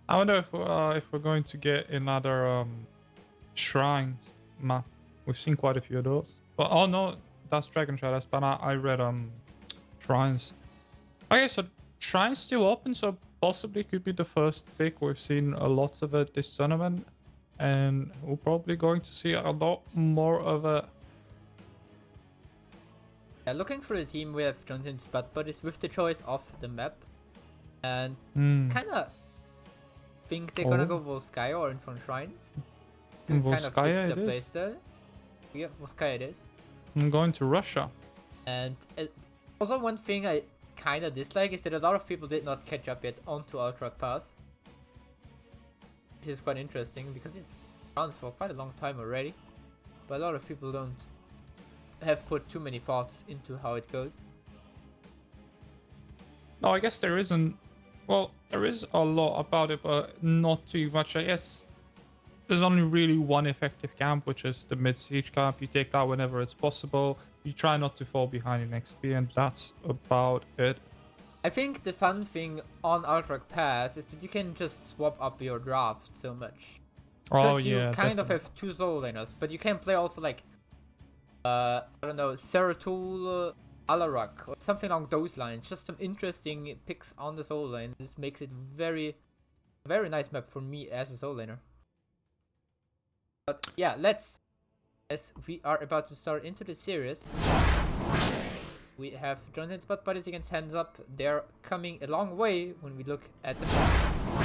I wonder if we're going to get another shrines map. We've seen quite a few of those. But oh no, that's Dragon Shadows. But I read shrines. Okay, so shrines still open, so possibly could be the first pick. We've seen a lot of it this tournament, and we're probably going to see a lot more of it. Yeah, looking for the team, we have Jonathan's Butt Buddies with the choice of the map, and kind of think they're gonna go Volskaya or Infernal Shrines. It kind of fits Volskaya the it is. playstyle. Yeah, Volskaya it is. I'm going to Russia. And also one thing I kind of dislike is that a lot of people did not catch up yet onto Ultrac Pass. Which is quite interesting because it's around for quite a long time already. But a lot of people don't have put too many thoughts into how it goes. No, I guess there isn't. Well, there is a lot about it, but not too much. I guess there's only really one effective camp, which is the mid-siege camp. You take that whenever it's possible. You try not to fall behind in XP, and that's about it. I think the fun thing on Ultrac Pass is that you can just swap up your draft so much. Oh Because yeah, you kind of have two soul laners, but you can play also like I don't know, Seratul, Alarak, or something along those lines. Just some interesting picks on the soul lane. This makes it very nice map for me as a soul laner. But yeah, as we are about to start into the series, we have Jonathan's Butt Buddies against HandsUp. They're coming a long way when we look at the map.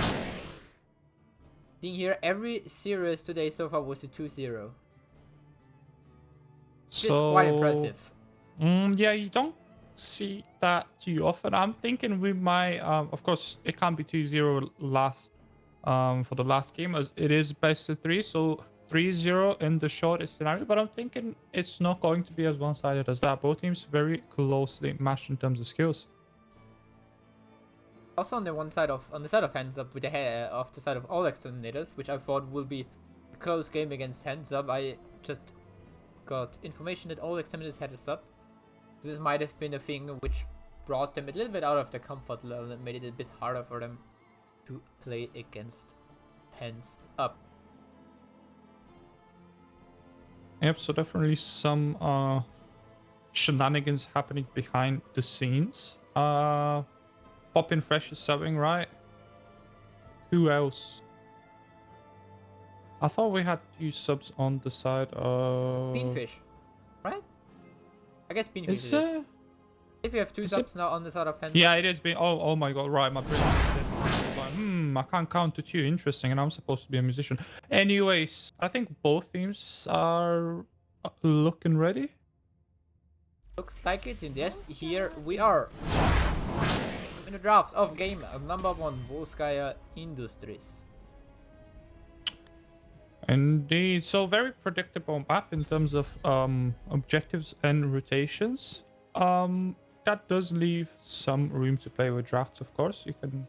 Seeing here, every series today so far was a 2-0. Which is quite impressive. Yeah, you don't see that too often. I'm thinking we might. Of course, it can't be 2-0 last. For the last game, as it is best of 3, so 3-0 in the shortest scenario. But I'm thinking it's not going to be as one-sided as that. Both teams very closely matched in terms of skills. Also on the side of HandsUp with the side of all exterminators, which I thought will be a close game against HandsUp. I just got information that all exterminators had a sub. This might have been a thing which brought them a little bit out of their comfort level and made it a bit harder for them to play against HandsUp. Yep, so definitely some shenanigans happening behind the scenes. Poppin Fresh is subbing, right? Who else? I thought we had 2 subs on the side of Beanfish, right? I guess Beanfish Is is. If you have 2 subs now on the side of HandsUp. Yeah, it is. Oh my god! Right, my brain. I can't count to 2. Interesting, and I'm supposed to be a musician. Anyways, I think both teams are looking ready. Looks like it, and yes, here we are in the draft of game number 1, Volskaya Industries. Indeed. So very predictable map in terms of objectives and rotations. That does leave some room to play with drafts, of course. You can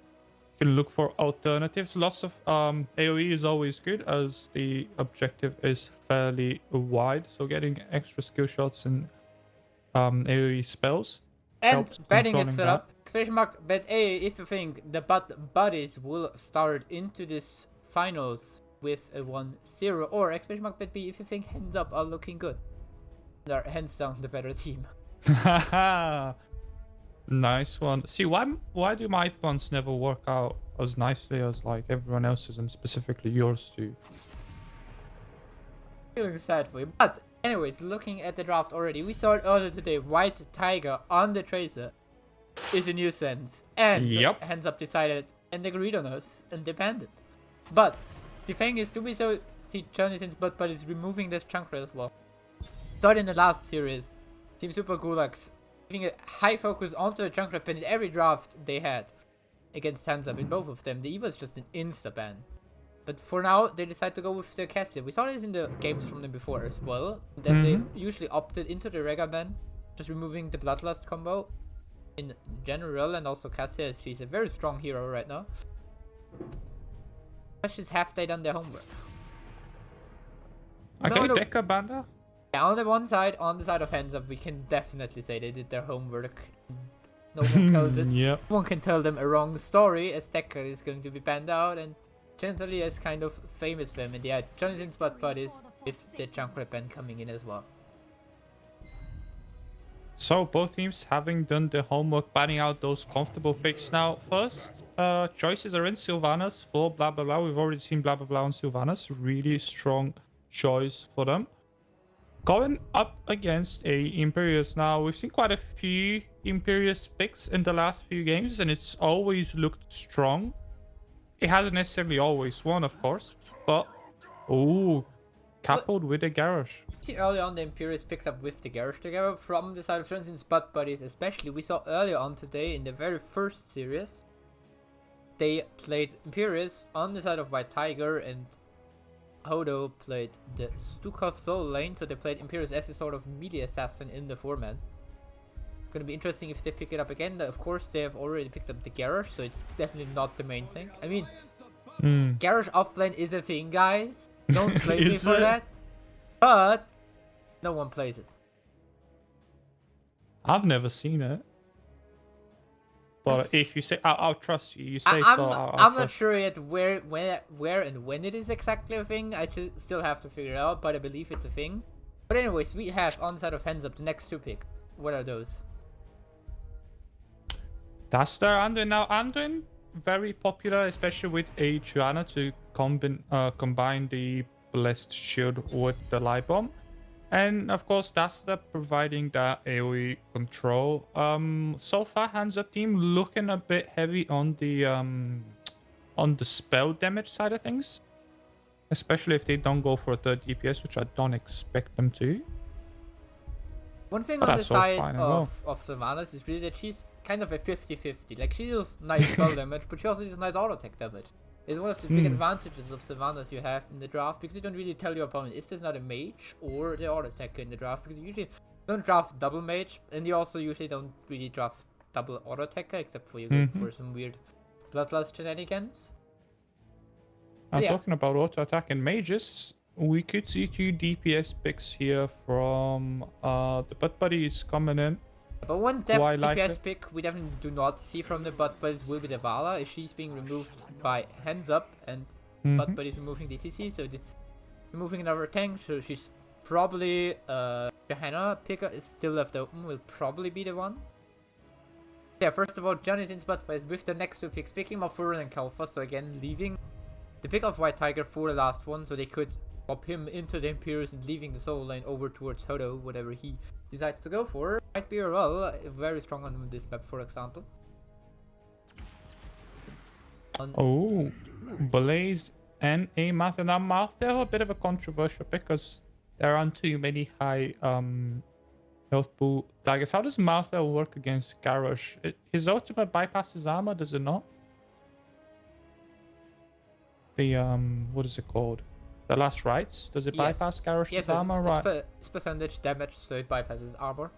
look for alternatives. Lots of AoE is always good as the objective is fairly wide. So getting extra skill shots and AoE spells. And betting is controlling set that. up. Question mark bet A if you think the buddies will start into this finals with a 1-0, or exclamation mark bet B if you think HandsUp are looking good. They're hands down the better team. Nice one. See, why do my puns never work out as nicely as like everyone else's, and specifically yours too? Feeling sad for you. But anyways, looking at the draft already, we saw it earlier today. White Tiger on the Tracer is a nuisance, and Yep. HandsUp decided and agreed on us and they banned it. But the thing is, do we see Jonathan's Butt Buddies removing this chunk as well? Started in the last series, Team Super Gulags giving a high focus onto the Junkrat ban in every draft they had against HandsUp. In both of them, the EVA was just an insta ban. But for now, they decide to go with the Cassia. We saw this in the games from them before as well. Then they usually opted into the Rega ban, just removing the Bloodlust combo in general, and also Cassia, as she's a very strong hero right now. Questions, have they done their homework? Okay, No. Deca Banda. Yeah, on the side of HandsUp, we can definitely say they did their homework. No one called it. Yep. No one can tell them a wrong story, as Decker is going to be banned out, and generally is kind of famous for him. And yeah, Jonathan's butt buddies with the Junkrat ban coming in as well. So both teams having done the homework, banning out those comfortable picks. Now, first choices are in Sylvanas for blah blah blah. We've already seen blah blah blah on Sylvanas. Really strong choice for them. Going up against a Imperius. Now, we've seen quite a few Imperius picks in the last few games, and it's always looked strong. It hasn't necessarily always won, of course, but coupled with a Garrosh. See, early on the Imperius picked up with the Garrosh together from the side of Jonathan's butt buddies, especially. We saw earlier on today in the very first series, they played Imperius on the side of White Tiger, and Hodo played the Stukov Soul lane, so they played Imperius as a sort of melee assassin in the format. It's gonna be interesting if they pick it up again. Of course, they have already picked up the Garrosh, so it's definitely not the main thing. I mean, Garrosh offlane is a thing, guys. Don't blame me for that. But no one plays it. I've never seen it. But if you say, I'll trust you. You say I'm not sure yet where, and when it is exactly a thing. I still have to figure it out, but I believe it's a thing. But anyways, we have on the side of HandsUp the next two picks. What are those? That's their Anduin. Now, Anduin, very popular, especially with a Joanna to combine the Blessed Shield with the Light Bomb. And of course, that's the providing that AoE control. So far, HandsUp team looking a bit heavy on the spell damage side of things, especially if they don't go for a third DPS, which I don't expect them to. One thing on the side of Sylvanas is really that she's kind of a 50-50. Like, she deals nice spell damage, but she also deals nice auto attack damage. It's one of the big advantages of Sylvanas you have in the draft, because you don't really tell your opponent, is this not a mage or the auto attacker in the draft, because you usually don't draft double mage, and you also usually don't really draft double auto attacker, except for you go for some weird bloodlust shenanigans. I'm talking about auto attack and mages. We could see 2 DPS picks here from the butt buddies coming in. But one DPS pick we definitely do not see from the butt buddies will be the Vala. She's being removed by HandsUp, and butt buddies removing the TC, so removing another tank. So she's probably Johanna picker is still left open, will probably be the one. Yeah, first of all, Jonathan's butt buddies with the next two picks, picking up Furran and Kalfa, so again leaving the pick of White Tiger for the last one, so they could swap him into the Imperius and leaving the solo lane over towards Hodo, whatever he decides to go for. Might be very strong on this map, for example. Blaze and a Martha. Now, Martha, a bit of a controversial pick because there aren't too many high health pool targets. How does Martha work against Garrosh? His ultimate bypasses armor, does it not? The what is it called? The last rites? Does it bypass Garrosh's armor? Right. It's percentage damage, so it bypasses armor.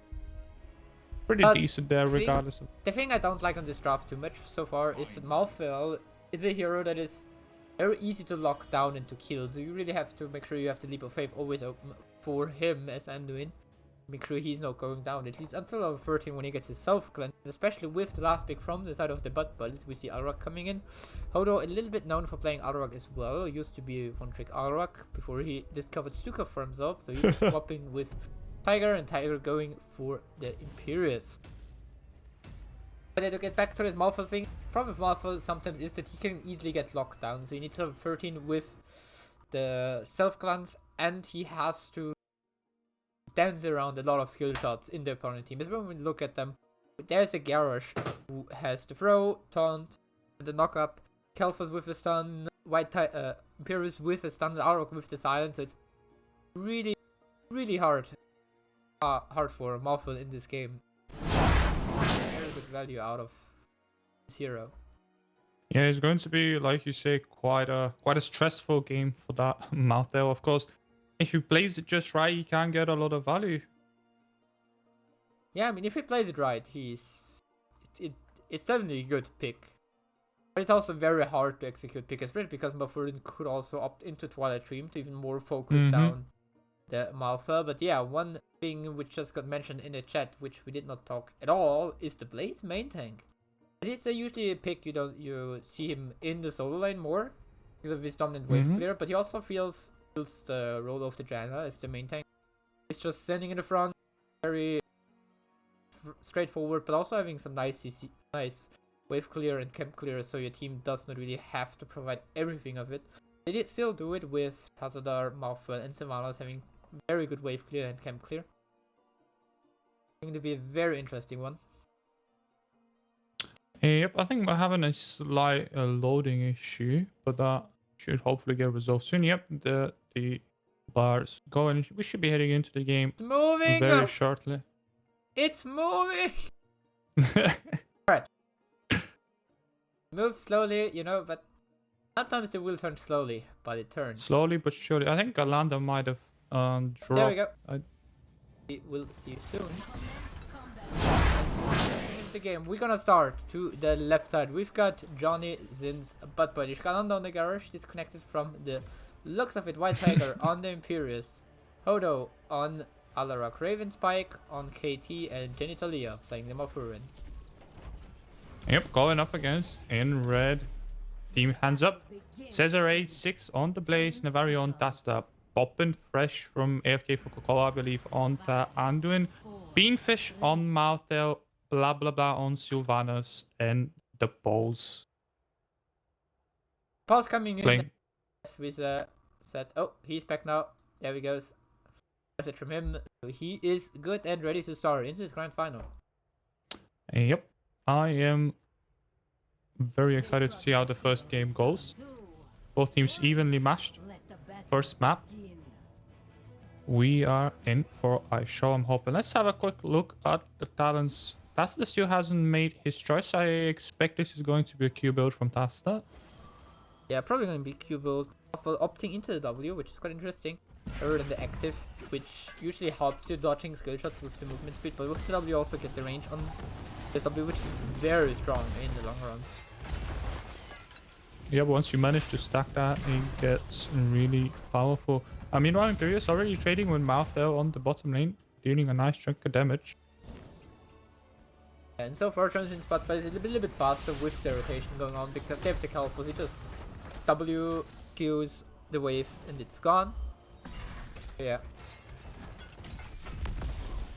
Pretty decent there, regardless of. The thing I don't like on this draft too much so far is that Malphil is a hero that is very easy to lock down and to kill. So you really have to make sure you have the leap of faith always open for him as Anduin. Make sure he's not going down, at least until level 13 when he gets his self-cleanse. Especially with the last pick from the side of the butt buddies, we see Alrak coming in. Hodo, a little bit known for playing Alrak as well. Used to be one-trick Alrak before he discovered Stukov for himself. So he's swapping with Tiger, and Tiger going for the Imperius. But to get back to this Malphil thing, the problem with Malphil sometimes is that he can easily get locked down. So you need level 13 with the self-cleanse, and he has to dance around a lot of skill shots in the opponent team. As when we look at them, there's a Garrosh who has the throw, taunt, and the knock up. Kel'Thas with the stun, Imperius with the stun, Alrak with the silence. So it's really, really hard for Malphil in this game. Very good value out of this hero. Yeah, it's going to be, like you say, quite a stressful game for that Malphil. Of course, if he plays it just right, he can get a lot of value. Yeah, I mean, if he plays it right, it's definitely a good pick. But it's also very hard to execute pick, especially because Malphurian could also opt into Twilight Dream to even more focus down the Malfa. But yeah, one thing which just got mentioned in the chat, which we did not talk at all, is the Blaze main tank. It's usually a pick you see him in the solo lane more because of his dominant wave clear, but he also fills the role of the Janna as the main tank. He's just standing in the front, very straightforward, but also having some nice wave clear and camp clear, so your team does not really have to provide everything of it. They did still do it with Tazadar, Malfa, and Sylvanas having very good wave clear and camp clear. Going to be a very interesting one. Yep, I think we're having a slight loading issue, but that should hopefully get resolved soon. Yep, the bars going. We should be heading into the game It's moving very shortly. It's moving. Alright. Move slowly, you know, but sometimes it will turn slowly, but it turns. Slowly but surely. I think Galanda might have dropped. There we go. We will see you soon. The game. We're gonna start to the left side. We've got Johnny, Zins, Butt Buddy, Galanda on the garage, disconnected from the looks of it. White Tiger on the Imperious, Hodo on Alarak, Raven Spike on KT, and Genitalia playing the Mafurin. Yep, going up against in red. Team hands up. Cesare 6 on the Blaze, Navario on Tasta. Poppin fresh from AFK for Cocoa, I believe, on the Anduin. Beanfish on Malthel. Blah blah blah on Sylvanas and the Poles. Pulse coming in. Playing. Yes, we said, oh, he's back now. There he goes. Message from him. He is good and ready to start into his grand final. Yep, I am very excited to see how the first game goes. Both teams evenly matched. First map. We are in for a show, I'm hoping. Let's have a quick look at the talents. Tasta still hasn't made his choice. I expect this is going to be a Q build from Tasta. Yeah, probably going to be Q build. Opting into the W, which is quite interesting. Other than the active, which usually helps you dodging skill shots with the movement speed, but with the W you also get the range on the W, which is very strong in the long run. Yeah, but once you manage to stack that, it gets really powerful. I mean, while Imperious already trading with Malthel on the bottom lane, dealing a nice chunk of damage. And so far, Transient Spot is a little bit faster with the rotation going on because they have the Calphos. He just W Qs the wave and it's gone. Yeah.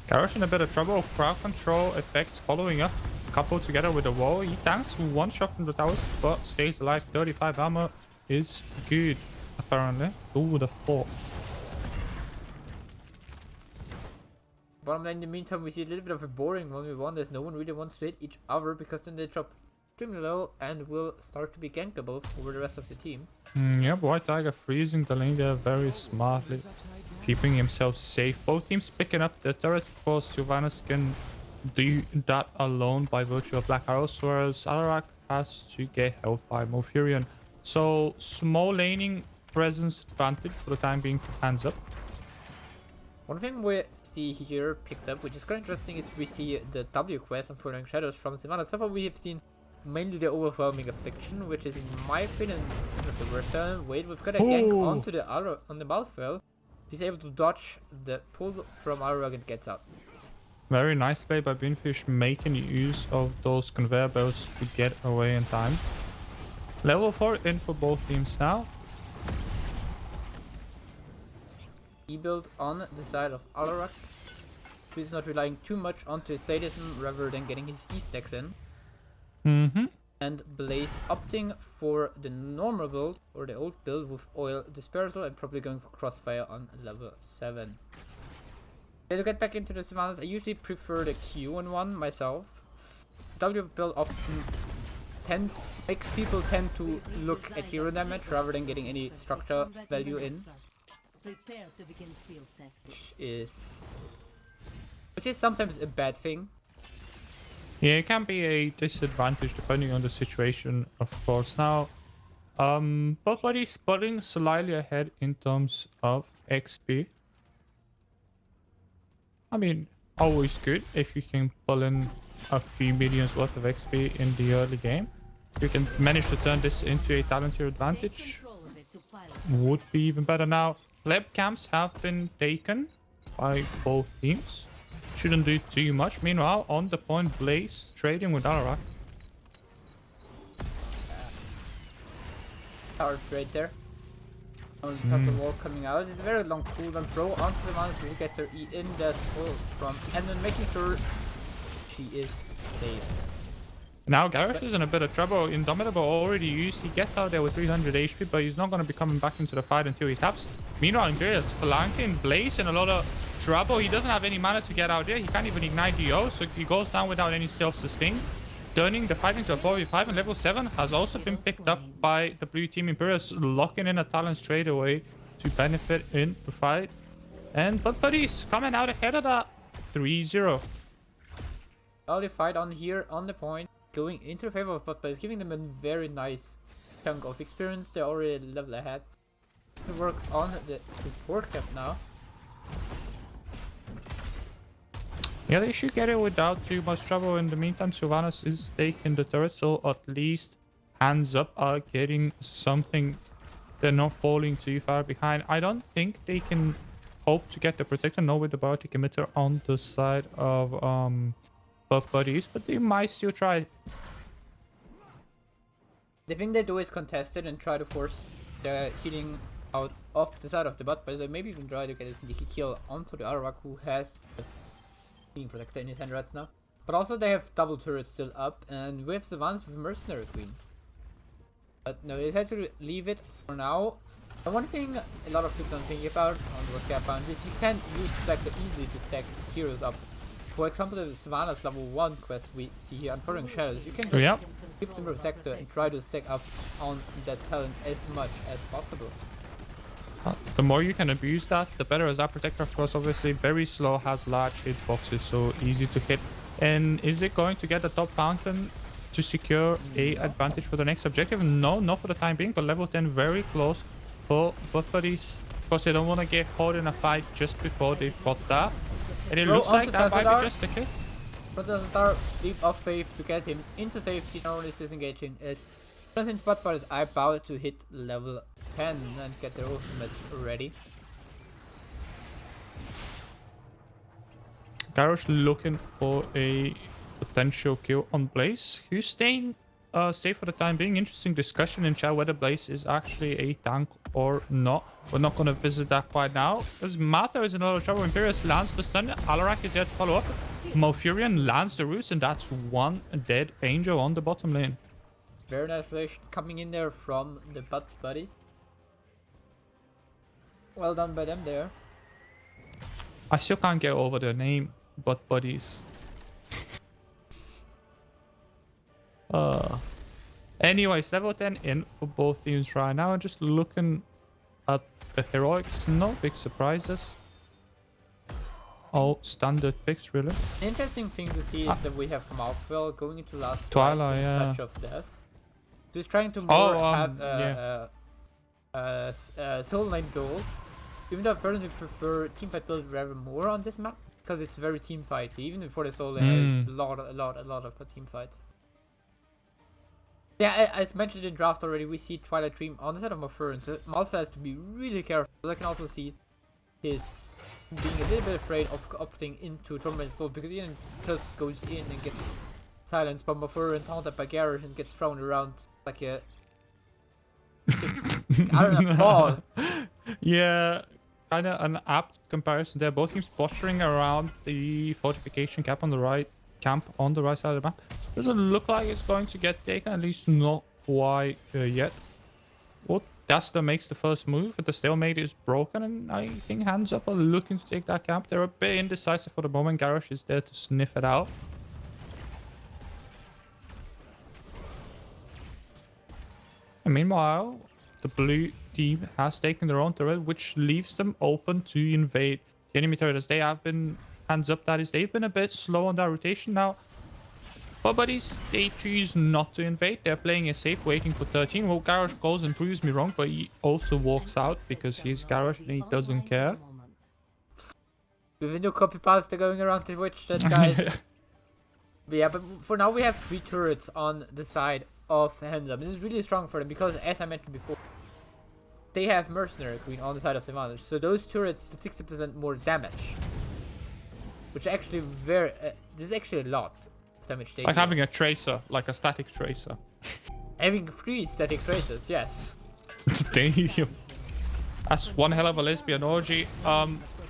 Garrosh in a bit of trouble. Crowd control effects following up. Coupled together with the wall. He tanks one shot from the towers but stays alive. 35 armor is good, apparently. Who would have thought? Bottom lane, in the meantime, we see a little bit of a boring 1v1 as no one really wants to hit each other because then they drop extremely low and will start to be gankable over the rest of the team. Yep, White Tiger freezing the lane there very smartly, keeping himself safe. Both teams picking up the turrets. Of course, Sylvanas can do that alone by virtue of Black Arrows, whereas Alarak has to get help by Morphurion. So, small laning presence advantage for the time being for hands up. One thing we see here picked up, which is quite interesting, is we see the W quest on Following Shadows from Sylvanas. So far we have seen mainly the Overwhelming Affliction, which is in my opinion one of the worst. Wait, we've got a gank onto the on the Malthel. He's able to dodge the pull from Arag and gets out. Very nice play by Beanfish, making use of those conveyor belts to get away in time. Level 4 in for both teams now. E-build on the side of Alarak, so he's not relying too much onto his sadism rather than getting his E-stacks in. And Blaze opting for the normal build, or the old build with Oil Dispersal, and probably going for Crossfire on level 7. To get back into the Sylvanas, I usually prefer the Q on one myself. W build often makes people tend to look at hero damage rather than getting any structure value in. Which is sometimes a bad thing. Yeah, it can be a disadvantage depending on the situation, of course. Now, both bodies spotting slightly ahead in terms of XP. I mean, always good if you can pull in a few millions worth of XP in the early game. If you can manage to turn this into a talent to your advantage, would be even better. Now, Pleb camps have been taken by both teams. Shouldn't do too much. Meanwhile, on the point, Blaze trading with Alarak. Tower trade there. On top of the wall coming out. It's a very long cooldown throw onto the Savannah who gets her E in that pull from, and then making sure she is safe. Now Gareth is in a bit of trouble. Indomitable already used. He gets out there with 300 HP, but he's not going to be coming back into the fight until he taps. Meanwhile, Andreas flanking Blaze in a lot of trouble. He doesn't have any mana to get out there. He can't even ignite DO, so he goes down without any self-sustain. Turning the fight into a 4v5, and level 7 has also been picked up by the blue team. Imperius locking in a talent straight away to benefit in the fight. And Butt Buddies coming out ahead of that 3-0. Early fight on here on the point, going into favor of Butt Buddies, giving them a very nice chunk of experience. They're already a level ahead. To work on the support cap now. Yeah, they should get it without too much trouble. In the meantime, Sylvanas is taking the turret, so at least HandsUp are getting something. They're not falling too far behind. I don't think they can hope to get the protector, no, with the biotic emitter on the side of Buff Buddies, but they might still try. The thing they do is contest it and try to force the healing out off the side of the Butt Buddies. They maybe even try to get a sneaky kill onto the Arawak, who has the healing protector in his hand right now. But also they have double turrets still up, and we have Savannah's with Mercenary Queen. But no, they decided to leave it for now. And one thing a lot of people don't think about on the Cap Bound is you can use Spectre easily to stack heroes up. For example, the Savannah's level 1 quest we see here, Unfurling Shadows, you can just give them a protector and try to stack up on that talent as much as possible. The more you can abuse that, the better. As that protector, of course, obviously very slow, has large hitboxes, so easy to hit. And is it going to get the top fountain to secure a advantage for the next objective? No, not for the time being, but level 10 very close for Buff Buddies. Of course, they don't want to get caught in a fight just before they've got that. And it looks like that might be just the case. But the Star leap of faith to get him into safety, not only is disengaging, is since Butt Buddies are about to hit level 10 and get their ultimates ready. Garrosh looking for a potential kill on Blaze, who's staying safe for the time being. Interesting discussion in chat whether Blaze is actually a tank or not. We're not going to visit that quite now. As Mata is in a lot of trouble. Imperius lands the stun. Alarak is there to follow up. Malfurion lands the roost, and that's one dead Angel on the bottom lane. Very nice flash coming in there from the Butt Buddies. Well done by them there. I still can't get over their name, Butt Buddies. Anyways, level 10 in for both teams right now. Just looking at the heroics, no big surprises. All standard picks, really. The interesting thing to see is that we have Mouthwell going into last Twilight, Touch of Death. So he's trying to more have Soul Lane goal. Even though I personally prefer teamfight build rather more on this map, because it's very teamfighty. Even before the Soul Lane, there's a lot of teamfights. Yeah, as mentioned in draft already, we see Twilight Dream on the side of Mouthfurn, so Malfa has to be really careful. I can also see his being a little bit afraid of opting into Torment Soul, because he just goes in and gets silenced by Mouthfurn, taunted by Garrett, and gets thrown around like a I don't know, ball. Yeah, kind of an apt comparison there. Both teams posturing around the fortification camp on the right side of the map. Doesn't look like it's going to get taken, at least not quite yet. Well, Dasta makes the first move, but the stalemate is broken, and I think HandsUp are looking to take that camp. They're a bit indecisive for the moment. Garrosh is there to sniff it out. And meanwhile, the blue team has taken their own turret, which leaves them open to invade the enemy turret. As they have been, HandsUp, that is, they've been a bit slow on that rotation now. But buddies, they choose not to invade. They're playing it safe, waiting for 13. Well, Garrosh goes and proves me wrong, but he also walks out because he's Garrosh and he doesn't care. With a new copy pasta going around to Twitch, that guys. But yeah, but for now we have 3 turrets on the side of HandsUp. This is really strong for them because, as I mentioned before, they have Mercenary Queen on the side of Sylvanas, so those turrets do 60% more damage. Which actually this is actually a lot of damage. It's like having a tracer, like a static tracer. Having 3 static tracers, yes. Damn. That's one hell of a lesbian orgy.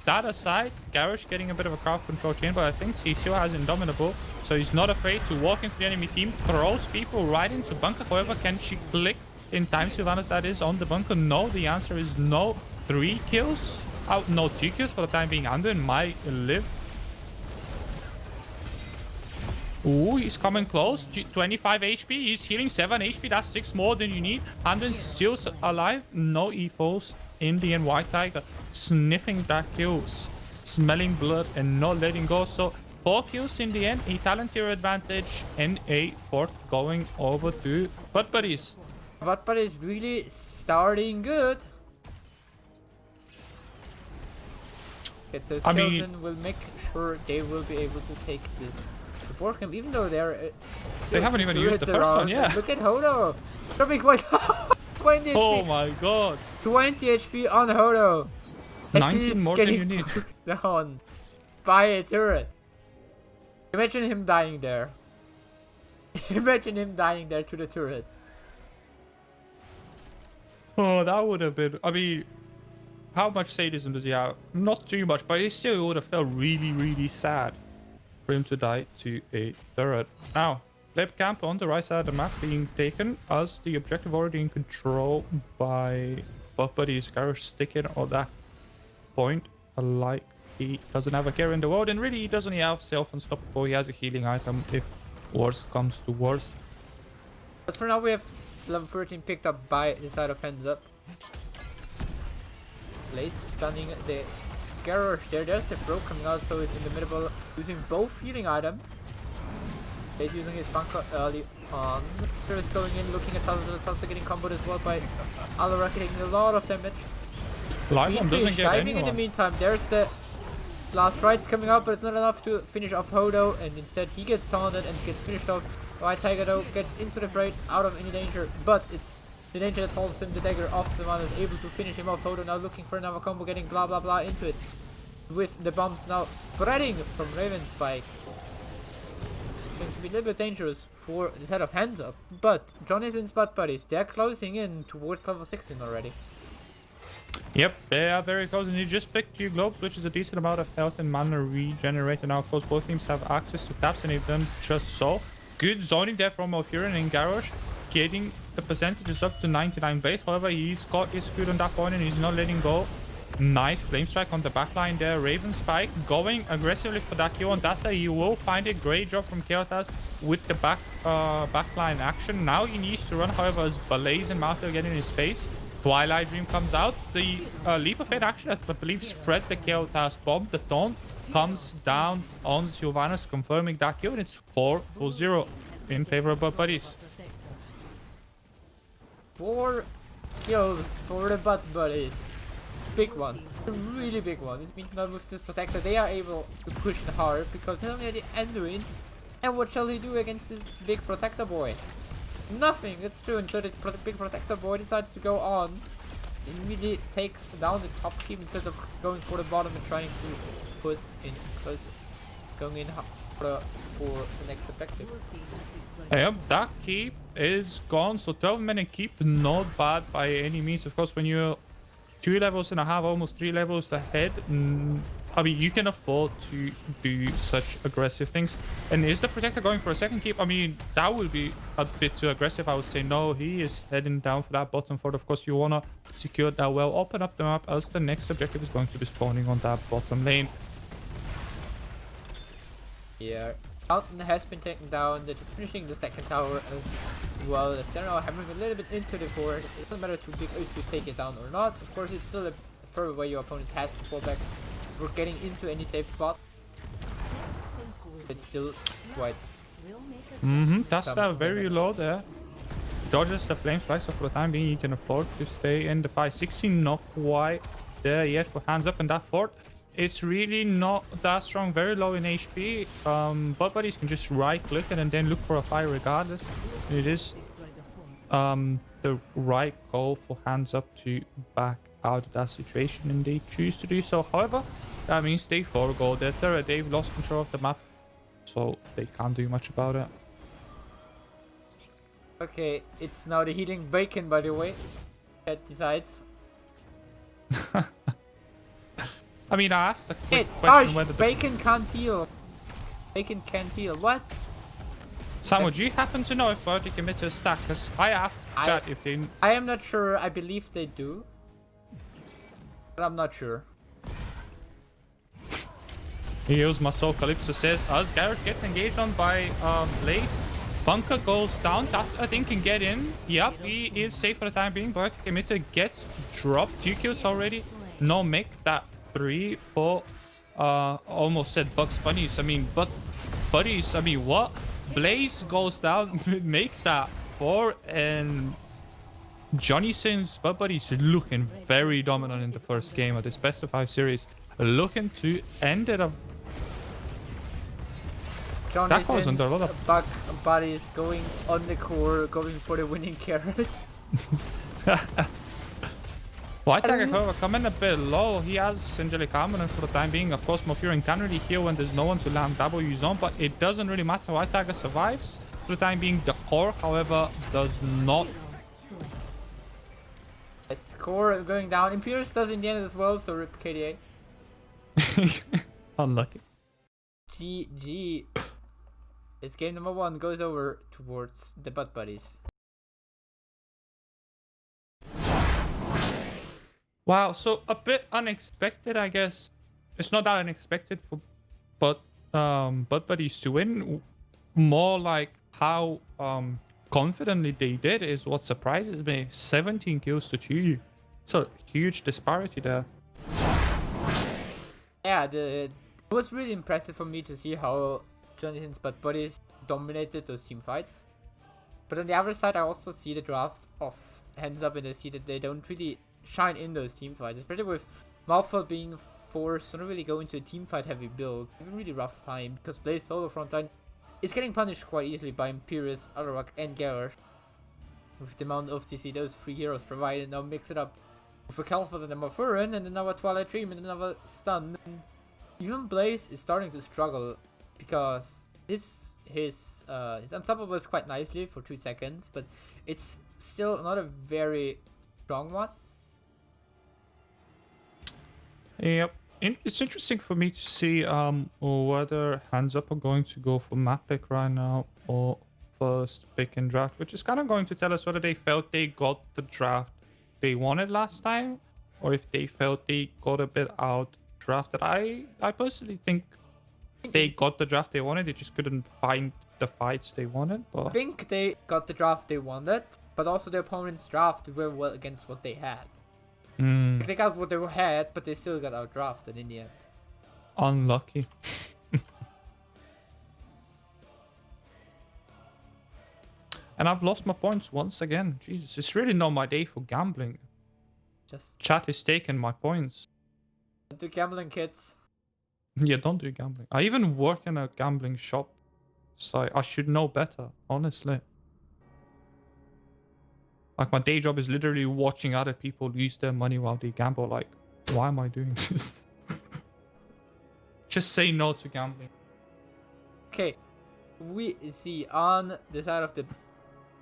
That aside, Garrosh getting a bit of a crowd control chain, but I think he still has Indomitable, so he's not afraid to walk into the enemy team, throws people right into bunker. However, can she click in time, Sylvanas, that is on the bunker? No, the answer is no. 3 kills? No, 2 kills for the time being. Anden might live. Ooh, he's coming close. 25 HP. He's healing 7 HP. That's 6 more than you need. Anden's still alive. No E4s. Indian White Tiger sniffing that kills, smelling blood and not letting go. So 4 kills in the end, a talent tier advantage and a 4th going over to Butt Buddies. Butt Buddies really starting good. Get those kills and will make sure they will be able to take this to Borkham, even though they haven't even used the first one. Yeah, look at Hodo dropping quite 20 HP. Oh my god, 20 HP on Hodo. 19 more than you need. Down by a turret. Imagine him dying there. Imagine him dying there to the turret. Oh, that would have been... I mean, how much sadism does he have? Not too much, but he still would have felt really, really sad for him to die to a turret. Now, lab camp on the right side of the map being taken as the objective already in control by Butt Buddies. Garrosh sticking on that point, like he doesn't have a care in the world, and really he doesn't have self-unstoppable. He has a healing item if worst comes to worst. But for now we have level 13 picked up by the side of HandsUp. Blaze stunning the Garrosh there. There's the throw coming out, so he's in the middle using both healing items. He's using his bunker early on. There is going in, looking at Tulsa getting comboed as well by Alarak, taking a lot of damage. Lymon doesn't get anyone. In the meantime, there's the last rights coming out, but it's not enough to finish off Hodo, and instead he gets taunted and gets finished off. White Tiger though gets into the fray, out of any danger, but it's the danger that holds him. The dagger off the man is able to finish him off. Hodo now looking for another combo, getting blah blah blah into it, with the bombs now spreading from Raven Spike. Going to be a little bit dangerous for the side of HandsUp, but Jonathan's Butt Buddies, they're closing in towards level 16 already. Yep, they are very close, and you just picked 2 globes, which is a decent amount of health and mana regenerated. Now, of course, both teams have access to taps, and they've done just so. Good zoning there from Ophirin and Garrosh, getting the percentages up to 99 base. However, he's got his food on that point, and he's not letting go. Nice flame strike on the backline there. Raven Spike going aggressively for that kill on Dasta. You will find a great job from Keotas with the backline action. Now he needs to run, however, as Blaze and Mouth are getting in his face. Twilight Dream comes out. The Leap of Fate action, I believe, spread the Keotas bomb. The taunt comes down on Sylvanas, confirming that kill, and it's 4-0 in favor of Butt Buddies. 4 kills for the Butt Buddies. Big one. A really big one. This means now with this protector they are able to push it hard, because he's only at the Anduin. And what shall he do against this big protector boy? Nothing, that's true. And so the big protector boy decides to go on. He immediately takes down the top keep instead of going for the bottom and trying to put in closer. Going in for the next objective. Yep, that keep is gone. So 12-minute keep, not bad by any means. Of course, when you're 2 levels and a half, almost 3 levels ahead, I mean, you can afford to do such aggressive things. And is the protector going for a second keep? I mean, that would be a bit too aggressive, I would say. No, he is heading down for that bottom fort. Of course, you want to secure that well. Open up the map, as the next objective is going to be spawning on that bottom lane. Yeah, Fountain has been taken down. They're just finishing the second tower as well. They're now hammering a little bit into the fort. It doesn't matter if you take it down or not. Of course, it's still a further way your opponent has to fall back for getting into any safe spot. It's still quite... That's very low there. Dodges the flame strike, so for the time being he can afford to stay in the fight. 16 not quite there yet for HandsUp, and that fort is really not that strong, very low in HP. Butt Buddies can just right click it and then look for a fire regardless. It is the right call for Hands Up to back out of that situation, and they choose to do so. However, that means they forego their turret. They've lost control of the map, so they can't do much about it. Okay, it's now the healing bacon, by the way, that decides. I mean, I asked the quick It, question gosh, whether the... bacon can't heal. Bacon can't heal. What? Samuel, do you happen to know if Birdie commit to a stack? Because I asked chat if they... I am not sure. I believe they do. But I'm not sure. Here's my soul. Calypso says, as Garrett gets engaged on by Blaze, Bunker goes down. That's, I think, can get in. Yep, he is safe for the time being. But Emitter gets dropped. 2 kills already. No make that 3 for almost said Bugs Bunnies. I mean, but Buddies, I mean, what? Blaze goes down, make that 4, and Johnny Sins Bud Buddies looking very dominant in the first game of this best of 5 series. Looking to end it up. Johnny That goes under a lot of Bug Buddies going on the core, going for the winning carrot. White Tiger, however, coming a bit low. He has Angelic Armament for the time being. Of course, Mofurin can really heal when there's no one to land W zone, but it doesn't really matter. White Tiger survives for the time being. The core, however, does not. Yes, core going down. Imperius does in the end as well, so rip KDA. Unlucky. GG. This game number 1 goes over towards the Butt Buddies. Wow, so a bit unexpected, I guess. It's not that unexpected for Butt Buddies to win. More like how confidently they did is what surprises me. 17 kills to 2. So huge disparity there. Yeah, it was really impressive for me to see how Jonathan's Butt Buddies dominated those team fights. But on the other side, I also see the draft of Hands Up, and I see that they don't really shine in those team fights, especially with Mouthful being forced to not really go into a team fight heavy build. It's a really rough time because Blaze solo frontline is getting punished quite easily by Imperius, Alarak, and Garrosh. With the amount of CC those 3 heroes provided, now mix it up with a Calphas and a Mofurin, and another Twilight Dream and another stun. And even Blaze is starting to struggle because his unstoppable is quite nicely for 2 seconds, but it's still not a very strong one. Yep. It's interesting for me to see whether Hands Up are going to go for map pick right now or first pick and draft, which is kind of going to tell us whether they felt they got the draft they wanted last time, or if they felt they got a bit out drafted. I personally think they got the draft they wanted. They just couldn't find the fights they wanted. But I think they got the draft they wanted, but also the opponent's draft were well against what they had. They got what they had, but they still got out drafted in the end. Unlucky. And I've lost my points once again. Jesus, it's really not my day for gambling. Just Chat is taking my points. do gambling, kids. Yeah, don't do gambling. I even work in a gambling shop, so I should know better, honestly. Like, my day job is literally watching other people lose their money while they gamble. Like, why am I doing this? Just say no to gambling. Okay, we see on the side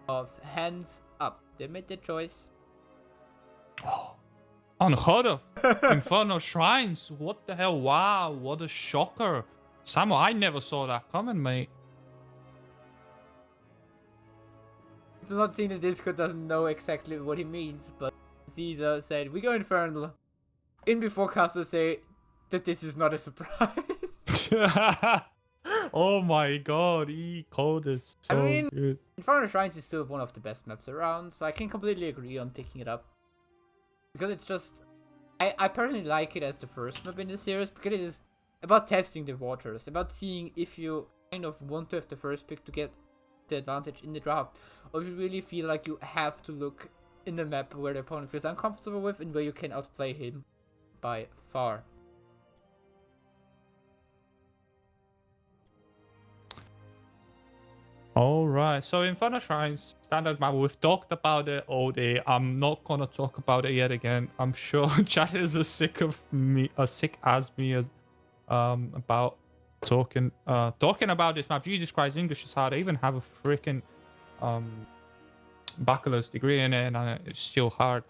of Hands Up. They made their choice. Unheard of. Inferno Shrines. What the hell? Wow, what a shocker. Samuel, I never saw that coming, mate. If not seen the Discord, doesn't know exactly what he means, but Caesar said, we go Infernal. In before casters say that this is not a surprise. Oh my god, code is so I mean, good. Infernal Shrines is still one of the best maps around, so I can completely agree on picking it up. Because it's just... I personally like it as the first map in the series, because it is about testing the waters, about seeing if you kind of want to have the first pick to get the advantage in the draft, or if you really feel like you have to look in the map where the opponent feels uncomfortable with and where you can outplay him by far. All right. So Inferno Shrines, standard map. We've talked about it all day. I'm not gonna talk about it yet again. I'm sure chat is as sick of me, as sick as me as about talking about this map. Jesus Christ, English is hard. I even have a freaking um bachelor's degree in it, and it's still hard.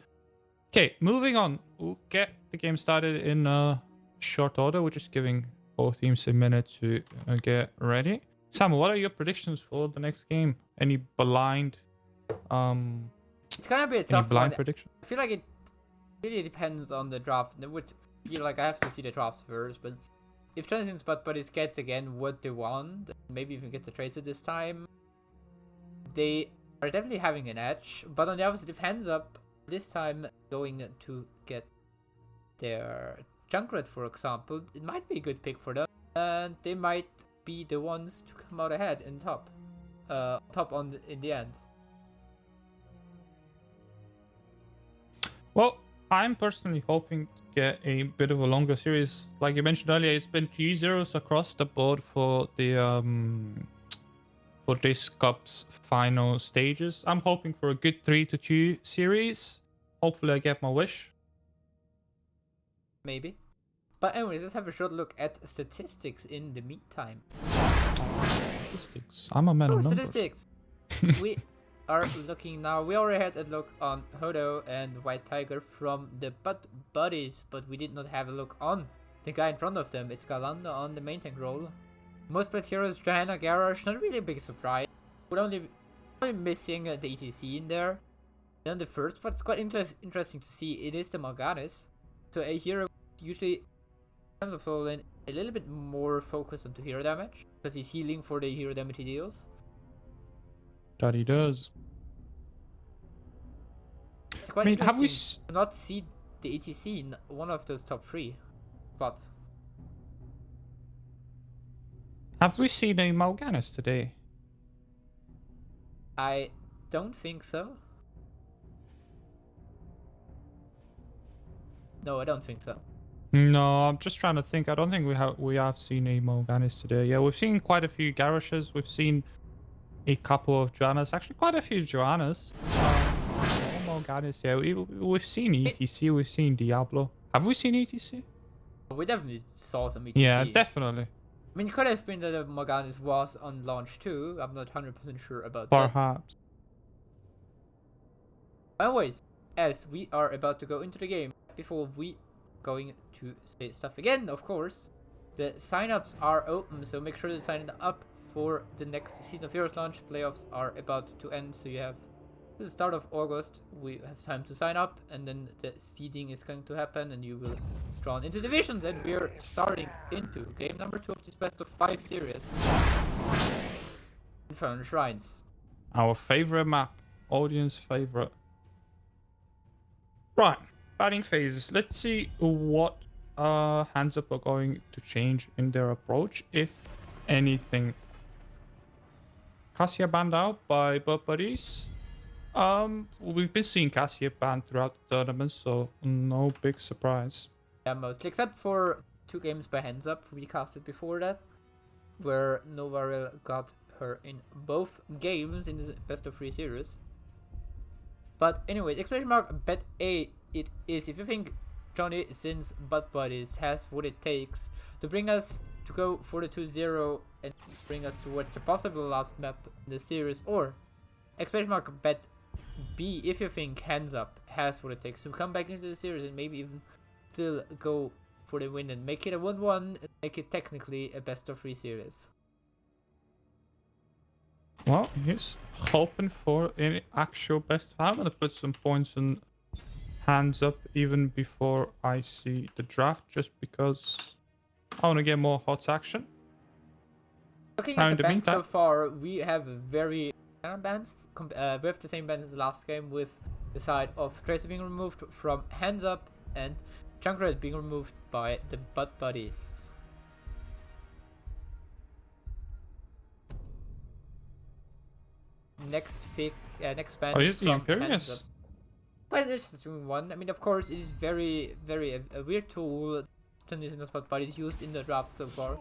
Okay, moving on. We'll get the game started in short order. We're just giving both teams a minute to get ready. Sam, what are your predictions for the next game? Any blind It's gonna be a any tough blind one. prediction? I feel like it really depends on the draft. And it would feel like I have to see the draft first, but if Transcendence Butt Buddies gets again what they want, maybe even get the Tracer this time, they are definitely having an edge. But on the opposite, if HandsUp this time going to get their Junkrat, for example, it might be a good pick for them, and they might be the ones to come out ahead in top, in the end. Well, I'm personally hoping to get a bit of a longer series. Like you mentioned earlier, it's been 3-0s across the board for the for this cup's final stages. I'm hoping for a good 3-2 series. Hopefully I get my wish. Maybe. But anyways, let's have a short look at statistics in the meantime. Statistics. I'm a man of numbers. Statistics! We are looking now. We already had a look on Hodo and White Tiger from the Butt Buddies, but we did not have a look on the guy in front of them. It's Galanda on the main tank role. Most played heroes, Johanna Garrosh, not really a big surprise. We're only missing the ETC in there. And on the first, but it's quite interesting to see, it is the Morganis. So a hero usually, in terms of solo lane, a little bit more focused onto hero damage, because he's healing for the hero damage he deals. That he does. It's quite interesting to not see the ETC in one of those top 3 spots. Have we seen a Morganis today? I don't think so. No, I don't think so. No, I'm just trying to think. I don't think we have seen a Morganis today. Yeah, we've seen quite a few Garrushes. We've seen a couple of Joannas. Actually, quite a few Joannas. Morganis. Yeah, we've seen ETC. We've seen Diablo. Have we seen ETC? We definitely saw some ETC. Yeah, definitely. I mean, it could have been that the Morganis was on launch too. I'm not 100% sure about Perhaps. that. Perhaps. Anyways, as we are about to go into the game, before we going to say stuff again, of course, the sign-ups are open, so make sure to sign up for the next Season of Heroes launch. Playoffs are about to end, so you have the start of August. We have time to sign up, and then the seeding is going to happen, and you will drawn into divisions, and we're starting into game number 2 of this best of 5 series. Inferno Shrines. Our favorite map, audience favorite. Right, batting phases. Let's see what HandsUp are going to change in their approach, if anything. Cassia banned out by Butt Buddies. We've been seeing Cassia banned throughout the tournament, so no big surprise. Yeah, mostly, except for 2 games by HandsUp we casted before that, where Novaril got her in both games in the best of 3 series. But anyway, exclamation mark bet A it is. If you think Johnny Sin's Butt Buddies has what it takes to bring us to go for the 2-0 and bring us towards the possible last map in the series, or exclamation mark bet B if you think HandsUp has what it takes to come back into the series and maybe even still go for the win and make it a 1-1 and make it technically a best of 3 series. Well, he's hoping for an actual best. I'm gonna put some points on HandsUp even before I see the draft, just because I want to get more HOTS action. Looking at the bans so far, we have very bans. We have the same bans as the last game, with the side of Tracer being removed from HandsUp and Junkrat being removed by the Butt Buddies. Next pick, next ban is the from Imperius. HandsUp. Quite an interesting one. I mean, of course, it is very, very a weird tool Butt Buddies used in the draft so far,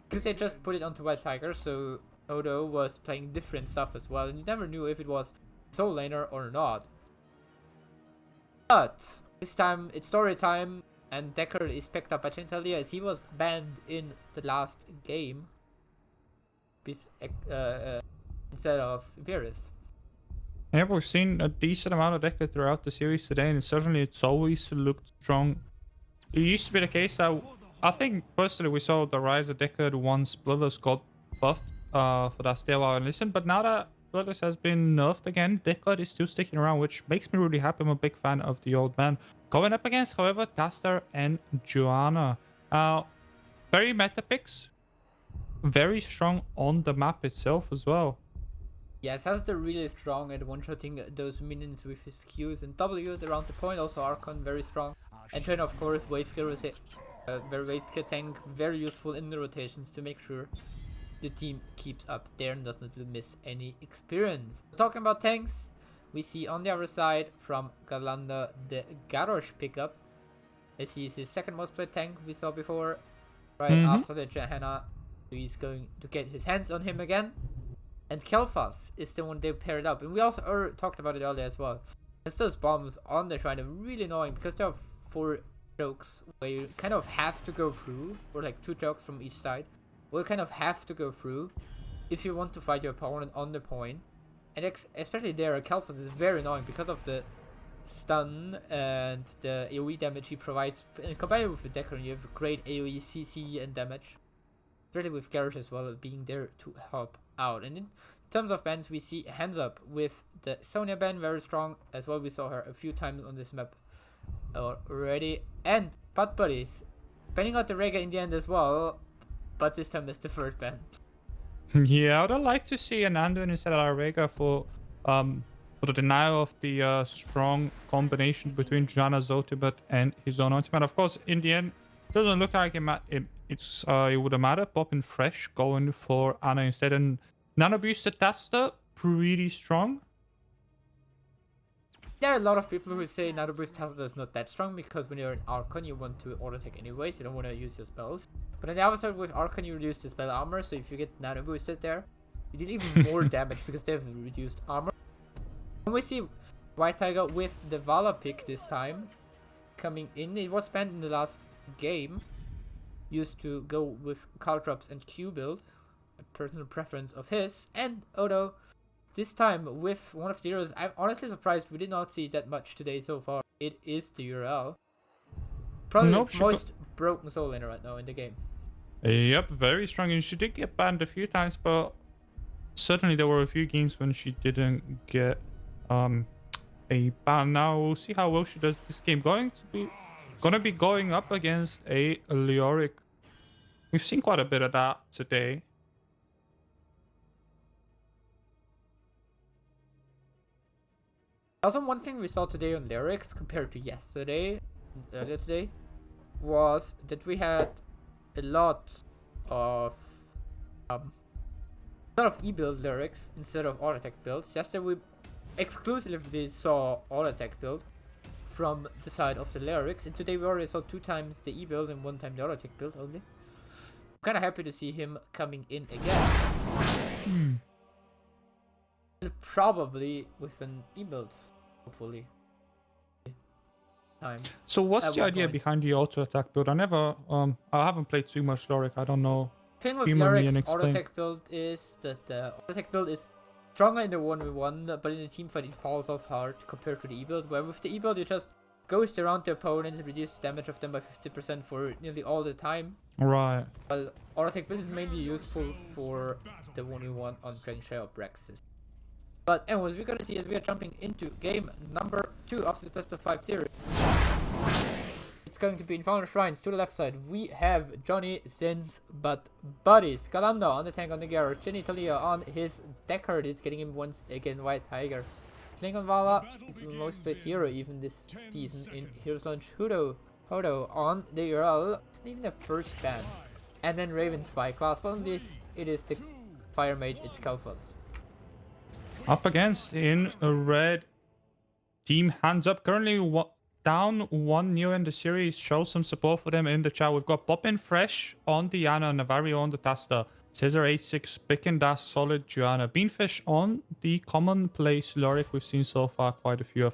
because they just put it onto White Tiger, so Odo was playing different stuff as well, and you never knew if it was Soul Laner or not. But this time it's story time, and Deckard is picked up by Chintalia as he was banned in the last game instead of Imperius. Yeah, we've seen a decent amount of Deckard throughout the series today, and certainly it's always looked strong. It used to be the case that I think personally we saw the rise of Deckard once Bloodless got buffed for that Stay While and Listen, but now that Bloodless has been nerfed again, Deckard is still sticking around, which makes me really happy. I'm a big fan of the old man. Going up against, however, Taster and Joanna. Very meta picks, very strong on the map itself as well. Yeah, Taster really strong at one-shotting those minions with his Qs and Ws around the point. Also Archon very strong. And then of course Wave Clear tank, very useful in the rotations to make sure the team keeps up there and does not miss any experience. Talking about tanks, we see on the other side from Galanda the Garrosh pickup, as he's his second most played tank we saw before, right after the Johanna. He's going to get his hands on him again. And Kel'Thas is the one they paired up, and we also talked about it earlier as well. There's those bombs on the shrine are really annoying because there are 4 chokes where you kind of have to go through, or like 2 chokes from each side, where you kind of have to go through if you want to fight your opponent on the point. And especially there, Kel'Thas is very annoying because of the stun and the AoE damage he provides. And combined with the Deckard, you have great AoE, CC, and damage. Really with Garrosh as well, being there to help out. And in terms of bans, we see HandsUp with the Sonya ban, very strong as well. We saw her a few times on this map already. And Butt Buddies banning out the Rega in the end as well, but this time that's the first ban. Yeah, I would like to see an Anduin instead of Rega for the denial of the strong combination between Janna's ultimate and his own ultimate. Of course, in the end, doesn't look like it would have mattered. Popping fresh, going for Anna instead, and Nano boosted Taster pretty strong. There are a lot of people who say Nano boost Taster is not that strong because when you're in Archon, you want to auto attack anyways. You don't want to use your spells. But on the other side, with Archon, you reduce the spell armor. So if you get Nano boosted there, you deal even more damage because they have reduced armor. And we see White Tiger with the Vala pick this time coming in. It was banned in the last game. Used to go with Caltrops and Q build, a personal preference of his. And Odo, this time with one of the heroes. I'm honestly surprised we did not see that much today so far. It is the URL. Probably the most broken soul laner right now in the game. Yep, very strong. And she did get banned a few times, but certainly there were a few games when she didn't get a ban. Now we'll see how well she does this game. Gonna be going up against a Leoric. We've seen quite a bit of that today. Also, one thing we saw today on Lyrics compared to yesterday, earlier today, was that we had a lot of E-build Lyrics instead of auto attack builds. Yesterday we exclusively saw auto attack build from the side of the Lyrics, and today we already saw 2 times the E-build and 1 time the auto attack build only. I'm kind of happy to see him coming in again. Probably with an E-build, hopefully. So what's the idea behind the auto attack build? I haven't played too much Loric. I don't know. The thing with Loric's auto attack build is that the auto attack build is stronger in the 1v1, but in the team fight it falls off hard compared to the E-build, where with the E-build you just ghost around the opponent and reduce the damage of them by 50% for nearly all the time. Right. Well, auto attack build is mainly useful for the 1v1 on Dragonshire or Braxis. But anyways, we're gonna see as we are jumping into game number 2 of this best of 5 series. It's going to be Infernal Shrines. To the left side, we have Johnny, Sins, but Buddies. Galanda on the tank on the Garrett. Jenny Talia on his Deckard is getting him once again White Tiger. Klingon Vala is the most played hero even this season in Heroes Launch. Hodo on the URL, even the first ban. And then Raven Spy class. But on this, it is the Fire Mage, it's Kel'Thas. Up against in a red team HandsUp. Currently down 1-0 in the series. Show some support for them in the chat. We've got Poppin Fresh on the Ana, Navario on the Tasta. Scissor A6 picking that solid Joanna. Beanfish on the commonplace Lorik. We've seen so far quite a few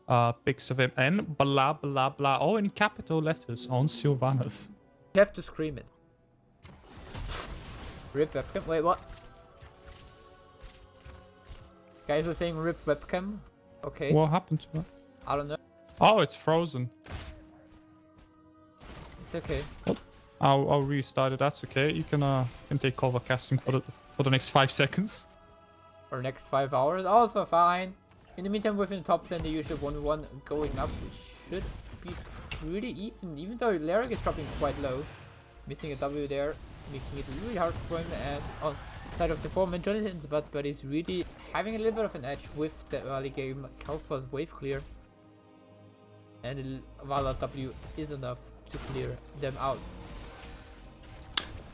of pics of him. And blah blah blah. Oh, in capital letters on Sylvanas. You have to scream it. Rip webcam. Wait, what? Guys are saying rip webcam. Okay. What happened to it? I don't know. Oh, it's frozen. It's okay. I'll restart it. That's okay. You can take over casting for the next 5 seconds. For next 5 hours, also fine. In the meantime, within the top lane, the usual 1v1 going up, which should be pretty even though Lyric is dropping quite low. Missing a W there, making it really hard for him. And on side of the foreman, Jonathan's but he's really having a little bit of an edge with the early game. Kalfa's wave clear. And Vala W is enough to clear them out.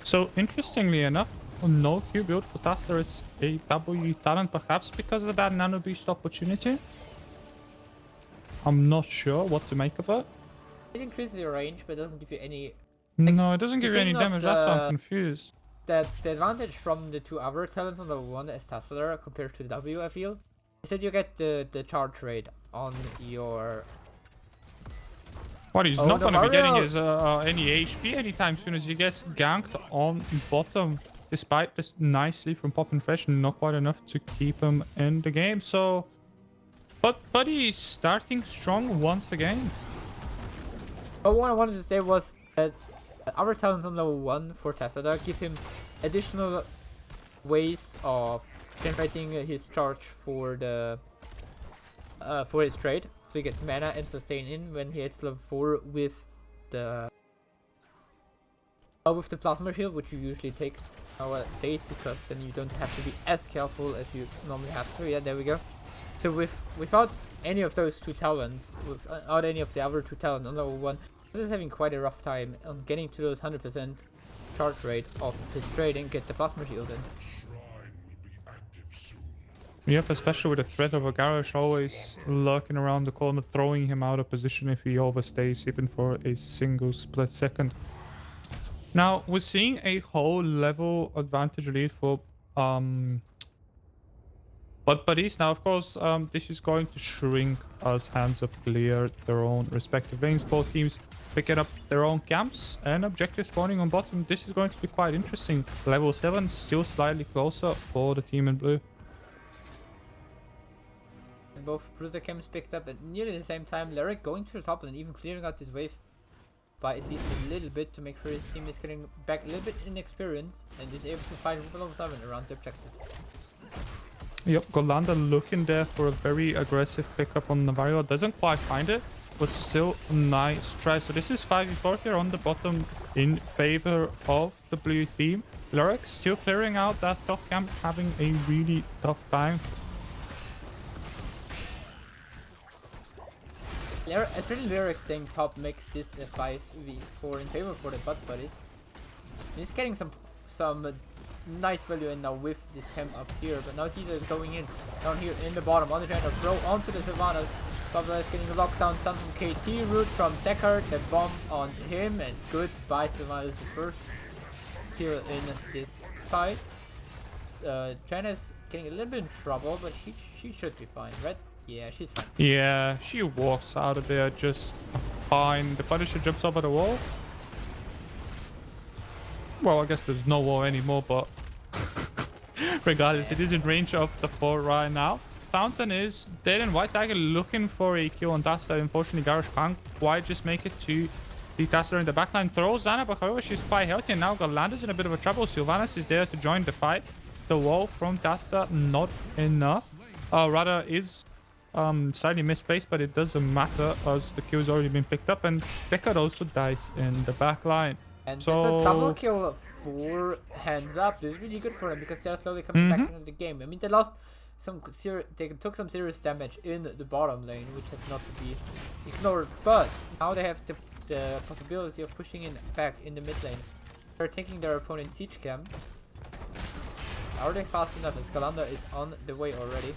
So, interestingly enough, no Q build for Taster. It's a W talent, perhaps because of that nano boost opportunity. I'm not sure what to make of it. It increases your range, but doesn't give you any. No, it doesn't give you any thing of damage. That's why I'm confused. The advantage from the two other talents on the one as Tassler compared to the W, I feel, is that you get the charge rate on your. What, he's not going to be getting his any HP anytime soon as he gets ganked on bottom. Despite this nicely from Poppin' Fresh, not quite enough to keep him in the game. So, but he's starting strong once again. But what I wanted to say was that our talents on level 1 for Tassada give him additional ways of generating his charge for the for his trade. So he gets mana and sustain in when he hits level 4 with the plasma shield, which you usually take nowadays because then you don't have to be as careful as you normally have to. Yeah, there we go. So without any of those two talents, without any of the other two talents on level 1, this is having quite a rough time on getting to those 100% charge rate of his trade and get the plasma shield in. Yep, especially with the threat of a Garrosh always lurking around the corner, throwing him out of position if he overstays even for a single split second. Now, we're seeing a whole level advantage lead for buddies. Now, of course, this is going to shrink as HandsUp clear their own respective lanes. Both teams picking up their own camps and objective spawning on bottom. This is going to be quite interesting. Level 7 still slightly closer for the team in blue. Both bruiser camps picked up at nearly the same time. Lyric going to the top and even clearing out this wave by at least a little bit to make sure his team is getting back a little bit in experience and is able to fight level 7 around the objective. Yep, Golanda looking there for a very aggressive pickup on Navario. Doesn't quite find it, but still a nice try. So this is 5v4 here on the bottom in favor of the blue team. Lyric still clearing out that top camp, having a really tough time. Especially Lyric saying top makes this a 5v4 in favor for the butt buddies. He's getting some nice value in now with this camp up here, but now Caesar is going in down here in the bottom on the trying to throw onto the Sylvanas. Pablo is getting the lockdown stun from KT root from Deckard, the bomb on him, and goodbye Sylvanas, the first kill in this fight. China's getting a little bit in trouble, but she should be fine, right? Yeah, she's fine. Yeah, she walks out of there just fine. The Punisher jumps over the wall. Well, I guess there's no wall anymore, but regardless, it is in range of the 4 right now. Fountain is dead and White Tiger looking for a kill on Taster. Unfortunately, Garrosh can't quite just make it to the Taster in the backline. Throws Zana, but however, she's quite healthy. And now Galanda's in a bit of a trouble. Sylvanas is there to join the fight. The wall from Taster, not enough. Rather is slightly misplaced, but it doesn't matter as the kill's already been picked up. And Deckard also dies in the backline. And so that's a double kill for HandsUp. This is really good for them because they're slowly coming back into the game. I mean, they lost they took some serious damage in the bottom lane, which has not to be ignored. But now they have the possibility of pushing in back in the mid lane. They're taking their opponent siege camp. Are they fast enough? Escalanda is on the way already.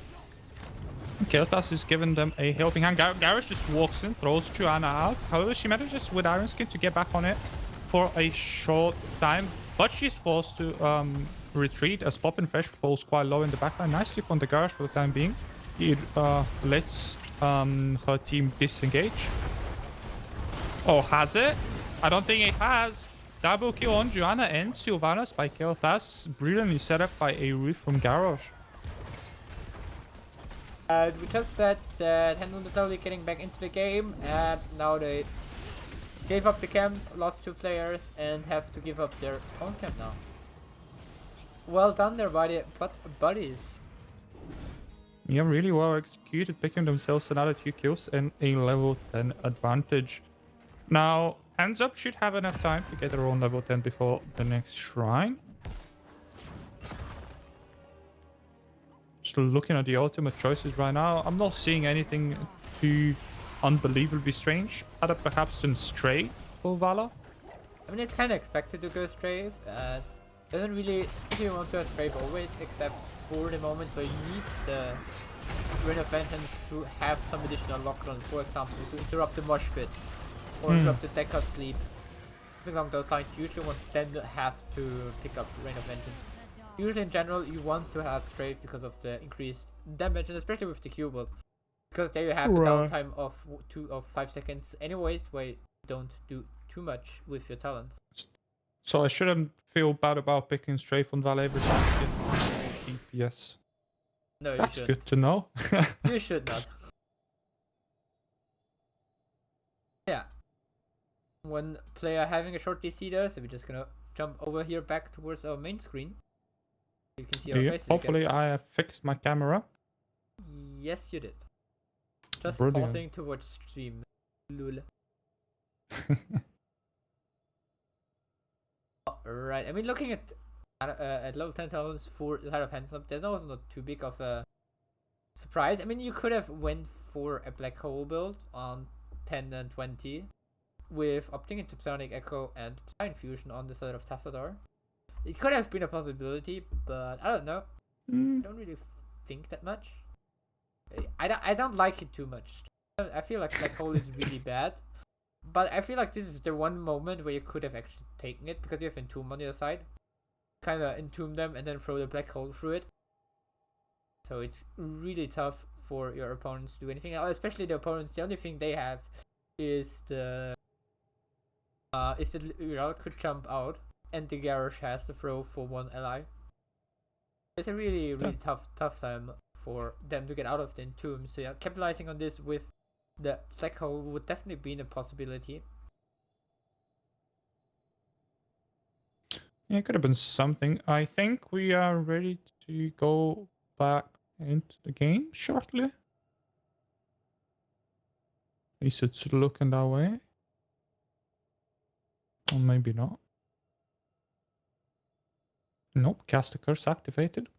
Keltas is giving them a helping hand. Garrosh just walks in, throws Joanna out. However, she manages with Iron Skin to get back on it for a short time. but she's forced to retreat as Pop and Fresh falls quite low in the backline. Nice flip on the garage for the time being. It lets her team disengage. Oh, has it? I don't think it has. Double kill on Joanna and Sylvanas by Keltas. Brilliantly set up by a Root from Garrosh. We just said that HandsUp is slowly getting back into the game, and now they gave up the camp, lost 2 players, and have to give up their own camp now. Well done there by the buddies. Yeah, really well executed, picking themselves another 2 kills and a level 10 advantage. Now, HandsUp should have enough time to get their own level 10 before the next shrine. Just looking at the ultimate choices right now, I'm not seeing anything too unbelievably strange, other perhaps than Stray for Valor. I mean, it's kind of expected to go Strafe, as doesn't really want to have Strafe always, except for the moments where you need the Rain of Vengeance to have some additional lockdowns, for example, to interrupt the mosh pit, or interrupt the deck out sleep. Something along those lines, you usually want then to have to pick up Rain of Vengeance. Usually in general, you want to have Strafe because of the increased damage, and especially with the Q build. Because there you have a downtime of 5 seconds anyways, where you don't do too much with your talents. So I shouldn't feel bad about picking Strafe on Val every time you get DPS. No, That's you good to know. You should not. Yeah. One player having a short DC though, so we're just gonna jump over here back towards our main screen. You can see our faces hopefully again. I have fixed my camera. Yes, you did. Just Brilliant. pausing to watch stream. Lul. Alright, I mean, looking at level 10 talents for the side of HandsUp, there's also not too big of a surprise. I mean, you could have went for a black hole build on 10 and 20 with opting into Psionic Echo and Psion Fusion on the side of Tassadar. It could have been a possibility, but I don't know. I don't really think that much. I don't like it too much. I feel like black hole is really bad. But I feel like this is the one moment where you could have actually taken it, because you have Entomb on your side. Kind of entomb them and then throw the black hole through it. So it's really tough for your opponents to do anything. Especially the opponents, the only thing they have is the Ural could jump out, and the Garrosh has to throw for 1 ally. It's a really tough time for them to get out of the Entomb. So yeah, capitalizing on this with the black hole would definitely be a possibility. Yeah, it could have been something. I think we are ready to go back into the game shortly. At least it's looking that way. Or maybe not. Nope, cast a curse activated.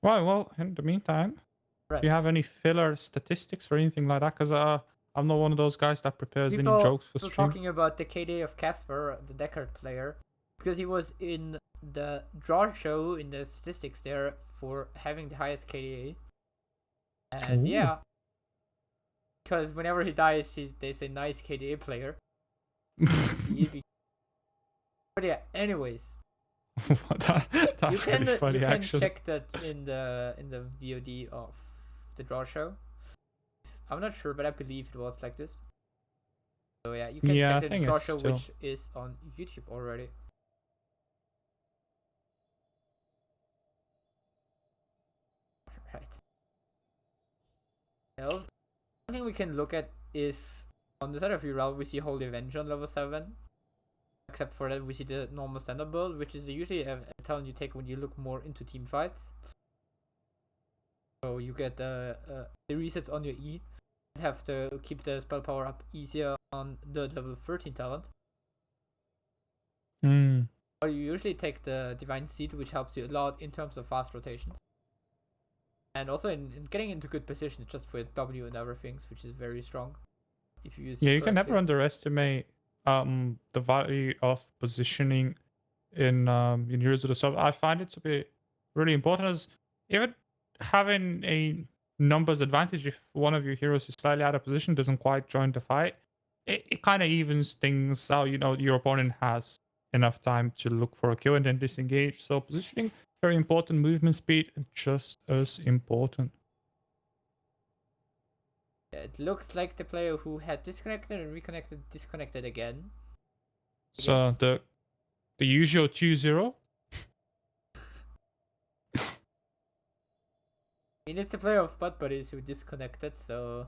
Right, well, in the meantime, do you have any filler statistics or anything like that? Because I'm not one of those guys that prepares any jokes for stream. Talking about the KDA of Casper, the Deckard player, because he was in the draw show in the statistics there for having the highest KDA. And yeah, because whenever he dies, they say nice KDA player. But yeah, anyways. That's pretty funny, actually. You can check that in the VOD of the draw show. I'm not sure, but I believe it was like this. So yeah, you can check the draw show, which is on YouTube already. Right. Else, one thing we can look at is on the side of Ural, we see Holy Avenger on level 7. Except for that, we see the normal standard build, which is usually a talent you take when you look more into team fights. So you get the resets on your E, and have to keep the spell power up easier on the level 13 talent. Or you usually take the Divine Seed, which helps you a lot in terms of fast rotations. And also in getting into good position just for W and other things, which is very strong. If you use you can never underestimate the value of positioning in Heroes of the Storm. I find it to be really important, as even having a numbers advantage. If one of your heroes is slightly out of position, doesn't quite join the fight, it kind of evens things out. You know, your opponent has enough time to look for a kill and then disengage. So positioning, very important. Movement speed, just as important. It looks like the player who had disconnected and reconnected disconnected again. So the usual 2-0. I mean, it's a player of butt buddies who disconnected, so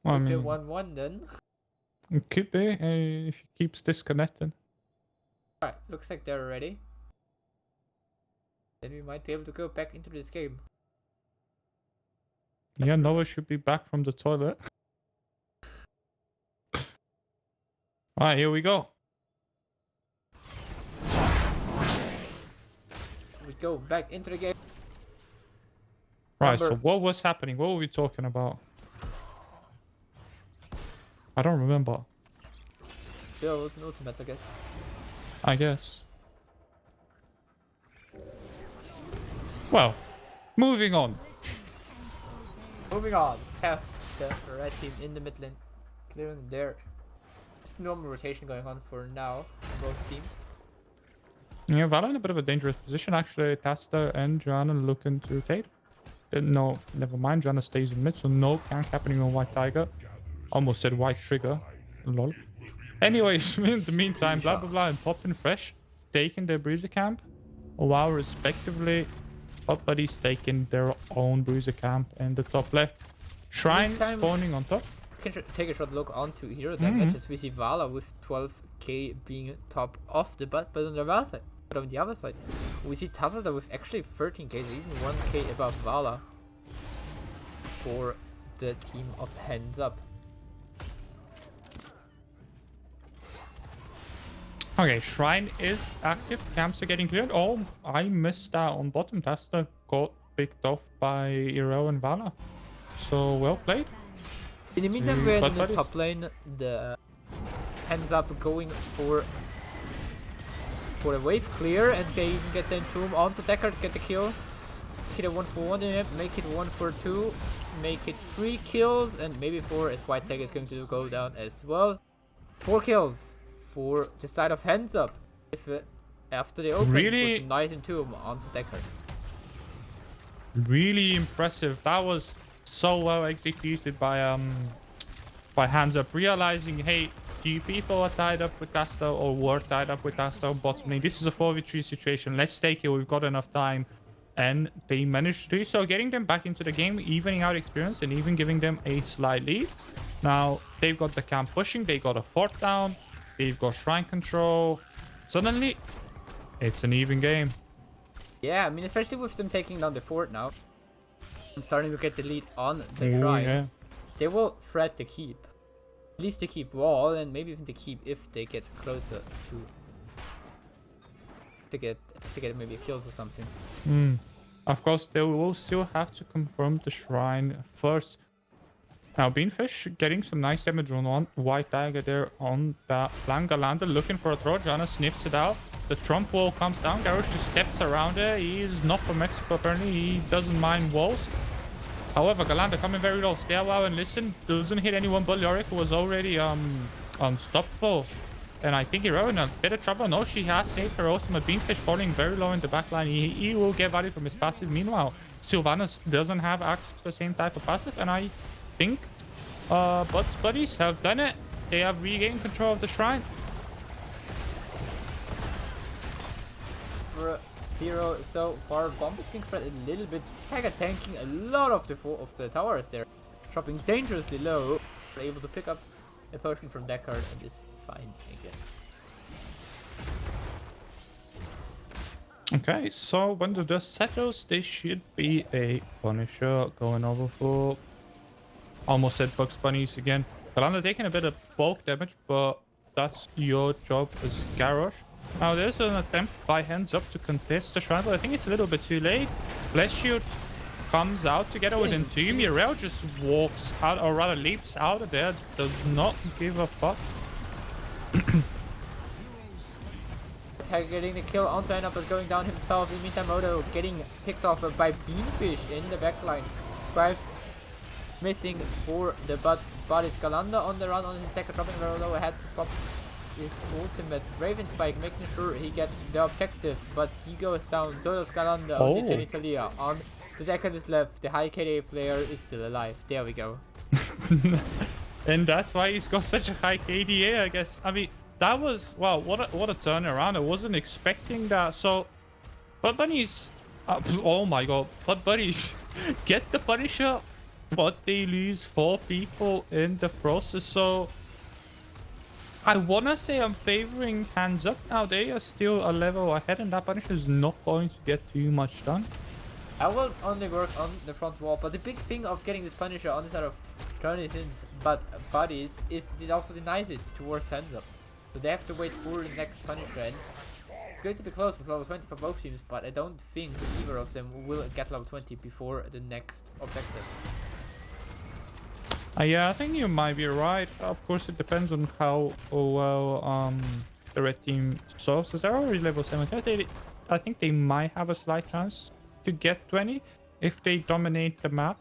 I could be mean, 1-1 then. it could be if he keeps disconnecting. Alright, looks like they're ready. Then we might be able to go back into this game. Yeah, Noah should be back from the toilet. Alright, here we go. We go back into the game. Right, so what was happening? What were we talking about? I don't remember. Yeah, it was an ultimate, I guess. I guess. Well, moving on. Moving on. Have the red team in the mid lane clearing their normal rotation going on for now for both teams. Yeah, Vala in a bit of a dangerous position actually. Tasta and Joanna looking to rotate. No, never mind. Joanna stays in mid, so no gank happening on White Tiger. Almost said White Trigger. Lol. Anyways, in the meantime, blah blah blah and Pop and Fresh taking their bruiser camp, while respectively Pop Buddies taking their own bruiser camp in the top left. Shrine spawning on top. We can take a short look onto hero damage as we see Vala with 12k being top of the butt, but on the other side, we see Tazada with actually 13k, so even 1k above Vala for the team of HandsUp. Okay, Shrine is active. Camps are getting cleared. Oh, I missed that on bottom. Tasta got picked off by Iro and Vala. So, well played. In the meantime, we're in the top lane. The HandsUp going for a wave clear, and they can get the Entomb onto Deckard, get the kill. Make it a 1-for-1 in it, make it 1-for-2, make it 3 kills, and maybe 4 as White Tag is going to go down as well. 4 kills for the side of HandsUp. If after the open, really put nice Entomb onto Deckard. Really impressive. That was so well executed by HandsUp, realizing, hey, few people are tied up with Tasta or were tied up with Tasta on bottom lane. This is a 4v3 situation. Let's take it. We've got enough time. And they managed to do so, getting them back into the game, evening out experience, and even giving them a slight lead. Now, they've got the camp pushing. They got a fort down. They've got shrine control. Suddenly, it's an even game. Yeah, I mean, especially with them taking down the fort now and starting to get the lead on the shrine. Yeah. They will threat the keep. At least the keep wall, and maybe even the keep if they get closer to get maybe kills or something. Of course, they will still have to confirm the shrine first. Now, Beanfish getting some nice damage on White Tiger there on that flank. Galanda looking for a throw. Jana sniffs it out. The Trump wall comes down. Garrosh just steps around it. He is not from Mexico, apparently. He doesn't mind walls. However, Galanda coming very low. Stay a while and listen. Doesn't hit anyone but Yorick, who was already unstoppable. And I think Hero in a bit of trouble. No, she has saved her ultimate. Beanfish falling very low in the backline. He will get value from his passive. Meanwhile, Sylvanas doesn't have access to the same type of passive. And I think Bud's buddies have done it. They have regained control of the shrine. Zero so far. Bomb is being spread a little bit. Tiger tanking a lot of the towers there, dropping dangerously low. We're able to pick up a potion from Deckard and is fine again. Okay, so when the dust settles, this should be a Punisher going over for. Almost said Bugs Bunnies again. Galanda taking a bit of bulk damage, but that's your job as Garrosh. Now, there's an attempt by HandsUp to contest the shrine, but I think it's a little bit too late. Bless Shield comes out together with Entomb. Yrel just walks out, or rather leaps out of there. Does not give a fuck. Tiger getting the kill on Sign Up is going down himself. In the meantime, Odo getting picked off by Beanfish in the backline. 5 missing for the but it's Galanda on the run on his decker, dropping very low ahead to pop his ultimate Raven Spike, making sure he gets the objective, but he goes down. So does Galanda on the Genitalia. On the deck is left, the high KDA player is still alive. There we go. And that's why he's got such a high KDA, I guess. I mean, that was, wow, what a turnaround. I wasn't expecting that. So, but bunnies, oh my god, but bunnies get the Punisher, but they lose 4 people in the process. So I wanna say I'm favoring HandsUp now. They are still a level ahead, and that Punisher is not going to get too much done. I will only work on the front wall, but the big thing of getting this Punisher on the side of Johnny's buddies is that it also denies it towards HandsUp. So they have to wait for the next Punisher, and it's going to be close with level 20 for both teams, but I don't think either of them will get level 20 before the next objective. Yeah, I think you might be right. Of course, it depends on how well the red team sources. They're already level 17. I think they might have a slight chance to get 20 if they dominate the map.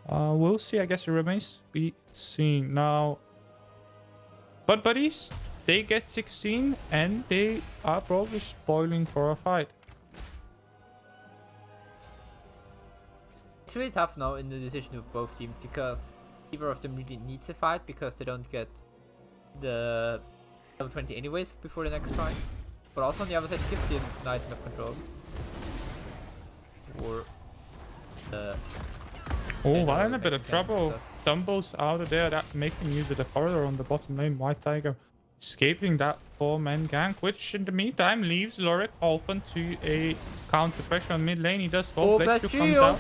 We'll see. I guess it remains to be seen. Now, but buddies, they get 16 and they are probably spoiling for a fight. It's really tough now in the decision of both teams because either of them really needs a fight because they don't get the level 20 anyways before the next fight. But also on the other side, it gives you nice map control. Or the... Oh, well, in a bit of trouble. Stumbles out of there, that making use of the corridor on the bottom lane. White Tiger escaping that 4-man gank, which in the meantime leaves Lorik open to a counter pressure on mid lane. He does fall. Bless comes out.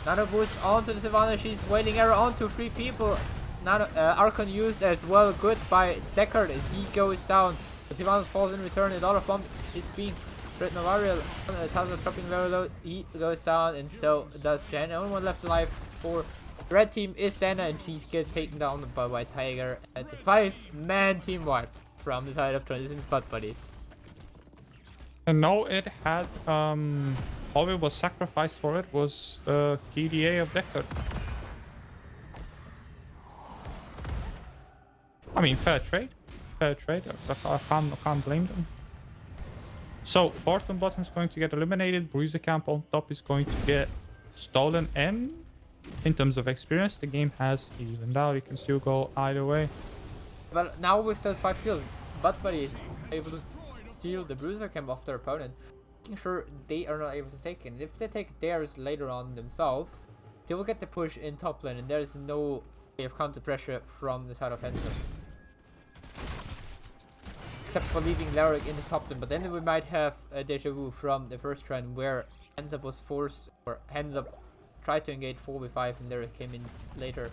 Nano boost onto the Savannah. She's wailing arrow onto 3 people. Nano Archon used as well. Good by Deckard as he goes down. The Savannah falls in return. A lot of bomb is being threatened. Navariel Tazza dropping very low. He goes down, and so does Dana. Only one left alive for the red team is Dana, and she's getting taken down by White Tiger. It's a 5-man team wipe from the side of Transition's butt buddies. And no, it had all it was sacrificed for it was KDA of Deckard. I mean, fair trade. Fair trade. I can't blame them. So, fourth and bottom is going to get eliminated. Bruiser Camp on top is going to get stolen. And in terms of experience, the game has evened out. You can still go either way. Well, now with those 5 kills, Butt Buddy is able to steal the Bruiser Camp off their opponent, making sure they are not able to take it. And if they take theirs later on themselves, they will get the push in top lane, and there is no way of counter pressure from the side of HandsUp. Except for leaving Larrick in the top lane, but then we might have a deja vu from the first trend where HandsUp was forced, or HandsUp tried to engage 4v5 and Larrick came in later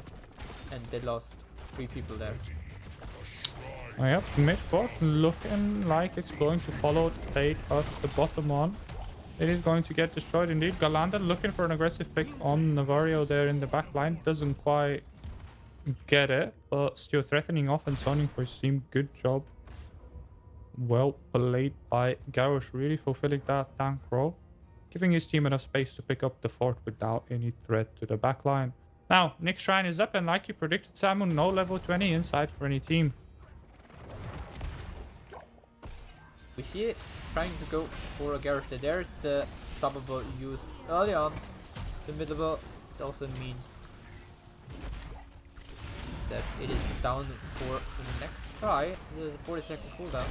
and they lost 3 people there. Oh, yep, mid-bot looking like it's going to follow the fate of the bottom one. It is going to get destroyed indeed. Galanda looking for an aggressive pick on Navario there in the back line. Doesn't quite get it, but still threatening off and zoning for his team. Good job. Well played by Garrosh, really fulfilling that tank role, giving his team enough space to pick up the fort without any threat to the backline. Now, Nick's Shrine is up, and like you predicted, Samu, no level 20 inside for any team. We see it trying to go for a Garrosh. There's the stoppable used early on. The middle is also mean that it is down for the next try. The 40-second cooldown.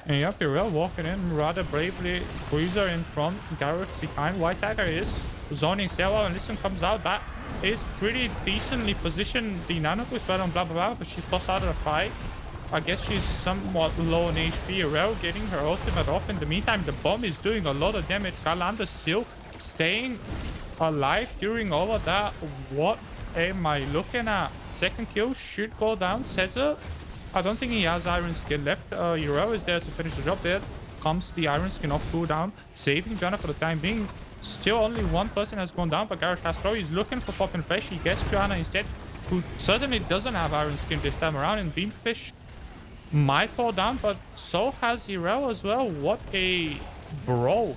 And yep, Pirel walking in rather bravely. Bruiser in front, Garrosh behind. White Tiger is zoning stairwell, and this one comes out. That is pretty decently positioned. The nano boost right on blah blah blah, but she's lost out of the fight. I guess she's somewhat low on HP. Pirel getting her ultimate off. In the meantime, the bomb is doing a lot of damage. Galanda still staying alive during all of that. What am I looking at? Second kill should go down. Cesar, I don't think he has Iron Skin left. Uriel is there to finish the job. There comes the Iron Skin off cooldown, saving Janna for the time being. Still only one person has gone down, but Garrosh has throw. He's looking for Poppin' Fresh. He gets Joanna instead, who certainly doesn't have Iron Skin this time around, and Beamfish might fall down, but so has Uriel as well. What a brawl.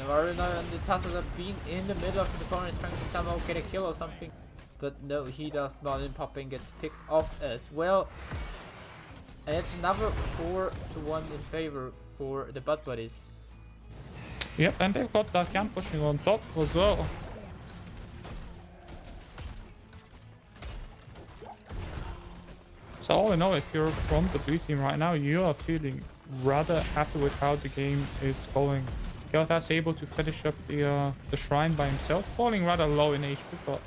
Navarro now on the chances of being in the middle of the opponent trying to somehow get a kill or something. But no, he does not, and Popping gets picked off as well. And it's another 4-1 in favor for the Butt Buddies. Yep, and they've got that camp pushing on top as well. So all in all, if you're from the blue team right now, you are feeling rather happy with how the game is going. Kelthas able to finish up the shrine by himself, falling rather low in HP, but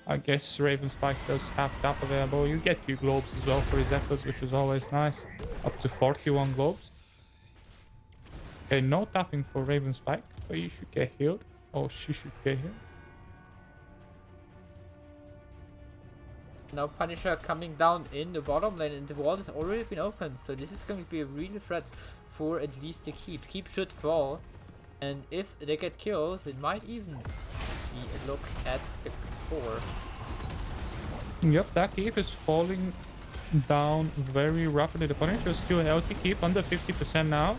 I guess Raven Spike does have tap available. You get 2 globes as well for his efforts, which is always nice. Up to 41 globes. Okay, no tapping for Raven Spike, but you should get healed. Oh, she should get healed. Now Punisher coming down in the bottom lane, and the wall has already been opened, so this is going to be a real threat for at least the Keep. Keep should fall, and if they get kills, it might even be a look at the core. Yep, that Keep is falling down very rapidly. The Punisher is still healthy. Keep under 50% now.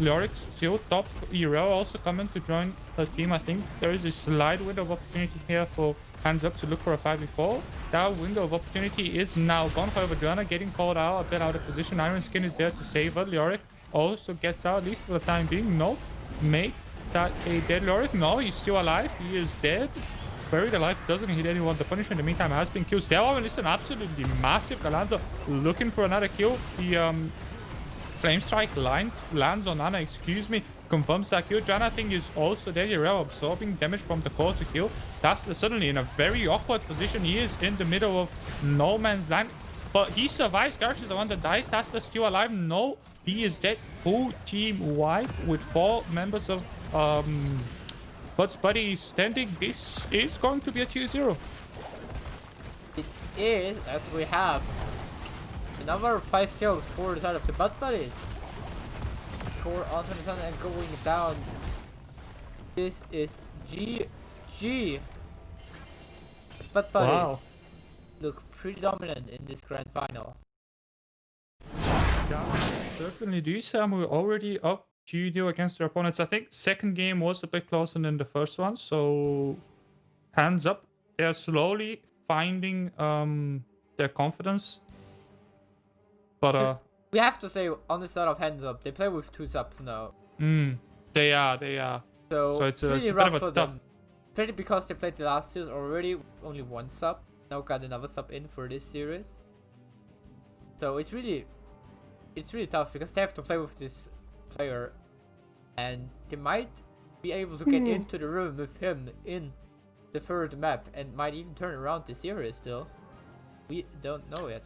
Lyric still top. Irel also coming to join the team. I think there is a slight window of opportunity here for HandsUp to look for a 5v4. That window of opportunity is now gone. However, Joanna getting called out, a bit out of position. Iron Skin is there to save her. Lyric also gets out, at least for the time being. No, make that a dead Lyric. No, he's still alive. He is dead. Buried alive, doesn't hit anyone. The Punisher in the meantime has been killed. Stella, listen, absolutely massive. Galanzo looking for another kill. The Flame Strike lands on Ana, excuse me, confirms that kill. Jana, I think, is also there. Irel absorbing damage from the core to kill. That's suddenly in a very awkward position. He is in the middle of no man's land, but he survives. Garsh is the one that dies. Tasla still alive. No, he is dead. Full team wipe with 4 members of Bud's Buddy standing. This is going to be a 2-0. It is, as we have another 5 kills for the side of the Butt Buddies. Core onto the sun and going down. This is GG. Butt Buddies look pretty dominant in this grand final. Yeah, certainly do. Sam, we're already up 2-0 against their opponents. I think second game was a bit closer than the first one, so hands up. They're slowly finding their confidence. But we have to say, on the side of HandsUp, they play with 2 subs now. They are. So it's really it's rough rough for them. Partly because they played the last series already with only 1 sub. Now got another sub in for this series. So it's really tough because they have to play with this player, and they might be able to get into the room with him in the third map and might even turn around the series still. We don't know yet.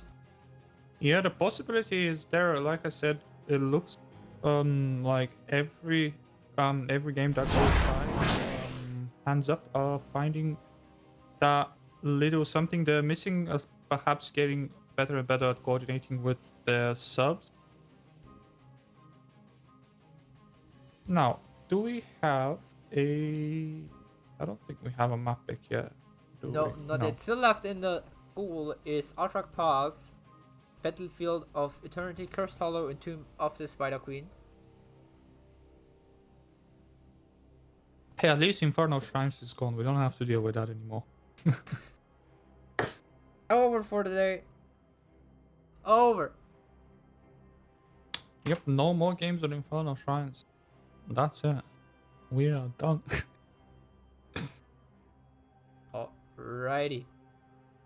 Yeah, the possibility is there. Like I said, it looks like every game that goes by, HandsUp are finding that little something they're missing, perhaps getting better and better at coordinating with their subs. Now, do we have a... I don't think we have a map pick yet. No, not yet. Still left in the pool is Altrak Pass, Battlefield of Eternity, Cursed Hollow, and Tomb of the Spider Queen. Hey, at least Inferno Shrines is gone. We don't have to deal with that anymore. Over for the day. Over. Yep, no more games on Inferno Shrines. That's it. We are done. Alrighty.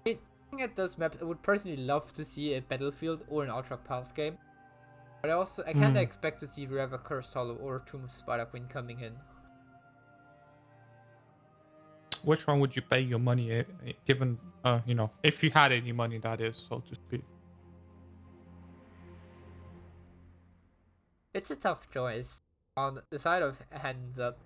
Looking at those maps, I would personally love to see a Battlefield or an Altrak Pass game. But I kinda expect to see Rever Cursed Hollow or Tomb of Spider Queen coming in. Which one would you pay your money, given, you know, if you had any money, that is, so to speak? It's a tough choice. On the side of HandsUp,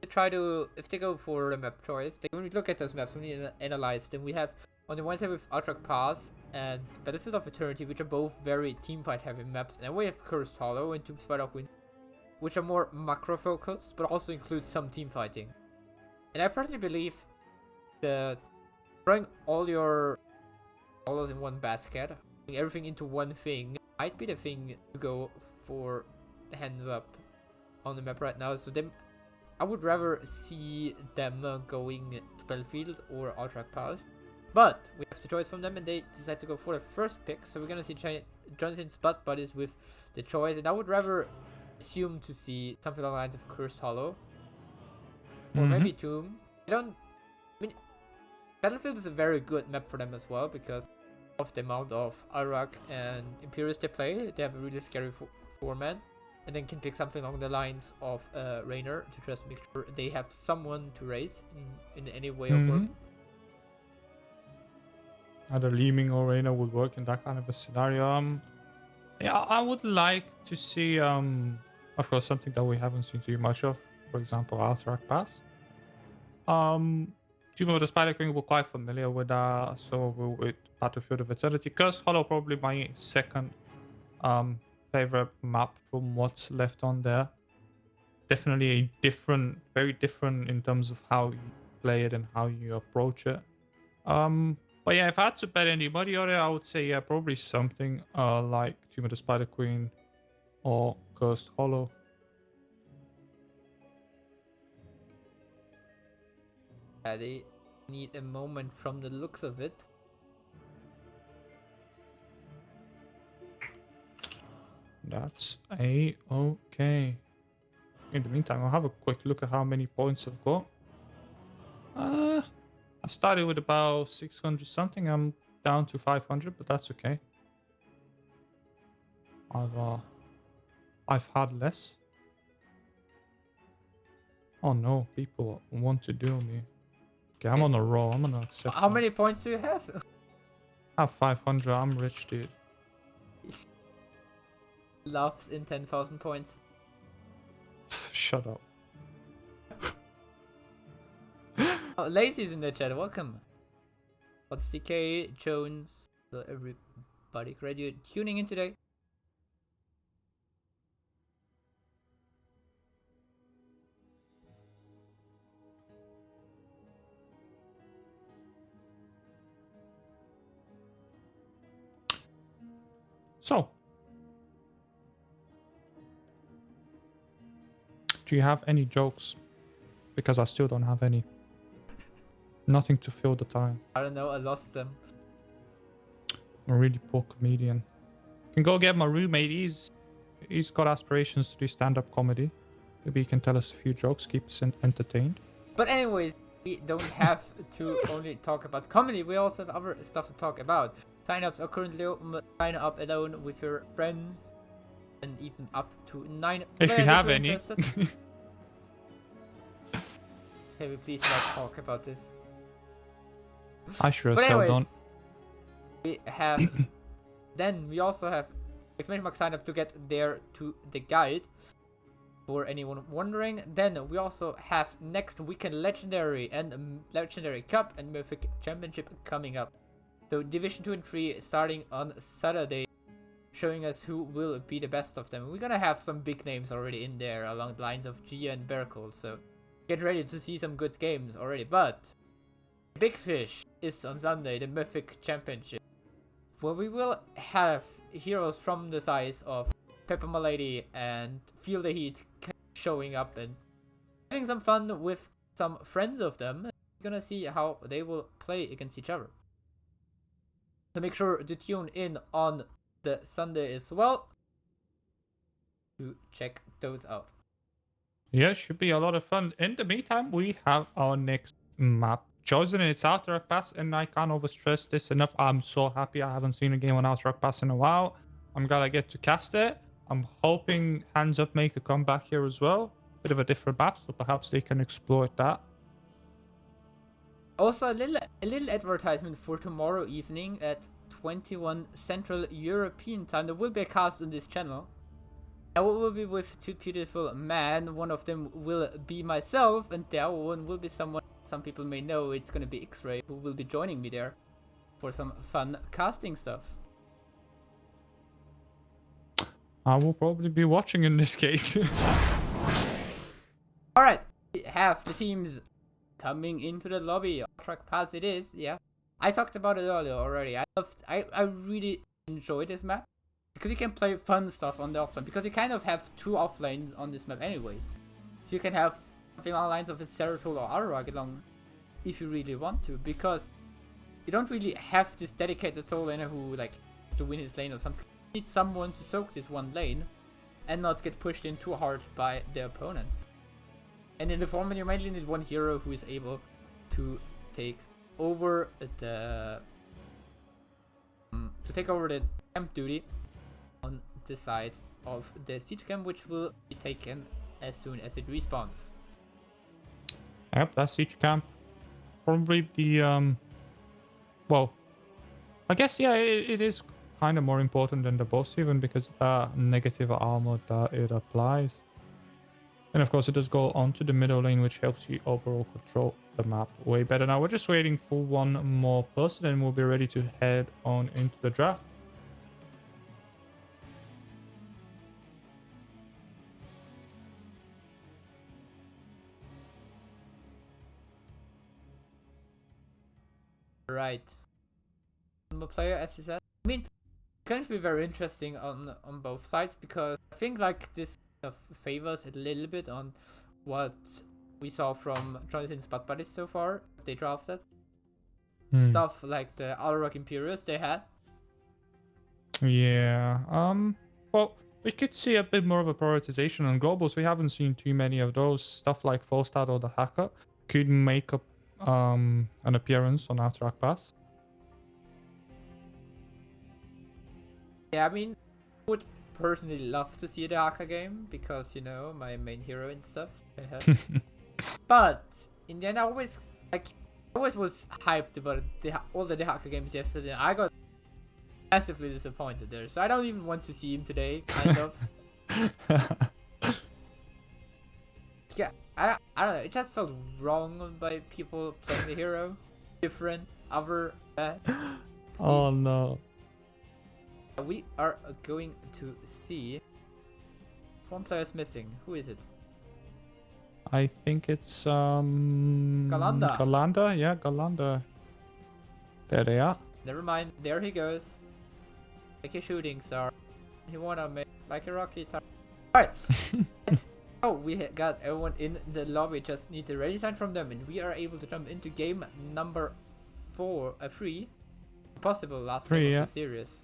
if they go for the map choice, when we look at those maps, when we analyze them, we have on the one side with Altrak Pass and Battlefield of Eternity, which are both very teamfight heavy maps, and then we have Cursed Hollow and Tomb of Spider Queen, which are more macro focused, but also include some team fighting. And I personally believe that throwing all your dollars in one basket, putting everything into one thing, might be the thing to go for the HandsUp on the map right now. So I would rather see them going to Battlefield or Alterac Pass. But we have the choice from them, and they decide to go for the first pick. So we're gonna see Johnson's butt buddies with the choice, and I would rather assume to see something along the lines of Cursed Hollow, or maybe Tomb. I mean, Battlefield is a very good map for them as well because of the amount of Iraq and Imperials they play. They have a really scary four-man, and then can pick something along the lines of Rainer to just make sure they have someone to raise in any way of work. Either Leeming or Rainer would work in that kind of a scenario. Yeah, I would like to see, of course, something that we haven't seen too much of. For example, Alterac Pass. Tomb of the Spider King, we're quite familiar with that. So with Battlefield of Eternity, Cursed Hollow probably my second favorite map from what's left on there. Definitely a different, very different in terms of how you play it and how you approach it. But yeah, if I had to bet anybody on it, I would say probably something like Tomb of the Spider Queen or Cursed Hollow. Yeah, they need a moment from the looks of it. That's a-okay. In the meantime, I'll have a quick look at how many points I've got. I started with about 600 something. I'm down to 500, but that's okay. I've had less. Oh no, people want to do me. Okay, I'm on a roll. I'm gonna accept. How many points do you have? I have 500. I'm rich, dude. Loves in 10,000 points. Shut up. Oh, Lazy's in the chat. Welcome. What's DK, Jones, everybody. Great you tuning in today. So, do you have any jokes? Because I still don't have any. Nothing to fill the time. I don't know, I lost them. I'm a really poor comedian. You can go get my roommate. He's got aspirations to do stand-up comedy. Maybe he can tell us a few jokes, keep us entertained. But anyways, we don't have to only talk about comedy. We also have other stuff to talk about. Sign-ups are currently open. Sign up alone with your friends, and even up to 9 If you players have you're any. interested. Can we please not talk about this? I sure as But hell anyways, don't. we have. Then we also have exclamation mark sign up to get there to the guide. For anyone wondering, then we also have next weekend Legendary and Legendary Cup and Mythic Championship coming up. So Division 2 and 3 starting on Saturday, showing us who will be the best of them. We're gonna have some big names already in there along the lines of Gia and Berkol, so get ready to see some good games already. But the big fish is on Sunday, the Mythic Championship, where we will have heroes from the size of Pepper Milady and Feel the Heat showing up and having some fun with some friends of them. We're gonna see how they will play against each other. So make sure to tune in on the Sunday as well to check those out. Yeah, should be a lot of fun. In the meantime, we have our next map chosen, and it's Alterac Pass, and I can't overstress this enough. I'm so happy I haven't seen a game on Alterac Pass in a while. I'm gonna get to cast it. I'm hoping HandsUp make a comeback here as well. Bit of a different map, so perhaps they can exploit that. Also, a little advertisement for tomorrow evening at 21 Central European time. There will be a cast on this channel. And we will be with two beautiful men. One of them will be myself, and the other one will be someone some people may know. It's gonna be X-Ray, who will be joining me there for some fun casting stuff. I will probably be watching in this case. Alright, we have the teams coming into the lobby. Track Pass it is, yeah. I talked about it earlier already. I really enjoy this map because you can play fun stuff on the offlane, because you kind of have two offlanes on this map anyways. So you can have something along the lines of a Zeratul or Ararag along if you really want to, because you don't really have this dedicated solo laner who like to win his lane or something. You need someone to soak this one lane and not get pushed in too hard by the opponents. And in the format you mainly need one hero who is able to take over the camp duty on the side of the siege camp, which will be taken as soon as it respawns. Yep, that siege camp. Probably the well, I guess yeah, it is kind of more important than the boss even because negative armor that it applies. And of course it does go onto the middle lane, which helps you overall control the map way better. Now we're just waiting for one more person and we'll be ready to head on into the draft. Right. One more player, as you said. I mean, it's going to be very interesting on both sides, because I think like this favors a little bit on what we saw from Jonathan's Butt Buddies so far. They drafted stuff like the Alrock Imperials they had. Yeah. Well, we could see a bit more of a prioritization on globals. We haven't seen too many of those. Stuff like Volstad or the Hacker could make up an appearance on Outtrack Pass. Yeah, I mean, I would personally love to see the Hacker game because, you know, my main hero and stuff. But in the end, I always was hyped about all the Hacker games yesterday. I got massively disappointed there, so I don't even want to see him today, kind of. Yeah, I don't know. It just felt wrong by people playing the hero. Different, other. Oh no. We are going to see. One player is missing. Who is it? I think it's Galanda. Galanda, yeah, Galanda. There they are. Never mind. There he goes. Like a shooting star. He wanna make like a rocket. Alright. Oh, we got everyone in the lobby. Just need the ready sign from them, and we are able to jump into game number 3. Possible last game of the series.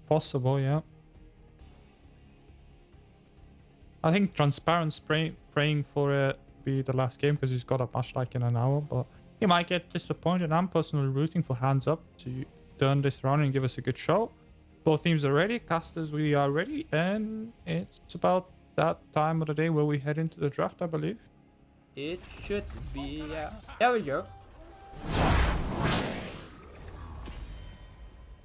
Possible, yeah. I think Transparent's praying for it be the last game because he's got a match like in an hour, but he might get disappointed. I'm personally rooting for HandsUp to turn this around and give us a good show. Both teams are ready, casters we are ready, and it's about that time of the day where we head into the draft, I believe. It should be, yeah. There we go.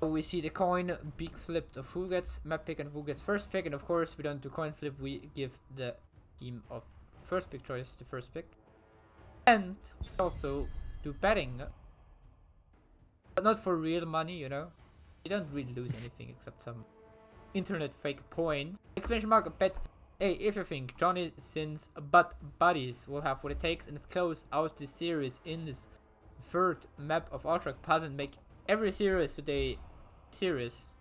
We see the coin being flipped of who gets map pick and who gets first pick, and of course we don't do coin flip, we give the team of first pick choice the first pick. And also do betting, but not for real money, you know. You don't really lose anything except some internet fake points. Exclamation mark bet. Hey, if you think Johnny Sins Butt Buddies will have what it takes and close out the series in this third map of Outtrack Pass and make every series today series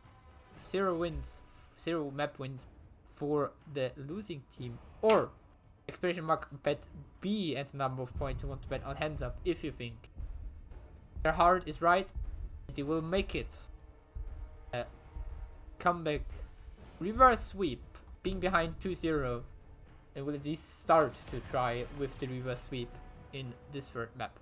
0 wins, 0 map wins for the losing team, or exclamation mark bet B and the number of points you want to bet on HandsUp if you think their heart is right, they will make it. Comeback reverse sweep, being behind 2-0, and will at least start to try with the reverse sweep in this third map.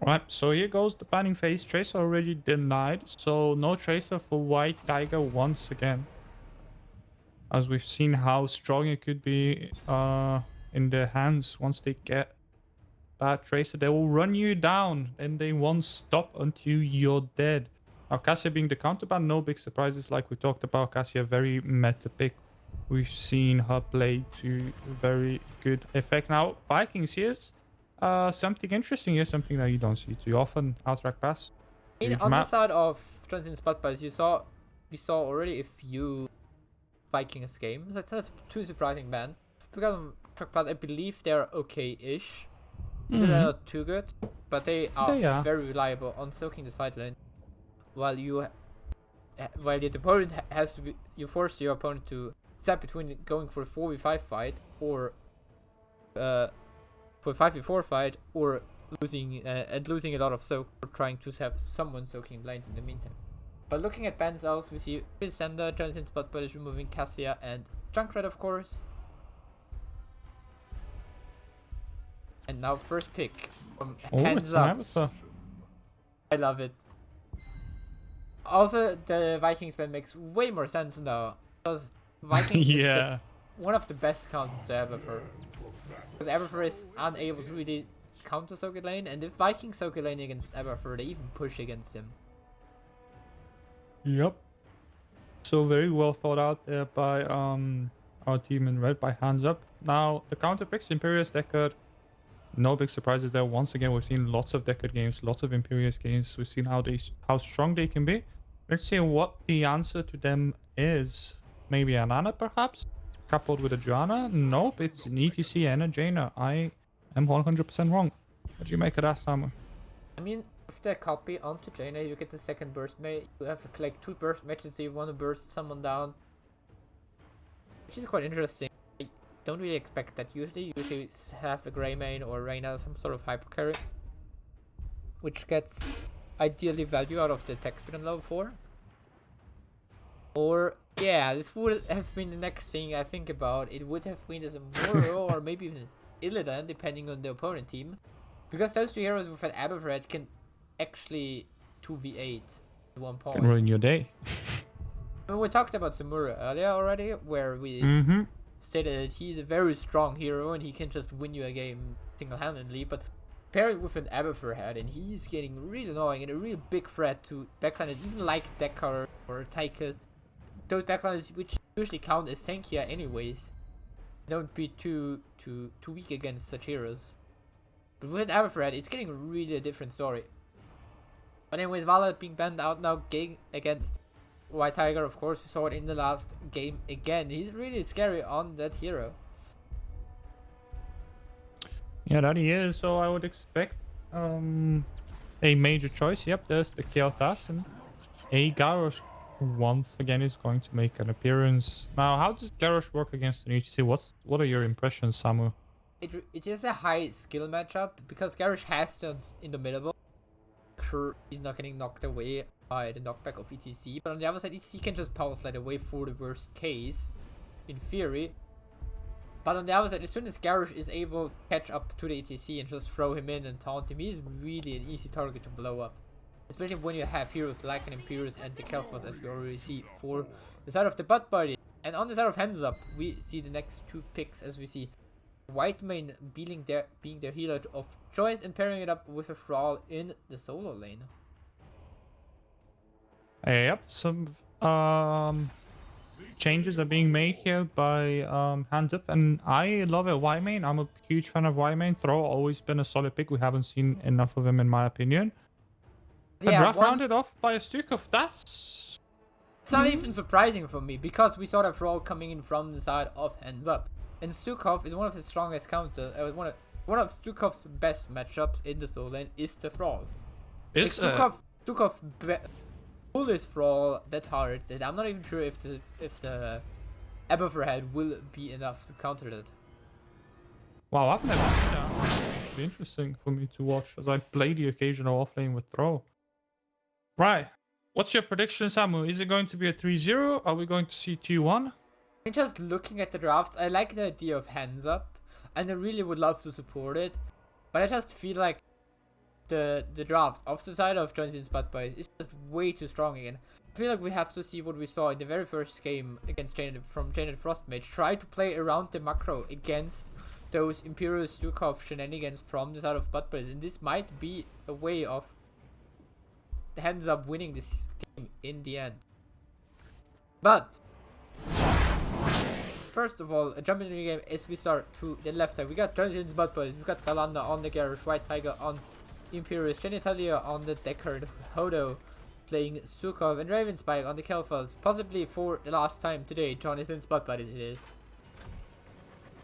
Right, so here goes the banning phase. Tracer already denied, so no Tracer for White Tiger once again. As we've seen how strong it could be in their hands once they get that Tracer. They will run you down and they won't stop until you're dead. Now Cassia being the counterban, no big surprises like we talked about. Cassia very meta pick. We've seen her play to very good effect. Now Vikings here's something interesting here, something that you don't see too often. Outtrack Pass. On the side of Transient Spot Pass, we saw already a few Vikings games. That's not too surprising, man. Because on Outtrack Pass, I believe they're okay-ish. They're not too good, but they are very reliable on soaking the sideline. While the opponent has to be, you force your opponent to decide between going for a 4v5 fight or for a 5v4 fight or losing a lot of soak or trying to have someone soaking lanes in the meantime. But looking at bans else, we see Sender turns into bot is removing Cassia and Junkrat, of course. And now first pick from HandsUp. I love it. Also, the Vikings ban makes way more sense now because Vikings is one of the best counters to Aberfur. Because Aberfur is unable to really counter Socket Lane, and if Vikings Socket Lane against Aberfur, they even push against him. Yep. So very well thought out there by our team in red, by HandsUp. Now the counter picks, Imperious Deckard. No big surprises there. Once again, we've seen lots of Deckard games, lots of Imperious games. We've seen how strong they can be. Let's see what the answer to them is. Maybe an Anna, perhaps? Coupled with a Joanna? Nope, it's an ETC and a Jaina. I am 100% wrong. What do you make of that, Samu? I mean, if they copy onto Jaina, you get the second burst mate. You have to collect 2 burst matches if you want to burst someone down. Which is quite interesting. I don't really expect that usually. Usually have a Greymane or Reyna, some sort of hyper carry. Which gets ideally value out of the attack speed on level 4. Or, yeah, this would have been the next thing I think about. It would have been as a Moro or maybe even Illidan, depending on the opponent team. Because those 2 heroes with an Aberfred can actually 2v8 at one point. Can ruin your day. I mean, we talked about Samura earlier already, where we stated that he's a very strong hero and he can just win you a game single-handedly, but paired with an Aberfred, and he's getting really annoying and a real big threat to backliners, even like Deckard or Taika. Those backliners which usually count as tankier anyways. Don't be too weak against such heroes. But with Aberfred, it's getting really a different story. But anyways, Valor being banned out now, game against White Tiger, of course, we saw it in the last game again. He's really scary on that hero. Yeah, that he is, so I would expect a major choice. Yep, there's the Keothas, and a Garrosh once again is going to make an appearance. Now, how does Garrosh work against an HC? What are your impressions, Samu? It is a high skill matchup because Garrosh has stunts in the middle. Sure, he's not getting knocked away by the knockback of ETC, but on the other side, ETC can just power slide away for the worst case, in theory. But on the other side, as soon as Garrosh is able to catch up to the ETC and just throw him in and taunt him, he's really an easy target to blow up. Especially when you have heroes like an Imperious and the Kelphos, as we already see for the side of the butt body. And on the side of HandsUp, we see the next 2 picks, as we see Whitemane being their healer of choice and pairing it up with a Thrall in the solo lane. Yep, some changes are being made here by HandsUp, and I love it. Whitemane, I'm a huge fan of Whitemane. Thrall always been a solid pick. We haven't seen enough of him, in my opinion. Yeah, draft rounded off by a Stukov. It's not even surprising for me, because we saw that Thrall coming in from the side of HandsUp. And Stukov is one of his strongest counters. One of Stukov's best matchups in the solo lane is the Thrall. Stukov pull his Thrall that hard that I'm not even sure if the Aberfred will be enough to counter that. Wow, I've never seen that. It'll be interesting for me to watch as I play the occasional offlane with Thrall. Right. What's your prediction, Samu? Is it going to be a 3-0? Are we going to see 2-1? Just looking at the drafts, I like the idea of HandsUp, and I really would love to support it, but I just feel like the draft off the side of Johnson Spot Boys is just way too strong again. I feel like we have to see what we saw in the very first game against Janet Frostmage. Try to play around the macro against those Imperial Stukov shenanigans from the side of Butt Boys, and this might be a way of HandsUp winning this game in the end. But first of all, jumping into the game as we start to the left side. We got Dungeons Butt Boys, we got Galanda on the Garrosh, White Tiger on Imperious, Genitalia on the Deckard, Hodo playing Stukov, and Ravenspike on the Kelphos. Possibly for the last time today, Jonathan's Butt Buddies it is.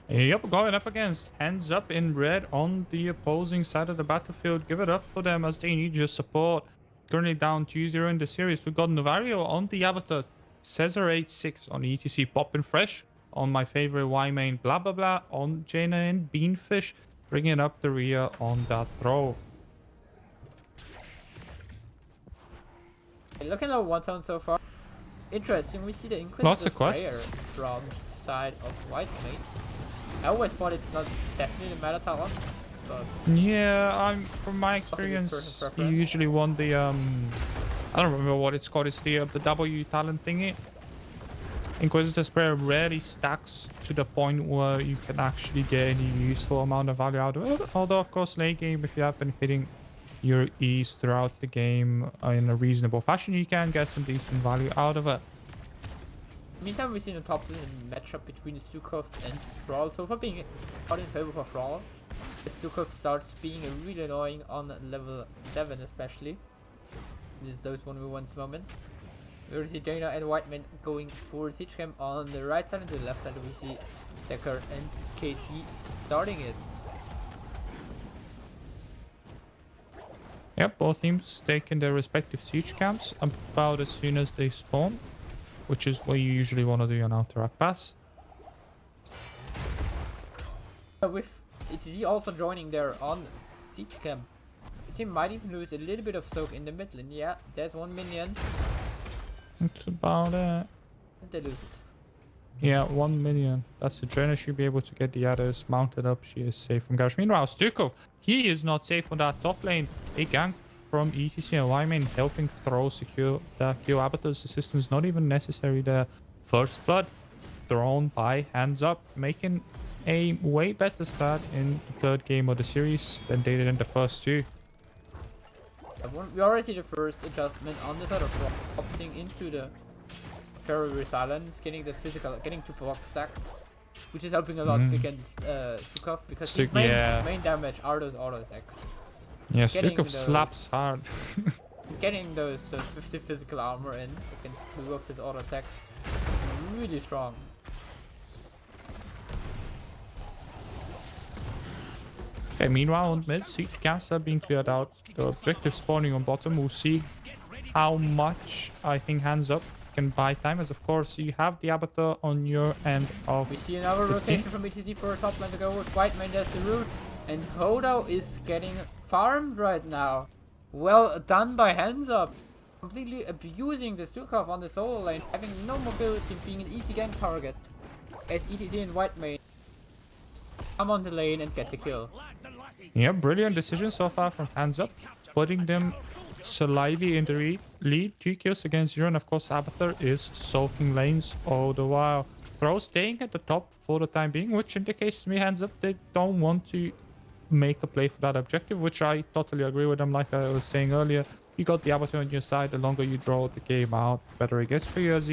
Yep, going up against HandsUp in red on the opposing side of the battlefield. Give it up for them as they need your support. Currently down 2-0 in the series. We've got Novario on the Avatar. Caesar 8-6 on ETC, popping fresh. on my favorite Y main, blah blah blah, on Jaina and Beanfish, bringing up the rear on that throw. Looking at one tone so far. Interesting, we see the Lots Inquisitor of quests. Sprayer from the side of White Mage. I always thought it's not definitely the meta talent, but Yeah, from my possibly personal experience, you preference. usually want the I don't remember what it's called. It's the W talent thingy. Inquisitor Sprayer rarely stacks to the point where you can actually get any useful amount of value out of it. Although, of course, late game, if you have been hitting your E's throughout the game in a reasonable fashion, you can get some decent value out of it. Meantime, we've seen a top lane matchup between Stukov and Thrall. So far being out in favor for Thrall. Stukov starts being really annoying on level 7 especially. This is those 1v1 moments. We see Jaina and Whiteman going for Siege Camp on the right side, and to the left side we see Decker and KT starting it. Yep, both teams taking their respective siege camps about as soon as they spawn, which is what you usually want to do on Outer Rack Pass. With ETZ also joining there on Siege Camp, the team might even lose a little bit of soak in the mid lane. Yeah, there's 1 minion, That's about it. and they lose it. Yeah, 1 million. That's the Jaina should be able to get the others mounted up. She is safe from Garage. Meanwhile, Stukov, he is not safe on that top lane. A gank from ETC and Ymain helping Throw secure the kill. Abathur's assistance not even necessary there. First blood thrown by HandsUp, making a way better start in the third game of the series than they did in the first two. We already see the first adjustment on the side of Rock, opting into the Fairy Resilience, getting the physical, getting 2 block stacks, which is helping a lot against Stukov, because his main damage are those auto attacks. Yeah, Getting Stukov slaps hard. Getting those 50 physical armor in against 2 of his auto attacks is really strong. Okay, meanwhile on mid, siege camps have been cleared out. The objective spawning on bottom. We'll see how much I think HandsUp can buy time, as of course you have the Abathur on your end of. We see another rotation from ETZ for a top lane to go with Whiteman. There's the root, and Hodo is getting farmed right now. Well done by HandsUp. Completely abusing the Stukov on the solo lane, having no mobility, being an easy gank target. As ETZ and Whiteman come on the lane and get the kill. Yeah, brilliant decision so far from HandsUp, putting them slightly in the lead. 2 kills against 0, and of course Abathur is soaking lanes all the while. Throw staying at the top for the time being, which indicates to me HandsUp they don't want to make a play for that objective, which I totally agree with them. Like I was saying earlier, you got the Abathur on your side, the longer you draw the game out, the better it gets for you, as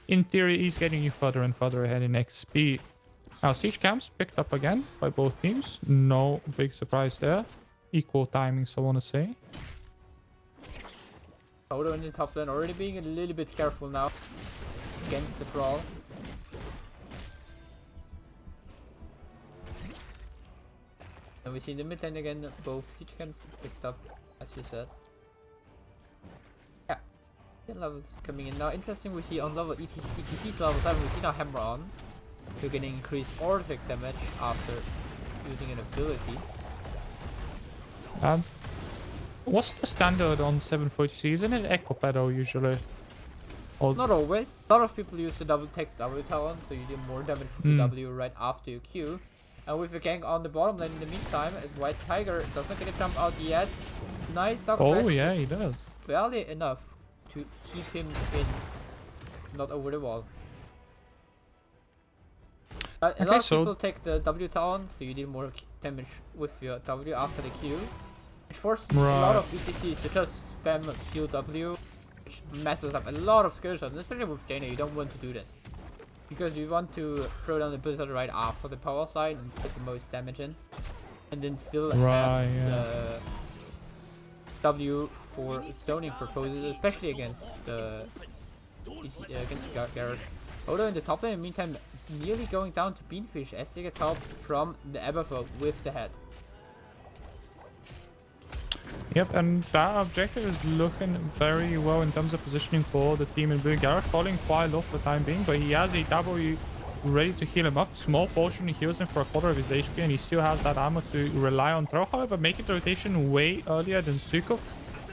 in theory, he's getting you further and further ahead in XP. Now, siege camps picked up again by both teams. No big surprise there. Equal timings, I want to say. Hodo in the top lane already being a little bit careful now against the Brawl. And we see in the mid lane again, both siege camps picked up, as you said. Yeah, the levels coming in now. Interesting, we see on level ETC's level 7, we see now Hammer on. You're getting increased automatic damage after using an ability. What's the standard on 740C? Isn't it Echo Pedal usually? Or Not always. A lot of people use the double text W talent, so you do more damage with the W right after your Q. And with the gank on the bottom lane in the meantime, as White Tiger does not get a jump out yet. Nice dog oh back, yeah, he does. barely enough to keep him in, not over the wall. A lot of people take the W talent, so you do more damage with your W after the Q, which forces a lot of ETCs to just spam QW, which messes up a lot of skill shots, especially with Jaina. You don't want to do that, because you want to throw down the Blizzard right after the power slide and put the most damage in, and then still have the W for zoning purposes, especially against the Garrett. Although in the top lane, in the meantime, nearly going down to Beanfish as he gets help from the Abathur with the head. Yep, and that objective is looking very well in terms of positioning for the team in blue. Garrett falling quite low for the time being, but he has a W ready to heal him up. Small potion heals him for a quarter of his HP, and he still has that armor to rely on throw. However, making the rotation way earlier than Stukov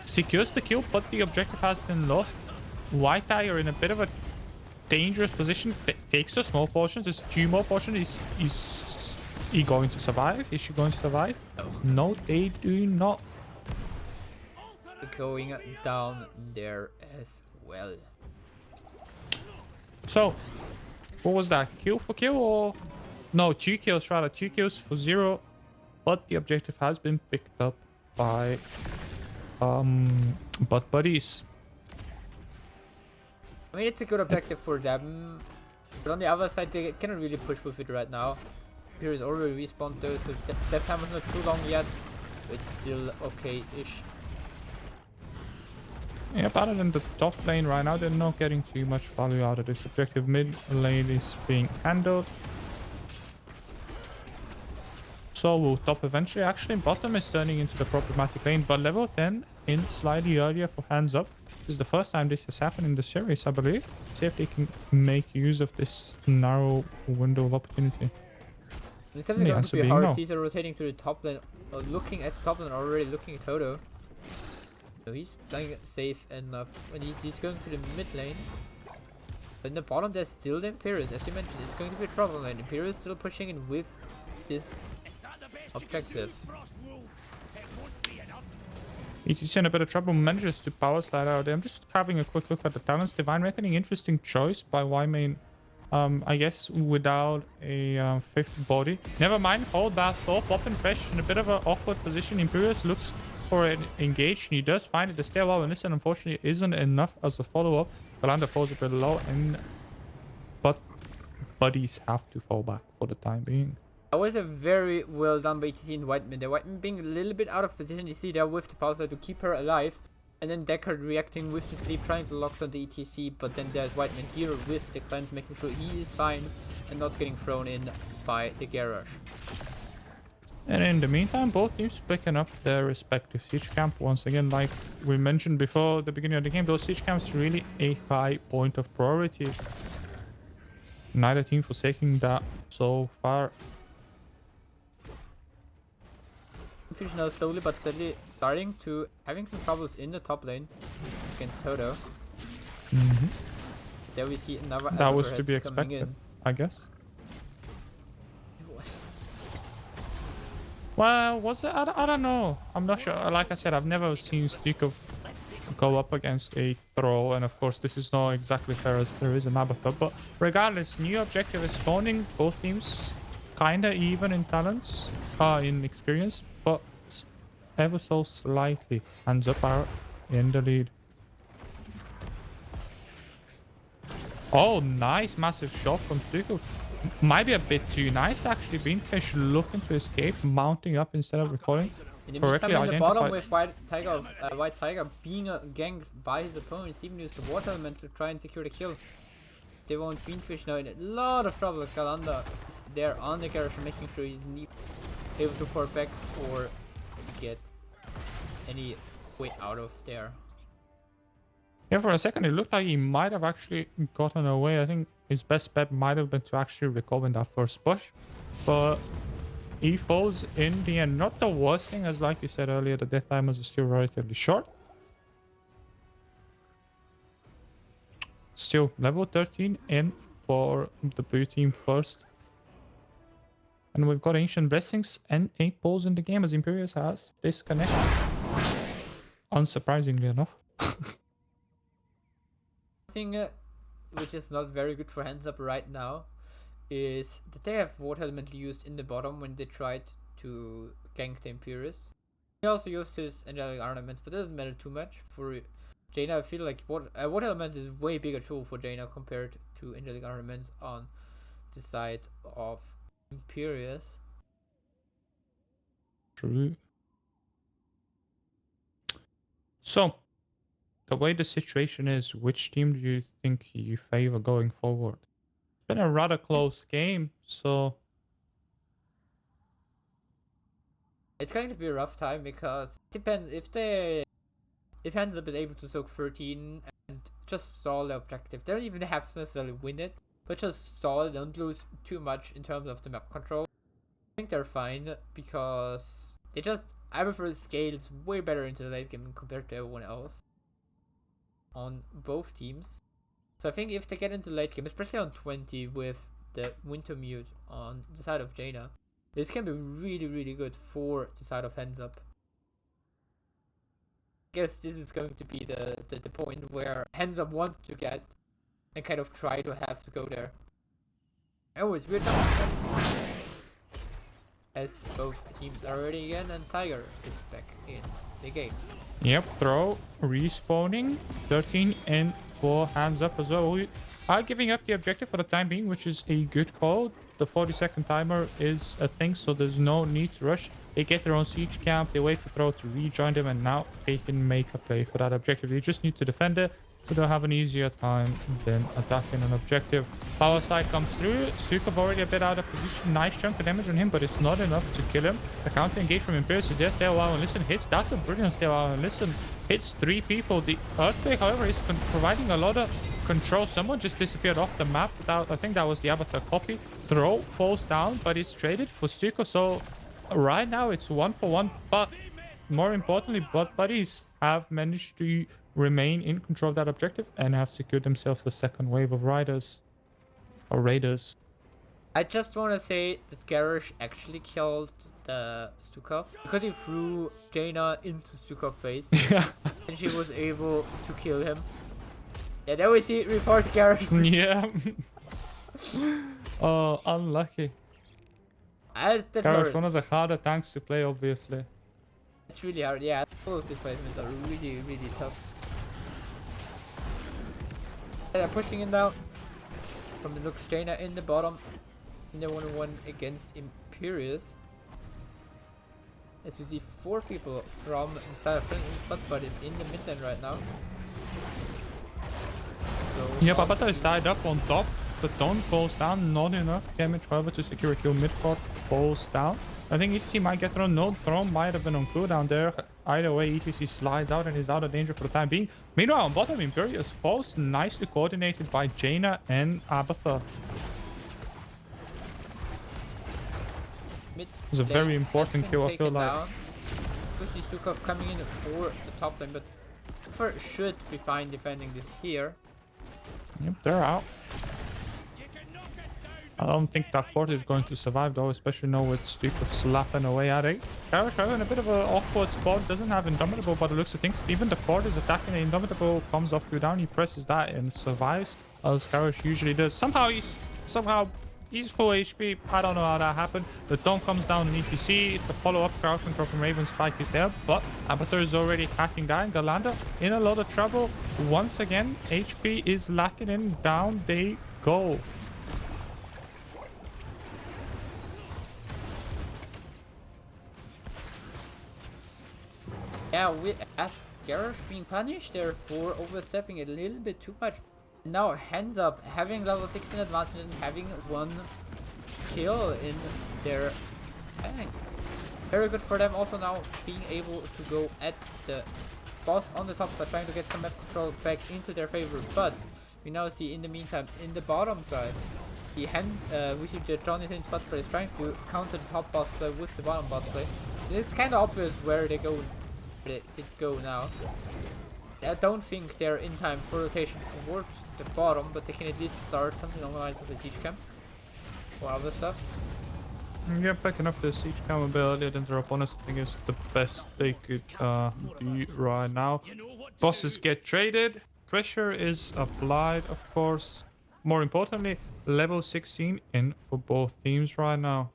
secures the kill, but the objective has been lost. White Tiger in a bit of a dangerous position. Takes the small potions. There's 2 more potions. Is he going to survive? Is she going to survive? No, they do not. Going down there as well. So, what was that? Kill for kill or... No, 2 kills rather. 2 kills for 0. But the objective has been picked up by... Butt Buddies. I mean, it's a good objective for them. But on the other side, they cannot really push with it right now. Here is already respawned though, so death time is not too long yet. But it's still okay-ish. Yeah, other than the top lane right now, they're not getting too much value out of this objective. Mid lane is being handled. So will top eventually. Actually, bottom is turning into the problematic lane, but level 10 in slightly earlier for hands up. This is the first time this has happened in the series, I believe. See if they can make use of this narrow window of opportunity. It's definitely going to be hard. He's rotating through the top lane, looking at the top lane, already looking at Toto. So he's playing it safe enough. When he's going to the mid lane. But in the bottom, there's still the Imperius. As you mentioned, it's going to be a problem. And Imperius still pushing in with this objective. He's in a bit of trouble. Manages to power slide out there. I'm just having a quick look at the talents. Divine Reckoning, interesting choice by Y-Main. I guess without a fifth body. Never mind. Hold that thought. Up and fresh in a bit of an awkward position. Imperius looks for an engage, and he does find it. The stairwell, and this unfortunately isn't enough as a follow-up. Galanda falls a bit low, but buddies have to fall back for the time being. That was a very well done by ETC in Whiteman. The Whiteman being a little bit out of position. You see there with the pulsar to keep her alive. And then Deckard reacting with the sleep, trying to lock down the ETC. But then there's Whiteman here with the cleanse, making sure he is fine and not getting thrown in by the garage. And in the meantime, both teams picking up their respective siege camp. Once again, like we mentioned before the beginning of the game, those siege camps really a high point of priority. Neither team forsaking that so far. Fish now slowly but steadily starting to having some troubles in the top lane against Toto. There we see another. That was to be expected, I guess. Well, was it? I don't know. I'm not sure. Like I said, I've never seen Stukov go up against a throw, and of course this is not exactly fair as there is an Abathur. But regardless, new objective is spawning. Both teams kinda even in talents, in experience, but ever so slightly. HandsUp are in the lead. Oh, nice massive shot from Stukov. Might be a bit too nice actually. Beanfish looking to escape, mounting up instead of recalling. In the meantime, in the bottom with White Tiger being ganked by his opponents, even used the water element to try and secure the kill. They want Beanfish now in a lot of trouble. Galanda is there on the garage, making sure he's able to pour back or get any way out of there. Yeah, for a second it looked like he might have actually gotten away. I think his best bet might have been to actually recover in that first push. But he falls in the end. Not the worst thing, as like you said earlier, the death timers are still relatively short. Still, level 13 in for the blue team first. And we've got Ancient Blessings and 8 balls in the game as Imperius has disconnected. Unsurprisingly enough. Thing which is not very good for HandsUp right now is that they have water element used in the bottom when they tried to gank the Imperius. He also used his angelic ornaments, but it doesn't matter too much. For Jaina, I feel like water element is way bigger tool for Jaina compared to angelic ornaments on the side of Imperius. True. So, the way the situation is, which team do you think you favor going forward? It's been a rather close game, so... It's going to be a rough time because it depends if HandsUp is able to soak 13 and just solve the objective. They don't even have to necessarily win it, but just stall, don't lose too much in terms of the map control. I think they're fine because they just, I prefer scales way better into the late game compared to everyone else on both teams. So I think if they get into late game, especially on 20 with the Winter Mute on the side of Jaina, this can be really, really good for the side of HandsUp. I guess this is going to be the point where HandsUp want to get and kind of try to have to go there. Anyways, we're done as both teams are ready again, and Tiger is back in the game. Yep, throw, respawning, 13 and 4 hands up as well. We are giving up the objective for the time being, which is a good call. The 40-second timer is a thing, so there's no need to rush. They get their own siege camp, they wait for throw to rejoin them, and now they can make a play for that objective. They just need to defend it, so they'll have an easier time than attacking an objective. Power side comes through. Stukov already a bit out of position. Nice chunk of damage on him, but it's not enough to kill him. The counter engage from Imperius is there. Stay a while and listen. Hits. That's a brilliant stay a while and listen. Hits 3 people. The Earthquake, however, is providing a lot of control. Someone just disappeared off the map without, I think that was the Avatar copy. Throw falls down, but it's traded for Stukov. So right now it's 1 for 1. But more importantly, Blood Buddies have managed to remain in control of that objective and have secured themselves the second wave of riders or raiders. I just want to say that Garrosh actually killed the Stukov because he threw Jaina into Stukov's face and she was able to kill him. Yeah, there we see report Garrosh. Yeah. Oh, unlucky. That Garrosh, hurts. one of the harder tanks to play, obviously. It's really hard, yeah. Those displacements are really, really tough. They're pushing in now. From the looks, Jaina in the bottom. In the 1-on-1 against Imperius. As you see, 4 people from the side of Finland, but is in the mid lane right now. So, Yeah, Babata is tied up on top. The taunt falls down, not enough damage, however, to secure a kill. Midcourt falls down. I think ETC might get thrown. No thrown might have been on cooldown there. Either way, ETC slides out and is out of danger for the time being. Meanwhile, on bottom, Imperius falls, nicely coordinated by Jaina and Abatha. mid It was a very lane important has kill, been I feel taken like. down. With these 2 coming in for the top lane, but Cooper should be fine defending this here. Yep, they're out. I don't think that fort is going to survive though, especially now with Stukov slapping away at it. Garrosh in a bit of an awkward spot, doesn't have Indomitable by the looks of things. Even the fort is attacking the Indomitable, comes off cooldown, he presses that and survives, as Garrosh usually does. Somehow he's full HP, I don't know how that happened. The Dome comes down in ETC, the follow-up crowd control from Raven Spike is there, but Avatar is already hacking that, and Galanda in a lot of trouble. Once again, HP is lacking and down they go. Yeah, with Garrosh being punished there for overstepping a little bit too much. Now HandsUp having level 16 advantage and having 1 kill in their tank. Very good for them also now being able to go at the boss on the top side, trying to get some map control back into their favor. But we now see in the meantime in the bottom side, we see the Johnny Saints bot play is trying to counter the top boss play with the bottom boss play. It's kind of obvious where they go now. I don't think they're in time for rotation towards the bottom, but they can at least start something along the lines of a siege camp or other stuff. Yeah, picking up the siege cam ability than their opponents, I think is the best they could do right now. Bosses get traded, pressure is applied, of course. More importantly, level 16 in for both teams right now.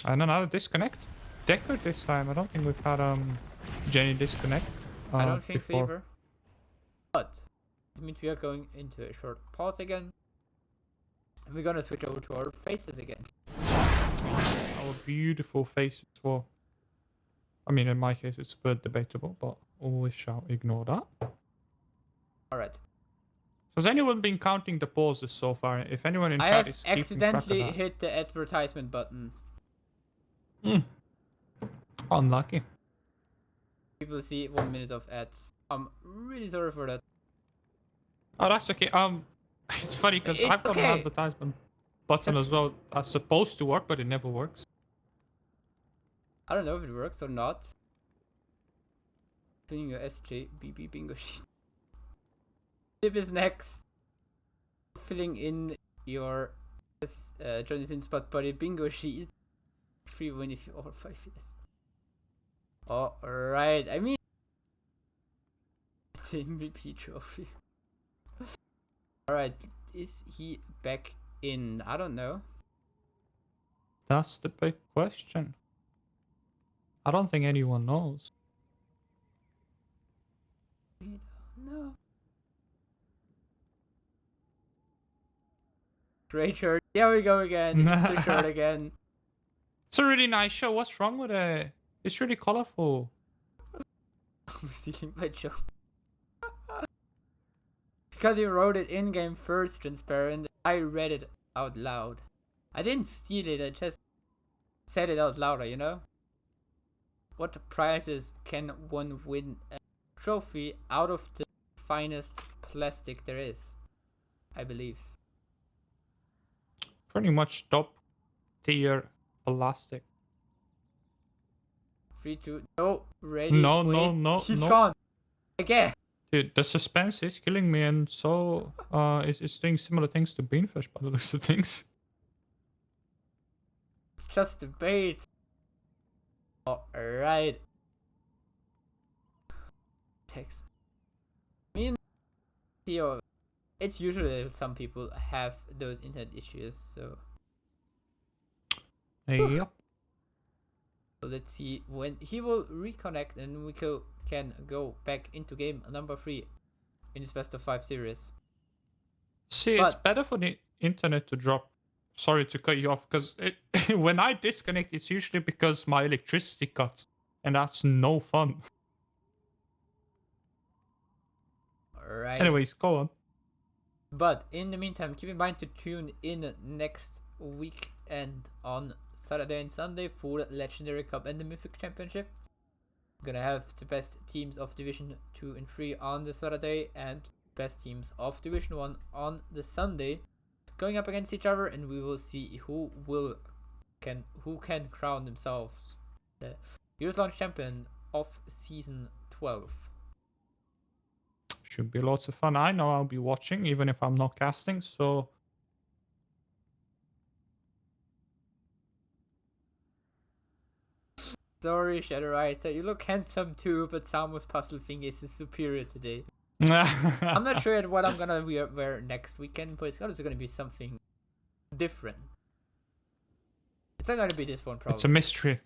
And another disconnect. Decker this time. I don't think we've had Jenny disconnect. I don't think before. so either. But it means we are going into a short pause again. And we're gonna switch over to our faces again. Our beautiful faces. Well, I mean, in my case, it's a bit debatable, but we shall ignore that. Alright. Has anyone been counting the pauses so far? If anyone in I chat have is keeping accidentally track of hit the advertisement button. that. Unlucky. People see 1 minute of ads. I'm really sorry for that. Oh, that's okay. It's funny because It's I've got an okay. advertisement button as well. That's supposed to work, but it never works. I don't know if it works or not. Filling your SJBB bingo sheet. Tip is next. Filling in your Johnny Sins Butt Buddy bingo sheet. Free win if you over 5 years. Alright, I mean, it's an MVP trophy. Alright, is he back in? I don't know. That's the big question. I don't think anyone knows. We don't know. Great shirt. There we go again. It's the shirt again. It's a really nice show. What's wrong with it? It's really colorful. I'm stealing my joke. Because you wrote it in game first, transparent, I read it out loud. I didn't steal it, I just said it out louder, you know? What prizes can one win? A trophy out of the finest plastic there is, I believe. Pretty much top tier plastic. 3, 2, no, ready. No, He's no. gone. Again. Dude, the suspense is killing me, and so it's doing similar things to Beanfish by the looks of things. It's just a bait. Alright. Text. Me and Theo, it's usually that some people have those internet issues, so Yep. let's see when he will reconnect and we can go back into game number 3 in this best of 5 series. See, it's better for the internet to drop. Sorry to cut you off, because when I disconnect, it's usually because my electricity cuts, and that's no fun. Alright. Anyways, go on. But in the meantime, keep in mind to tune in next week and on Saturday and Sunday for the Legendary Cup and the Mythic Championship. We're gonna have the best teams of Division 2 and 3 on the Saturday and best teams of Division 1 on the Sunday, going up against each other, and we will see who can crown themselves the Youth Launch Champion of Season 12. Should be lots of fun. I know I'll be watching, even if I'm not casting, so... Sorry, Shadow Rider, you look handsome too, but Samus puzzle thing is superior today. I'm not sure yet what I'm gonna wear next weekend, but it's also gonna be something different. It's not gonna be this one, probably. It's a mystery.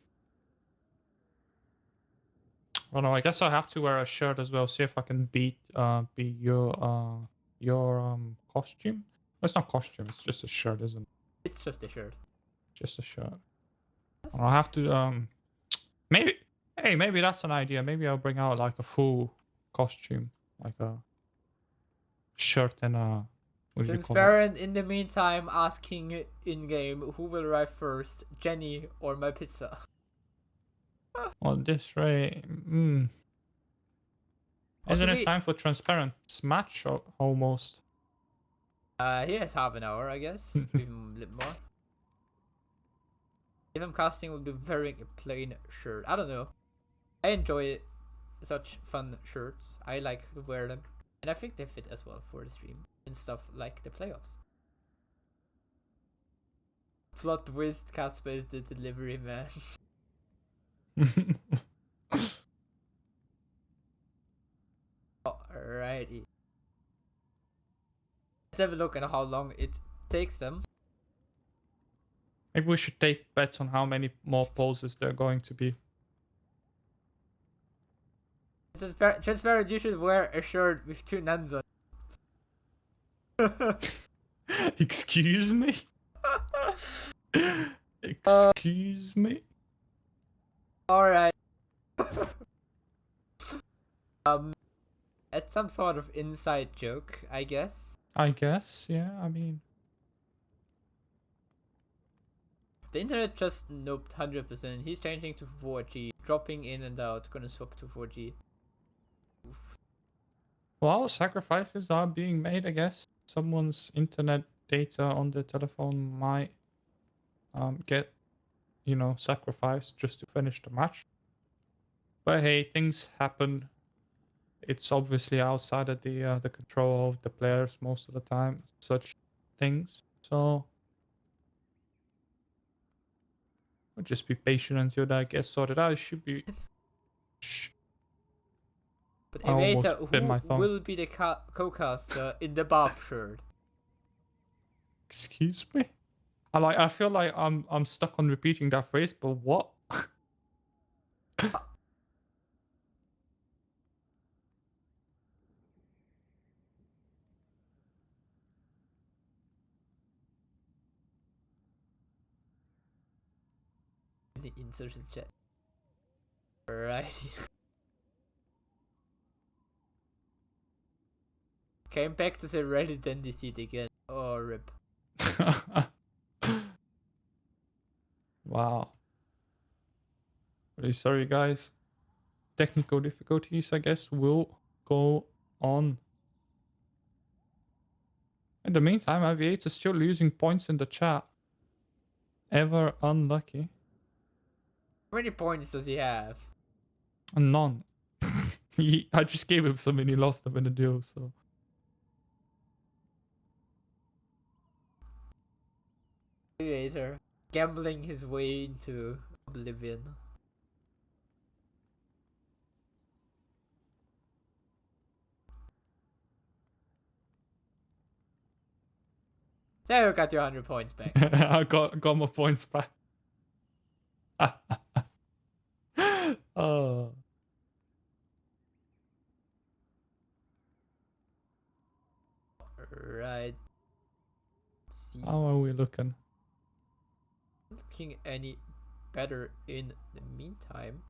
Oh no, I guess I have to wear a shirt as well. See if I can beat your costume. It's not costume. It's just a shirt, isn't it? It's just a shirt. Just a shirt. I'll have to maybe. Hey, maybe that's an idea. Maybe I'll bring out like a full costume, like a shirt and a. What do you call it? Transparent in the meantime asking in game who will arrive first, Jenny or my pizza. On this rate, Isn't it time for transparent match almost? He has half an hour, I guess. Even a little more. If I'm casting, will be wearing a plain shirt. I don't know. I enjoy such fun shirts. I like to wear them, and I think they fit as well for the stream and stuff like the playoffs. Plot twist: Casper is the delivery man. Alrighty. Let's have a look at how long it takes them. Maybe we should take bets on how many more poses there are going to be. Transparent, you should wear a shirt with 2 nuns on. Excuse me? Excuse me? Alright. It's some sort of inside joke, I guess. I guess, yeah, I mean... The internet just noped 100%. He's changing to 4G, dropping in and out, gonna swap to 4G. Oof. Well, sacrifices are being made, I guess. someone's internet data on their telephone might get, sacrificed just to finish the match. But hey, things happen. It's obviously outside of the control of the players most of the time, such things. So I'll just be patient until that gets sorted out. It should be. Shh, But I almost Aviator, bit who my tongue. will be the co-caster in the buff shirt? Excuse me. I feel like I'm stuck on repeating that phrase, but what? In the insertion chat. Alrighty. Came back to the Reddit and deceit again. Oh, rip. Wow. Really sorry, guys. Technical difficulties, I guess, will go on. In the meantime, Aviator's still losing points in the chat. Ever unlucky. How many points does he have? None. I just gave him some and he lost them in the deal, so. Aviator. Gambling his way into oblivion. There you got your 100 points back. I got my points back. Oh. Right. See. How are we looking? Looking any better in the meantime.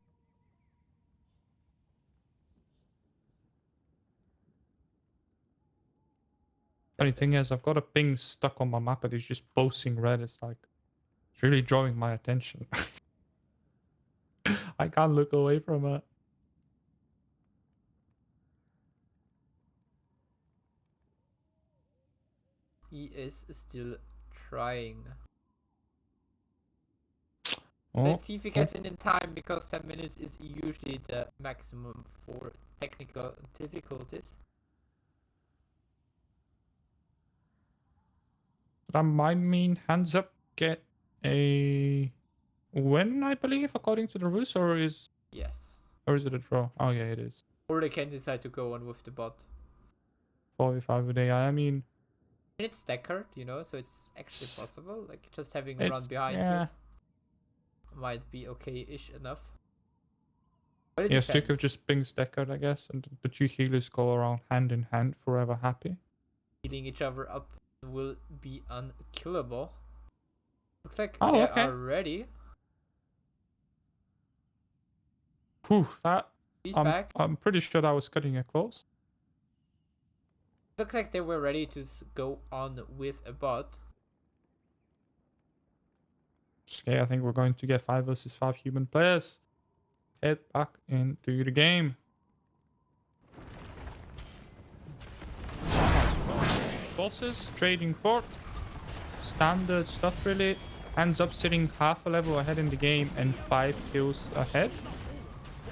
Funny thing is, I've got a ping stuck on my map and it's just pulsing red. It's like, it's really drawing my attention. I can't look away from it. He is still trying. Oh, Let's see if he gets in time, because 10 minutes is usually the maximum for technical difficulties. that might mean HandsUp get a win, I believe, according to the rules, or is Yes. it a draw? Oh yeah, it is. Or they can decide to go on with the bot. 45 a day. I mean, And it's staggered, you know, so it's actually possible. Like, just having a it's run behind yeah. you might be okay-ish enough. But it Yeah, so you could depends. just ping staggered, I guess, and the two healers go around hand in hand, forever happy. Healing each other up will be unkillable. Looks like Oh, they okay. are ready. Whew, that He's back. I'm pretty sure that was cutting it close. Looks like they were ready to go on with a bot. Okay, I think we're going to get 5 versus 5 human players. Head back into the game. Bosses, trading fort. Standard stuff really. HandsUp sitting half a level ahead in the game and 5 kills ahead.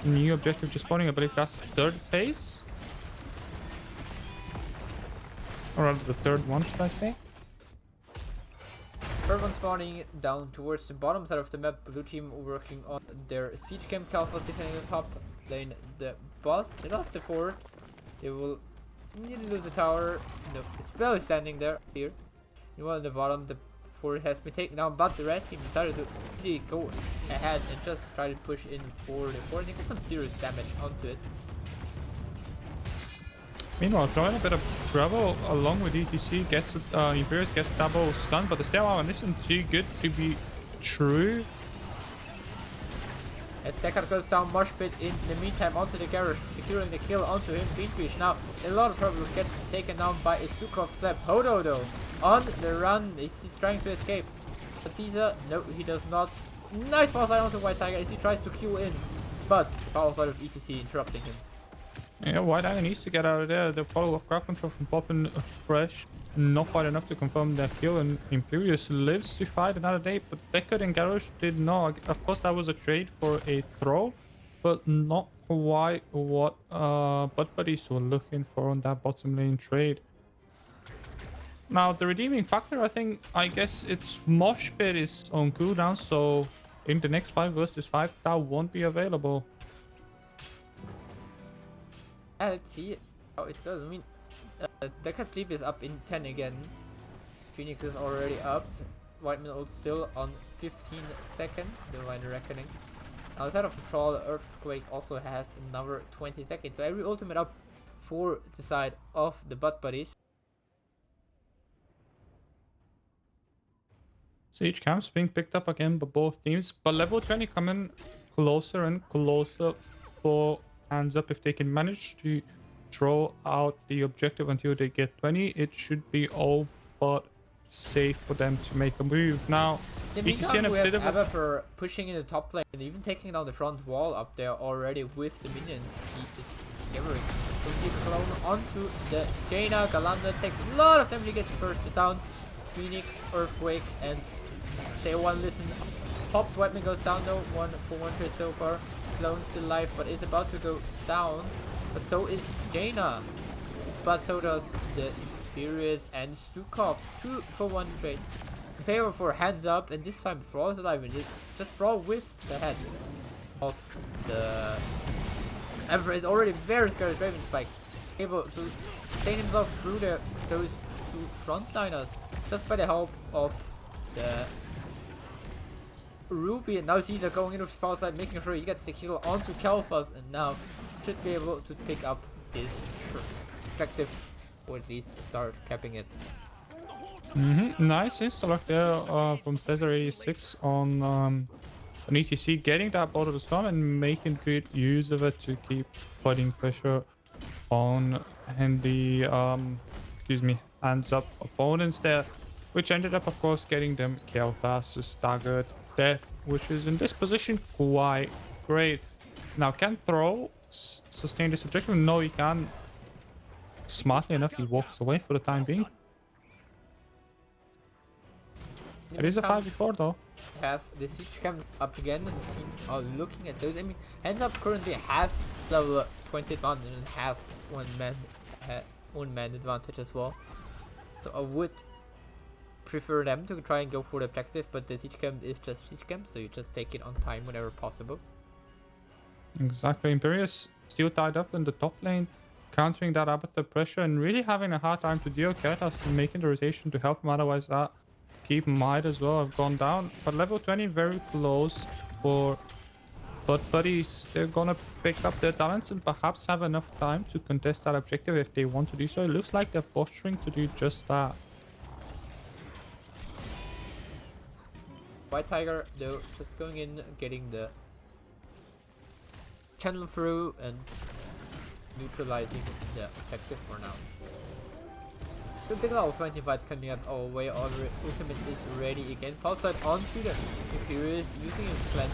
New objective just spawning, I believe that's third phase. Or rather the third one, should I say? Third one spawning down towards the bottom side of the map. Blue team working on their siege camp. Calphos defending the top lane. The boss, they lost the fort. They will need to lose the tower. No, it's barely standing there. Here. Meanwhile, at the bottom, the fort has been taken down, but the red team decided to really go ahead and just try to push in for the fort. They got some serious damage onto it. Meanwhile, throwing a bit of trouble along with ETC, gets Imperius gets double stunned, but the stair armor isn't too good to be true. As Deckard goes down Mosh Pit in the meantime onto the garage, securing the kill onto him. Beachfish now in a lot of trouble, gets taken down by a Stukov slap. Hodo though, on the run, he's trying to escape. But Caesar, no, he does not. Nice power slide onto White Tiger as he tries to queue in, but the power slide of ETC interrupting him. Yeah, White Dagger needs to get out of there. The follow-up crowd control from popping fresh. Not quite enough to confirm their kill, and Imperius lives to fight another day, but Deckard and Garrosh did not. Of course, that was a trade for a throw, but not quite what Butt Buddies were looking for on that bottom lane trade. Now, the redeeming factor, I guess it's Mosh Pit is on cooldown, so in the next 5 versus 5, that won't be available. Let's see how it goes. I mean, Deckard Sleep is up in 10 again. Phoenix is already up. Whiteman ult still on 15 seconds. Divine Reckoning. Outside of the Brawl, Earthquake also has another 20 seconds. So every ultimate up for the side of the Butt Buddies. Siege camps being picked up again by both teams, but level 20 coming closer and closer for HandsUp. If they can manage to draw out the objective until they get 20, it should be all but safe for them to make a move. Now, In the meantime, we have Ava for pushing in the top lane and even taking down the front wall up there already with the minions he is gathering. So we see Clone onto the Jaina. Galanda takes a lot of damage, gets bursted down. Phoenix, Earthquake, and Stay One listen. Pop weapon goes down though, 1 for 100 so far. Clone still alive, but is about to go down. But so is Jaina. But so does the Imperius and Stukov. 2 for 1 trade. In favor for HandsUp, and this time Brawl is alive, and it just Brawl with the head of the Emperor is already very scared of Raven Spike. Able to sustain himself through those 2 frontliners just by the help of the Ruby, and now Caesar going in with Spotlight, making sure he gets the kill onto Kel'Thas, and now should be able to pick up this objective, or at least start capping it. Nice insta-lock there from Cesar86 on ETC, getting that ball of the storm and making good use of it to keep putting pressure on the HandsUp opponents there, which ended up, of course, getting them Kel'Thas staggered death, which is in this position quite great. Now, can Throw sustain this objective? No, he can. Smartly enough, he walks away for the time being. It is a 5v4 though. Have the siege camps up again, and teams are looking at those. I mean, HandsUp currently has level 20 advantage and have one man advantage as well. So I would prefer them to try and go for the objective, but the siege camp is just siege camp, so you just take it on time whenever possible. Exactly. Imperius still tied up in the top lane, countering that Abathur pressure and really having a hard time to deal. Kel'Thas making the rotation to help him, otherwise that keep might as well have gone down. But level 20 very close for Butt Buddies. They're gonna pick up their talents and perhaps have enough time to contest that objective if they want to do so. It looks like they're posturing to do just that. White Tiger though just going in, getting the channel through and neutralizing the objective for now. The big level 20 fight coming up our way. Our ultimate is ready again. Pulse light onto the Imperius using his cleanse.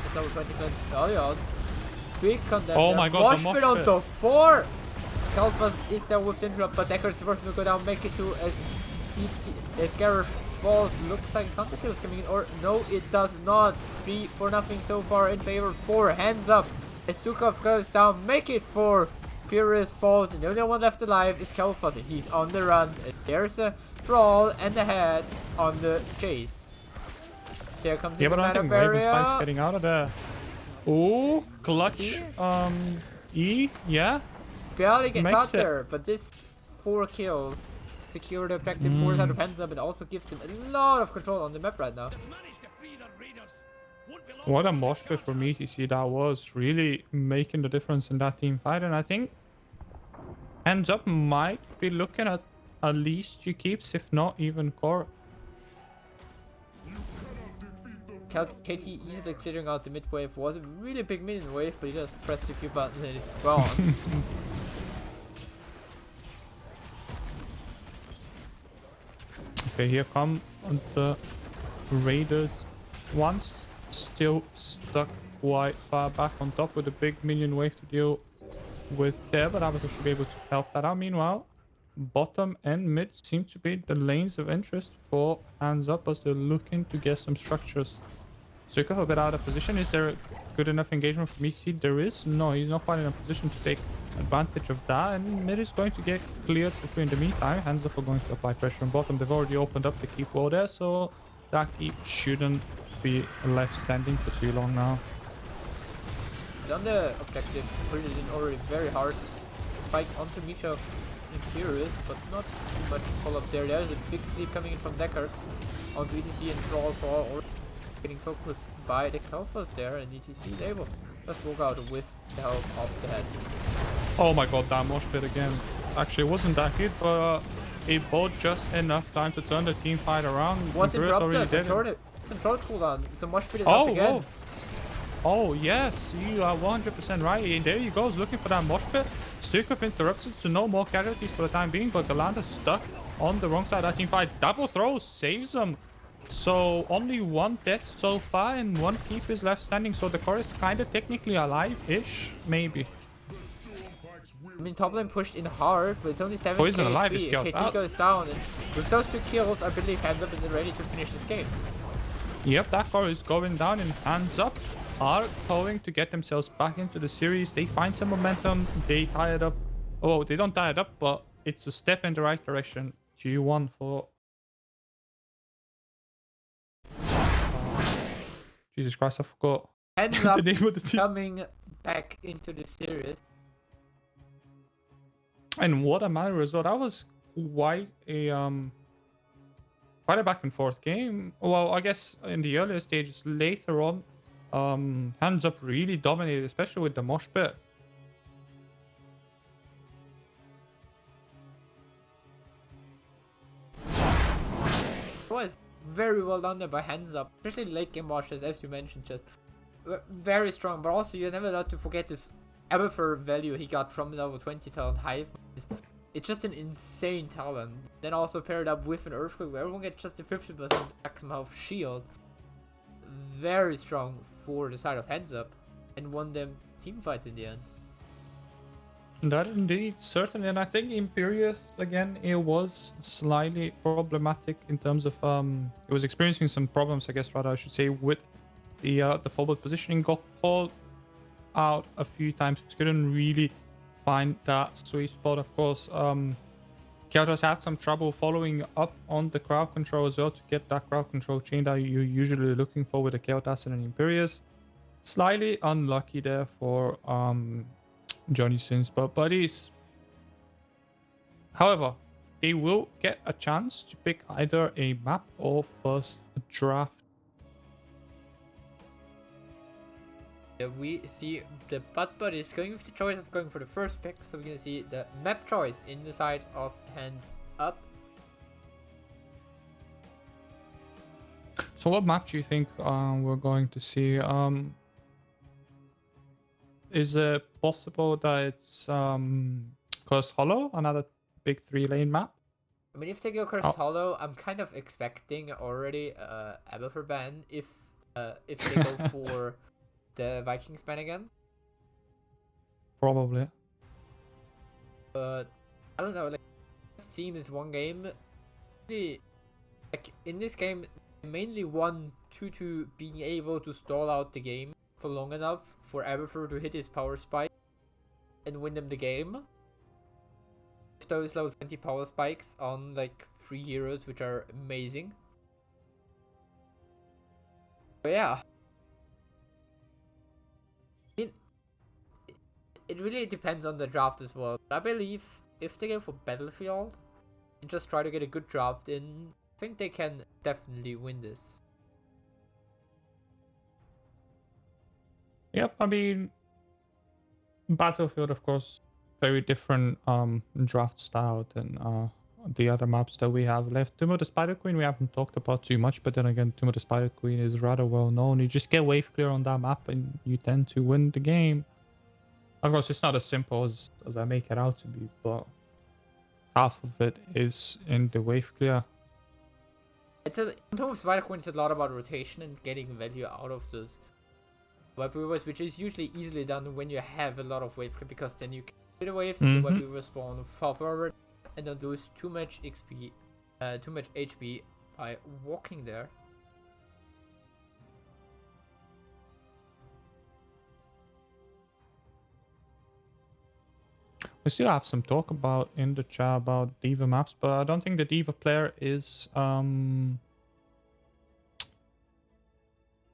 His level 20 cleanse early on. Big contender. Oh my god, Mosh pit onto 4! Kel'Thas is there with the interrupt, but Decker's the first will go down, make it to as Garrosh falls. Looks like a counter kill is coming in, or no, it does not. 3 for nothing so far in favor for HandsUp. As Stukov goes down, make it for Imperius falls, and the only one left alive is Kel'Thas, and he's on the run. And there's a Brawl and a head on the chase. There comes the mana barrier. Ravenspike's getting out of there. Ooh, clutch. E, yeah. Barely gets out there, but this 4 kills secure the objective 4 out of HandsUp, and also gives them a lot of control on the map right now. What a mosh pit from ETC that was, really making the difference in that team fight. And I think HandsUp might be looking at least 2 keeps, if not even core. KT easily clearing out the mid wave. Was a really big minion wave, but he just pressed a few buttons and it's gone. Okay, here come the Raiders. Once still stuck quite far back on top with a big minion wave to deal with there, but Abathur should be able to help that out. Meanwhile, bottom and mid seem to be the lanes of interest for HandsUp as they're looking to get some structures. Suka a bit out of position. Is there a good enough engagement for me to see? There is. No, he's not quite in a position to take advantage of that. And mid is going to get cleared for free in the meantime. HandsUp are going to apply pressure on bottom. They've already opened up the keep wall there, so that keep shouldn't be left standing for too long now. On the objective, pretty already very hard. Spike onto Misha Imperious, but not too much follow-up there. There's a big sleep coming in from Decker onto ETC and Brawl for or getting focused by the Kalphas there, and ETC is able just walk out with the help of the head. Oh my god, that mosh pit again. Actually, it wasn't that good, but it bought just enough time to turn the team fight around. Was Imperious interrupted. Some troll cooldown, so mosh pit is up again. Oh yes, you are 100% right. And there he goes, looking for that mosh pit. Stukov interrupts it, so no more casualties for the time being, but Galanda's stuck on the wrong side of that team fight. Double throw saves him. So only one death so far and one keep is left standing, so the core is kind of technically alive-ish, maybe. I mean, top lane pushed in hard, but it's only 7 Poison alive is KT goes down, and with those 2 kills, I believe HandsUp is ready to finish this game. Yep, that core is going down, and HandsUp are going to get themselves back into the series. They find some momentum. They tie it up. Oh, they don't tie it up, but it's a step in the right direction. G1 for... Jesus Christ, I forgot the name of the team. Coming back into the series. And what a manner as well. That was quite a back and forth game. Well, I guess in the earlier stages, later on, HandsUp really dominated, especially with the mosh pit. It was very well done there by HandsUp, especially late game washes, as you mentioned, just very strong. But also, you're never allowed to forget this Abathur value he got from level 20 talent Hive. It's just an insane talent. Then also paired up with an Earthquake where everyone gets just a 50% maximum health shield. Very strong for the side of HandsUp, and won them team fights in the end. That indeed, certainly. And I think Imperious, again, it was slightly problematic in terms of it was experiencing some problems, I guess, rather I should say, with the forward positioning. Got called out a few times, couldn't really find that sweet spot. Of course, Kyoto's had some trouble following up on the crowd control as well to get that crowd control chain that you're usually looking for with a Kyotas and an Imperious. Slightly unlucky there for Johnny Sins, but he's... However, they will get a chance to pick either a map or first draft. We see the Butt is going with the choice of going for the first pick, so we're gonna see the map choice in the side of HandsUp. So what map do you think we're going to see? Is it possible that it's Cursed Hollow, another big 3-lane map? I mean, if they go Cursed Hollow, I'm kind of expecting already Abathur ban if they go for the Vikings ban again. Probably. But I don't know, like, seeing this one game, really, like, in this game, they mainly won due to being able to stall out the game for long enough for Abathur to hit his power spike and win them the game. Those level 20 power spikes on like 3 heroes, which are amazing. But yeah, it really depends on the draft as well. I believe if they go for Battlefield and just try to get a good draft in, I think they can definitely win this. Yep, I mean, Battlefield, of course, very different draft style than the other maps that we have left. Tomb of the Spider Queen we haven't talked about too much, but then again, Tomb of the Spider Queen is rather well known. You just get wave clear on that map and you tend to win the game. Of course, it's not as simple as I make it out to be, but half of it is in the wave clear. Tomb of Spider Queen is a lot about rotation and getting value out of those web weavers, which is usually easily done when you have a lot of wave clip, because then you can do the waves and the web weavers spawn far forward and don't lose too much XP, too much HP by walking there. We still have some talk about in the chat about Diva maps, but I don't think the Diva player is on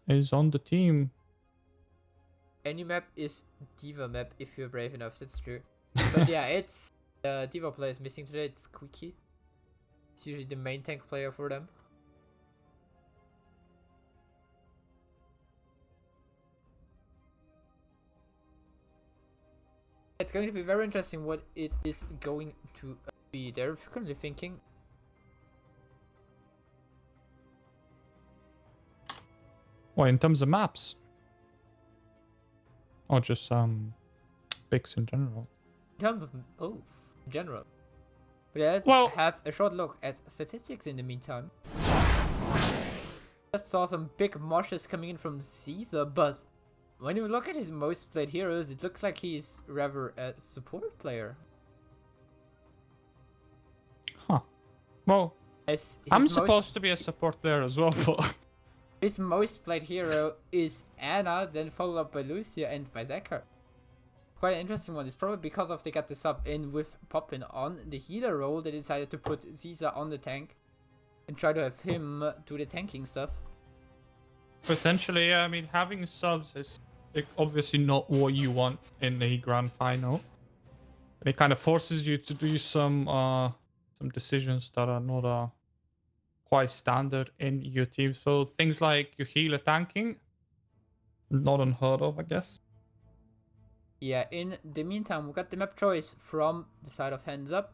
the team. Any map is Diva map if you're brave enough, that's true. But yeah, it's Diva player is missing today, it's Quickie. It's usually the main tank player for them. It's going to be very interesting what it is going to be. They're currently thinking. Well, in terms of maps, or just picks in general. In terms of general. But let's Well, have a short look at statistics in the meantime. Just saw some big moshes coming in from Caesar, but when you look at his most played heroes, it looks like he's rather a support player. huh. Well, I'm most, supposed to be a support player as well, but his most played hero is Anna, then followed up by Lucia and by Decker. Quite an interesting one. It's probably because of they got the sub in with Poppin on the healer role, they decided to put Caesar on the tank and try to have him do the tanking stuff. potentially, yeah. I mean, having subs is obviously not what you want in a grand final. And it kind of forces you to do some decisions that are not quite standard in your team. So things like your healer tanking, not unheard of, I guess. Yeah, in the meantime, we got the map choice from the side of HandsUp.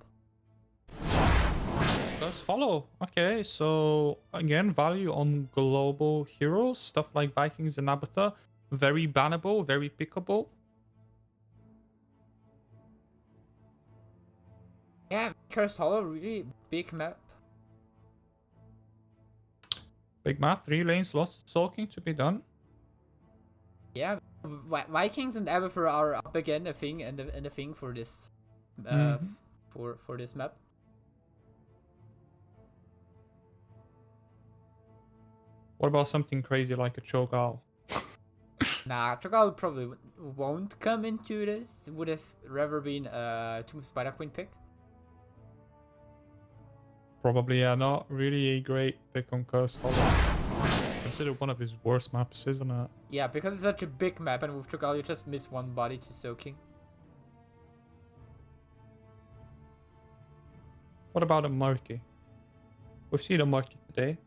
That's hollow. Okay, so again, value on global heroes, stuff like Vikings and Abatha. Very bannable, very pickable. Yeah, Curse Hollow, really big map. Big map, 3 lanes, lots of talking to be done. Yeah, Vikings and Abatha are up again, a thing and a thing for this, for this map. What about something crazy like a Cho'Gall? Nah, Cho'Gall probably won't come into this. Would have rather been a Tomb Spider Queen pick. Probably, yeah, not really a great pick on Curse Hollow. Considered one of his worst maps, isn't it? Yeah, because it's such a big map, and with Cho'Gall you just miss one body to soaking. What about a Murky? We've seen a Murky today.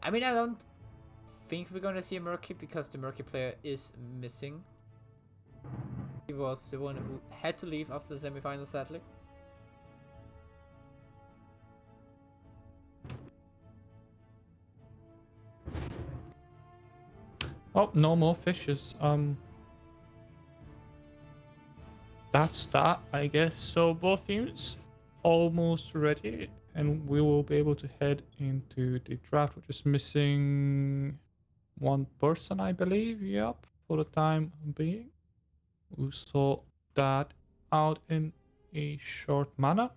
I mean, I don't think we're gonna see a Murky because the Murky player is missing. He was the one who had to leave after the semifinals, sadly. Oh, no more fishes. That's that, I guess. So both teams almost ready, and we will be able to head into the draft. We're just missing one person, I believe. Yep, for the time being. We'll sort that out in a short manner.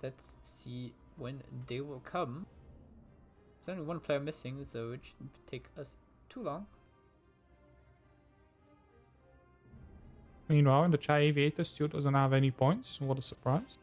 Let's see when they will come. There's only one player missing, so it shouldn't take us too long. Meanwhile, in the Chai Aviator still doesn't have any points. What a surprise.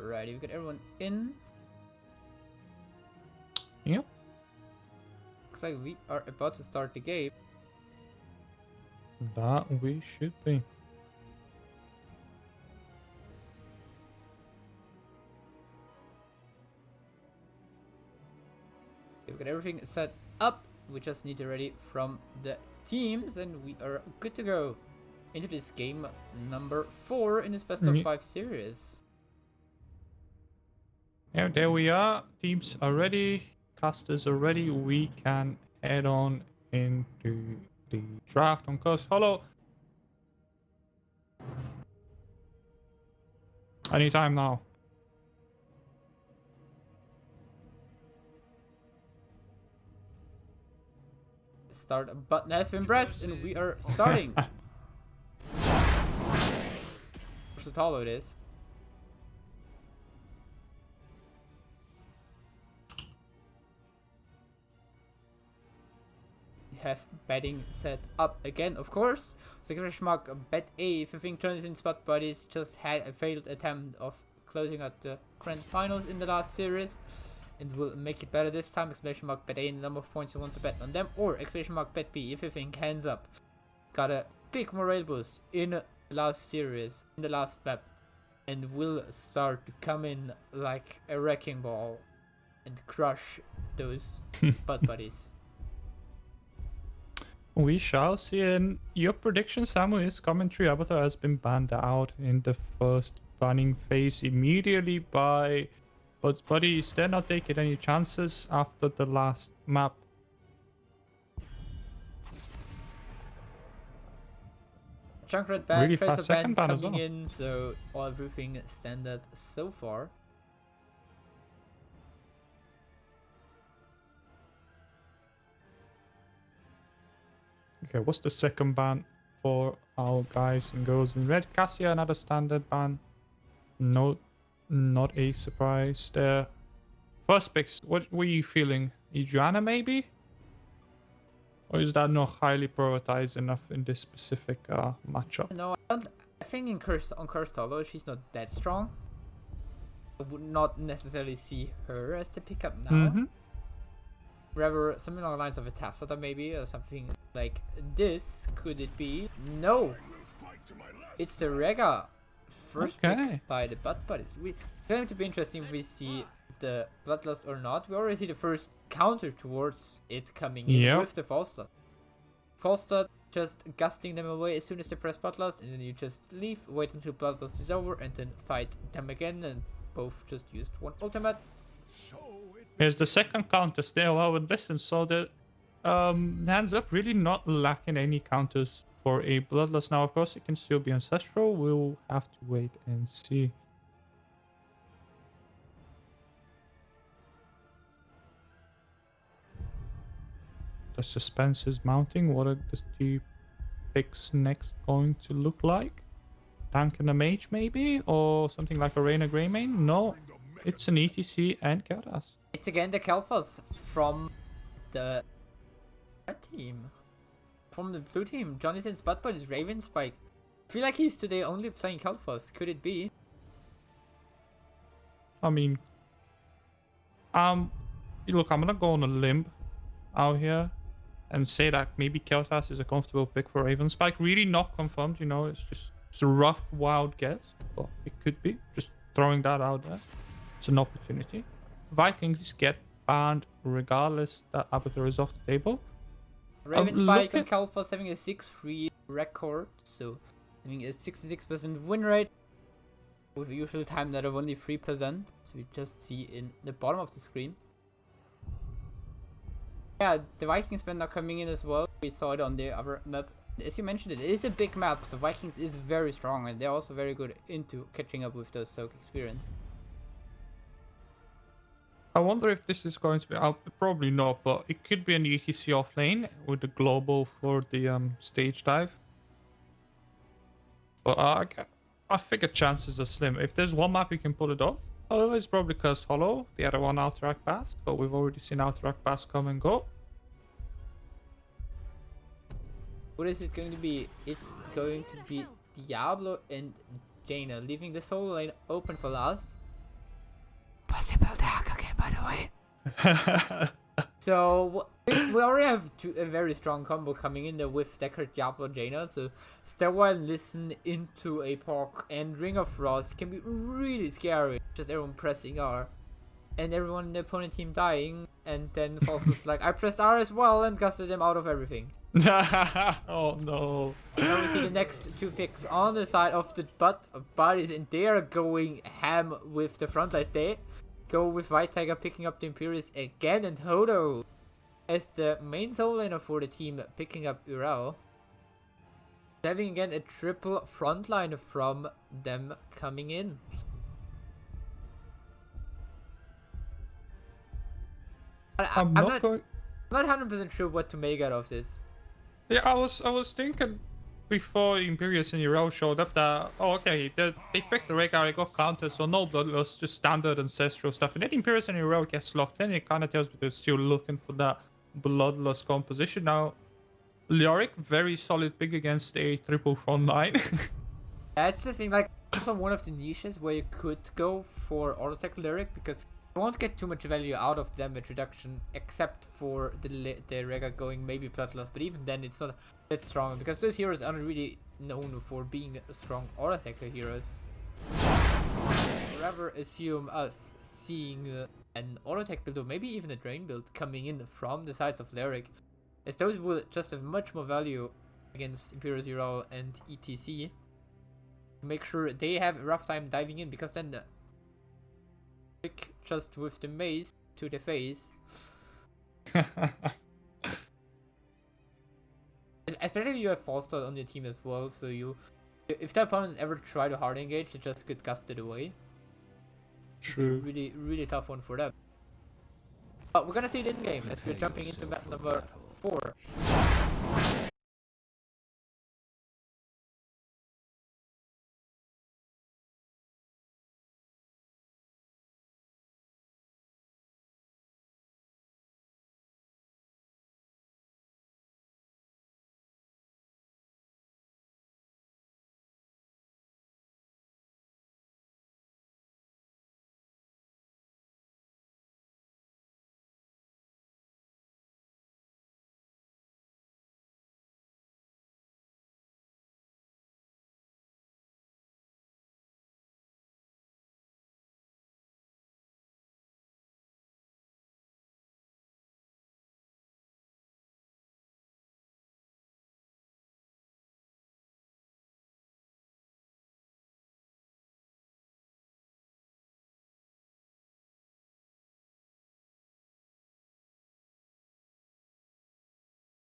Righty, we got everyone in. Yep. Looks like we are about to start the game. That we should be. We've got everything set up. We just need to ready from the teams, and we are good to go into this game number 4 in this best of 5 series. Yeah, there we are. Teams are ready. Casters are ready. We can head on into the draft on Coast Hollow. Anytime now. Start button has been pressed, and we are starting. How tall it is. We have betting set up again, of course. Exclamation mark bet A if you think turns in spot buddies just had a failed attempt of closing out the grand finals in the last series and will make it better this time. Exclamation mark bet A in the number of points you want to bet on them, or exclamation mark bet B if you think hands up got a big morale boost in the last series, in the last map, and will start to come in like a wrecking ball and crush those butt buddies. We shall see. And your prediction, Samu, is commentary avatar has been banned out in the first banning phase immediately by Bud's buddies. They're not taking any chances after the last map. Junkrat ban, Really Tracer fast ban second ban as coming well. in, so everything standard so far. Okay, what's the second ban for our guys and girls in red? Cassia, another standard ban. No, not a surprise there. First picks, what were you feeling? Adriana maybe? Or is that not highly prioritized enough in this specific matchup? No, I think on Cursed Hollow, she's not that strong. I would not necessarily see her as the pickup now. Rather, something along the lines of a Tacita maybe, or something like this. Could it be? No! It's the Rega. First pick by the butt buddies. It's going to be interesting if we see the Bloodlust or not. We already see the first counter towards it coming in with the False Start. False Start just gusting them away as soon as they press Bloodlust, and then you just leave, wait until Bloodlust is over, and then fight them again, and both just used one ultimate. Here's the second counter still. Oh, and listen, so the hands up really not lacking any counters for a Bloodlust. Now, of course, it can still be Ancestral. We'll have to wait and see. The suspense is mounting. What are the two picks next going to look like? Tank and a Mage, maybe? Or something like a Reina Greymane? No. It's an ETC and Kel'Thas. It's again the Kel'Thas from the red team. From the blue team. Johnny Sins butt buddies, Raven Spike. I feel like he's today only playing Kel'Thas. Could it be? I mean, look, I'm gonna go on a limb out here and say that maybe Kel'Thas is a comfortable pick for Raven Spike. Really not confirmed, you know, it's a rough, wild guess, but it could be. Just throwing that out there. It's an opportunity. Vikings get banned regardless that Avatar is off the table. Raven Spike and Kel'Thas having a 6-3 record, so having a 66% win rate with a usual time that of only 3%. So we just see in the bottom of the screen. Yeah, the Vikings ban are coming in as well. We saw it on the other map. As you mentioned, it is a big map, so Vikings is very strong, and they're also very good into catching up with those soak experience. I wonder if this is going to be... probably not, but it could be an ETC off lane with the global for the stage dive. But I figure chances are slim. If there's one map you can pull it off, otherwise probably Cursed Hollow, the other one Alterac Pass, but we've already seen Alterac Pass come and go. What is it going to be? It's going to be Diablo and Jaina, leaving the solo lane open for last. Possible dark again, by the way. So we already have a very strong combo coming in there with Deckard, Diablo, Jaina. So Stairwell, Listen into a Pork and Ring of Frost can be really scary. Just everyone pressing R. and everyone in the opponent team dying, and then Falsta's like, I pressed R as well and gusted them out of everything. Oh no. Now we see the next two picks on the side of the bodies, and they are going ham with the front lines. They go with White Tiger picking up the Imperius again, and Hodo as the main solo laner for the team picking up Ural. Having again a triple frontline from them coming in. I'm not going. I'm not 100% sure what to make out of this. Yeah, I was thinking before Imperius and Hero showed up that, oh, okay, they picked the Rhaegar, they got counters, so no Bloodlust, just standard ancestral stuff. And then Imperius and Hero gets locked in, it kind of tells me they're still looking for that Bloodlust composition. Now, Lyric, very solid pick against a triple front line. That's the thing, like, also one of the niches where you could go for Autotech Lyric, because you won't get too much value out of damage reduction, except for the Rega going maybe Bloodlust, but even then it's not that strong, because those heroes aren't really known for being strong Autotech heroes. Rather assume us seeing an Autotech build, or maybe even a Drain build, coming in from the sides of Lyric, as those will just have much more value against Imperial Zero and ETC. Make sure they have a rough time diving in, because then the pick just with the mace to the face. Especially if you have false start on your team as well, so if the opponents ever try to hard engage, they just get gusted away. True. Really, really tough one for them. But we're gonna see it in game as we're jumping into map number 4.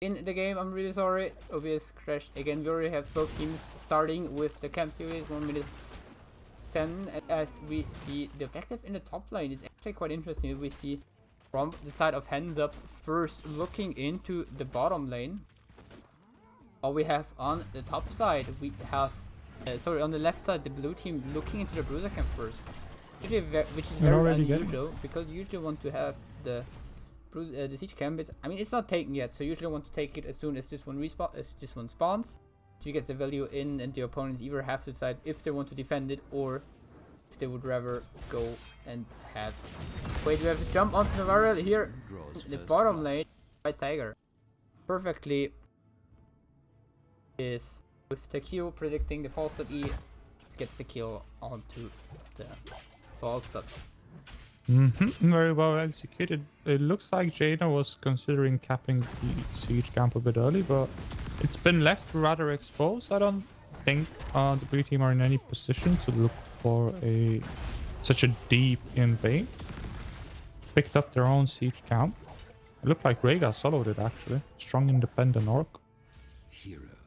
In the game, I'm really sorry, OBS crashed again. We already have both teams starting with the camp series, 1 minute 10. And as we see, the objective in the top lane is actually quite interesting. We see from the side of HandsUp first looking into the bottom lane. All we have on the top side, we have, on the left side, the blue team looking into the bruiser camp first. Which is very unusual, because you usually want to have the siege camp. It's not taken yet, so you usually want to take it as soon as this one spawns. So you get the value in, and the opponents either have to decide if they want to defend it or if they would rather go and have. Wait, we have to jump onto the barrel here. The bottom lane, White Tiger, perfectly is with the Q predicting the false start E, gets the kill onto the false start. Very well executed. It looks like Jaina was considering capping the siege camp a bit early, but it's been left rather exposed. I don't think the blue team are in any position to look for such a deep invade. Picked up their own siege camp. It looked like Rhaegar soloed it actually. Strong independent orc.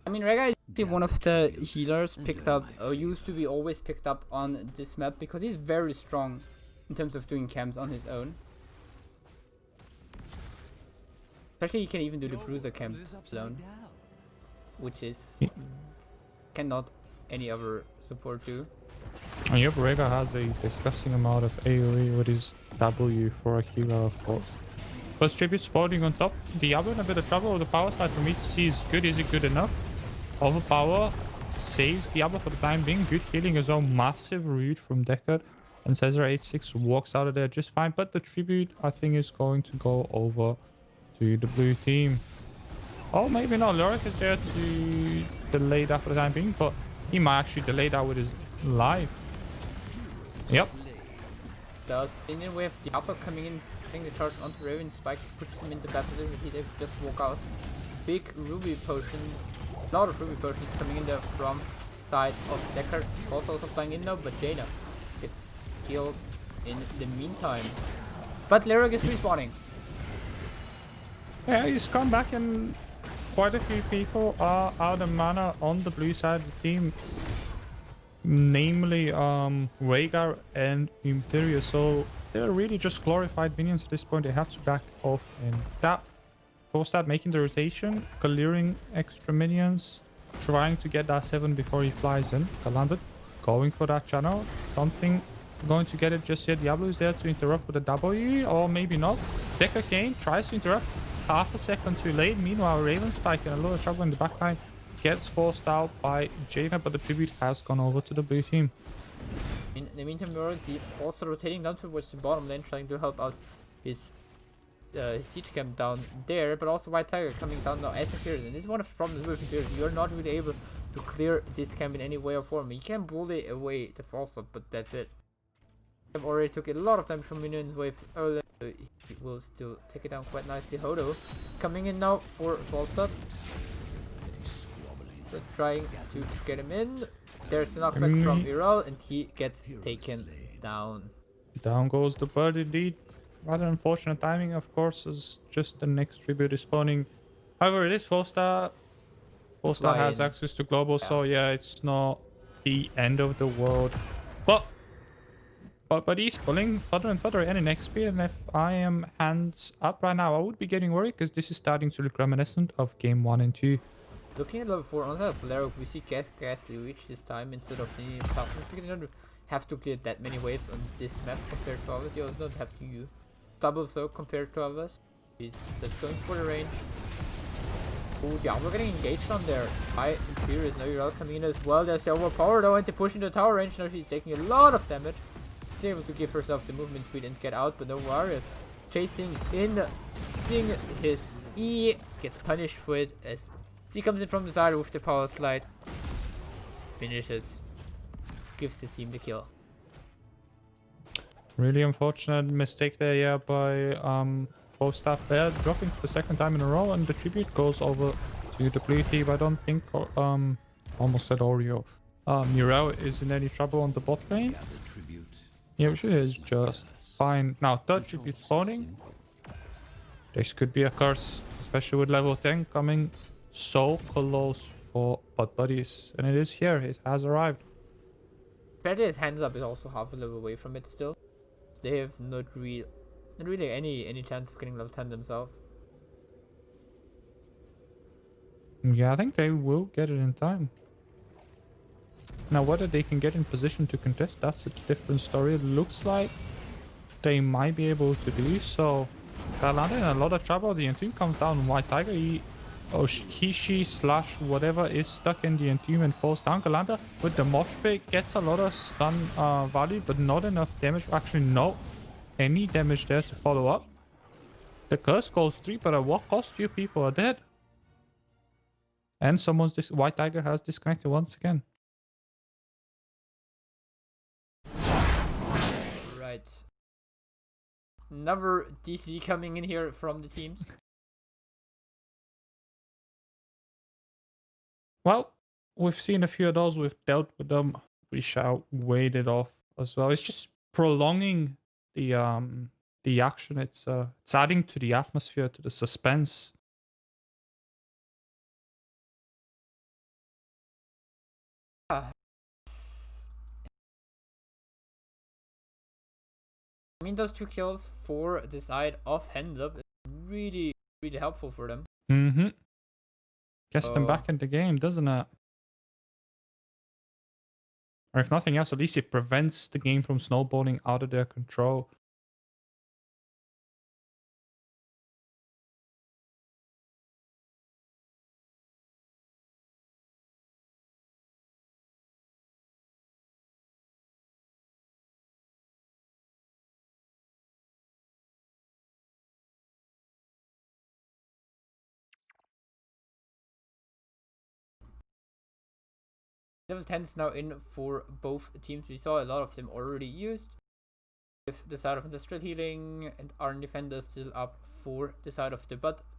Rhaegar is one of the healers picked up, or used to be always picked up on this map, because he's very strong in terms of doing camps on his own. Especially he can even do the bruiser camp zone, which is cannot any other support do. And yep, Rhaegar has a disgusting amount of AoE with his W for a healer, of course. First tribute spawning on top. Diablo in a bit of trouble. The power side from ETC is good. Is it good enough? Overpower saves Diablo for the time being. Good healing as well. Massive root from Deckard. And Caesar 8-6 walks out of there just fine. But the tribute, I think, is going to go over to the blue team. Oh, maybe not. Lorik is there to delay that for the time being. But he might actually delay that with his life. Yep. does. And then we have Diablo coming in, taking the charge onto Raven. Spike pushes him into bad position. He's able to just walk out. Big ruby potions, a lot of ruby potions coming in there from side of Deckard. Also flying in now, but Jaina gets killed in the meantime. But Lyric is respawning. Yeah, he's come back and quite a few people are out of mana on the blue side of the team. Namely, Rhaegar and Imperius. So they're really just glorified minions at this point. They have to back off and that force that making the rotation, clearing extra minions, trying to get that 7 before he flies in. Landed, going for that channel. Don't think going to get it just yet. Diablo is there to interrupt with a W, or maybe not. Decker Kane tries to interrupt half a second too late. Meanwhile, Raven Spike and a lot of trouble in the backline gets forced out by Jaina, but the tribute has gone over to the blue team. In the meantime, we already also rotating down towards the bottom lane, trying to help out his siege camp down there, but also White Tiger coming down now as Imperius. And this is one of the problems with Imperius. You're not really able to clear this camp in any way or form. You can bully away the false up, but that's it. I've already took a lot of time from minion wave earlier, so he will still take it down quite nicely. Hodo coming in now for false up. Just trying to get him in. There's a knockback from Iral, and he gets taken down. Down goes the bird indeed. Rather unfortunate timing, of course, as just the next tribute is spawning. However, it is 4-star. 4-star has access to global, so yeah, it's not the end of the world. But he's pulling further and further in XP, and if I am hands up right now, I would be getting worried because this is starting to look reminiscent of game 1 and 2. Looking at level 4 on the Valero, we see Ghastly Reach this time instead of the Falcons, because you don't have to clear that many waves on this map compared to others. You also don't have to use double so compared to others. He's just going for the range. Oh, Diablo getting engaged on there. High Imperius, now you're coming in as well. There's the overpower though, and to push into tower range. Now she's taking a lot of damage. She's able to give herself the movement speed and get out, but no warrior chasing in, seeing his E, gets punished for it as he comes in from the side with the power slide, finishes, gives his team the kill. Really unfortunate mistake there, yeah, by both staff there, dropping for the second time in a row, and the tribute goes over to the blue team. I don't think, almost said Oreo. Murel is in any trouble on the bot lane. Yeah, she is just fine. Now, third tribute spawning. This could be a curse, especially with level 10 coming so close for bot buddies. And it is here, it has arrived. Better his hands up is also half a level away from it still. They have not really any chance of getting level 10 themselves. Yeah, I think they will get it in time. Now, whether they can get in position to contest, that's a different story. It looks like they might be able to do so. Kalanda in a lot of trouble. The Entomb comes down. White Tiger, she slash whatever is stuck in the Entomb and falls down. Kalanda with the mosh pit gets a lot of stun value, but not enough damage. Actually, no any damage there to follow up. The curse goes 3, but at what cost? You people are dead. And White Tiger has disconnected once again. Right. Another DC coming in here from the teams. Well, we've seen a few of those. We've dealt with them. We shall wait it off as well. It's just prolonging the action. It's adding to the atmosphere, to the suspense. I mean, those 2 kills for the side of HandsUp is really helpful for them. Mm-hmm. Gets them back in the game, doesn't it? Or if nothing else, at least it prevents the game from snowballing out of their control. Level 10's now in for both teams. We saw a lot of them already used. with the side of Ancestral Healing, and Arn Defender still up for the side of the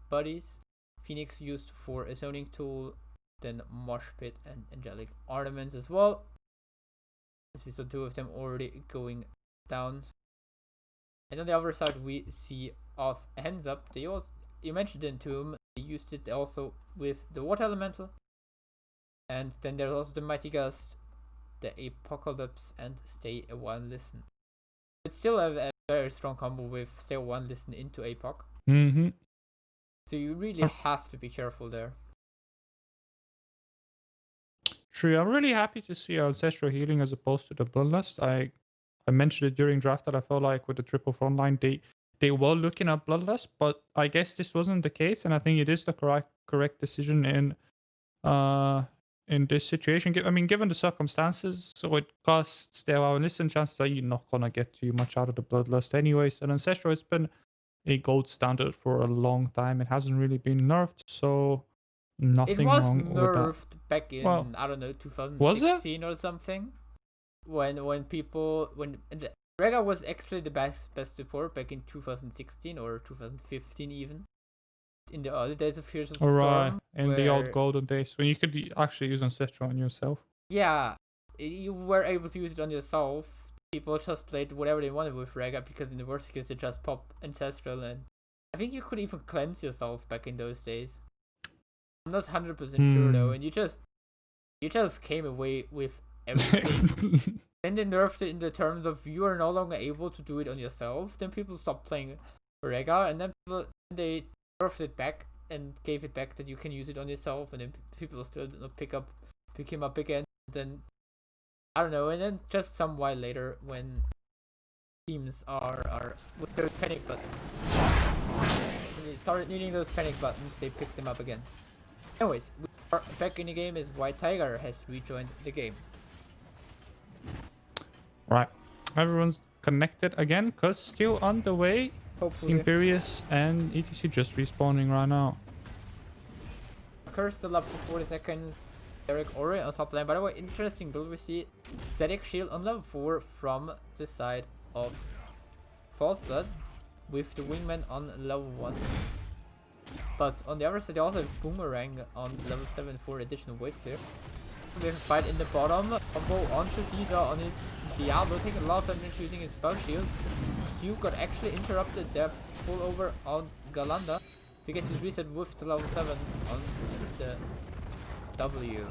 buddies. Phoenix used for a zoning tool, then Mosh Pit and Angelic Ornaments as well. As we saw two of them already going down. And on the other side we see of HandsUp. You mentioned in Tomb, they used it also with the Water Elemental. And then there's also the Mighty Gust, the Apocalypse, and Stay a While Listen. It's still a very strong combo with Stay a While Listen into APOC. Mm-hmm. So you really have to be careful there. True, I'm really happy to see Ancestral Healing as opposed to the Bloodlust. I mentioned it during draft that I felt like with the triple frontline, they were looking at Bloodlust, but I guess this wasn't the case, and I think it is the correct decision in this situation. I mean, given the circumstances, so it costs their own listen, chances are you're not gonna get too much out of the Bloodlust anyways. And Ancestral, it's been a gold standard for a long time. It hasn't really been nerfed, so nothing it was wrong with that. nerfed back in, Well, I don't know, 2016 or something. When Rega was actually the best support back in 2016 or 2015 even. In the early days of Heroes of the Alright, Storm. in the old golden days when you could actually use Ancestral on yourself. Yeah, you were able to use it on yourself. People just played whatever they wanted with Rega because in the worst case they just pop Ancestral, and I think you could even cleanse yourself back in those days. I'm not 100% sure though, and you just came away with everything. Then they nerfed it in the terms of you are no longer able to do it on yourself. Then people stopped playing Rega, and then they nerfed it back and gave it back that you can use it on yourself, and then people still did not pick him up again. Then I don't know, and then just some while later when teams are with those panic buttons, when they started needing those panic buttons, they picked them up again. Anyways, we are back in the game as White Tiger has rejoined the game. Right, everyone's connected again, cause still on the way. Hopefully. Imperious and ETC just respawning right now. Curse still up for 40 seconds. Derek already on top lane. By the way, interesting build. We see Zedic Shield on level 4 from the side of Falstad with the Wingman on level 1. But on the other side, they also have Boomerang on level 7 for additional wave clear. We have a fight in the bottom. Combo onto Caesar on his Diablo, taking a lot of damage using his spell shield. Hugh got actually interrupted there. Pull over on Galanda to get his reset with the level 7 on the W.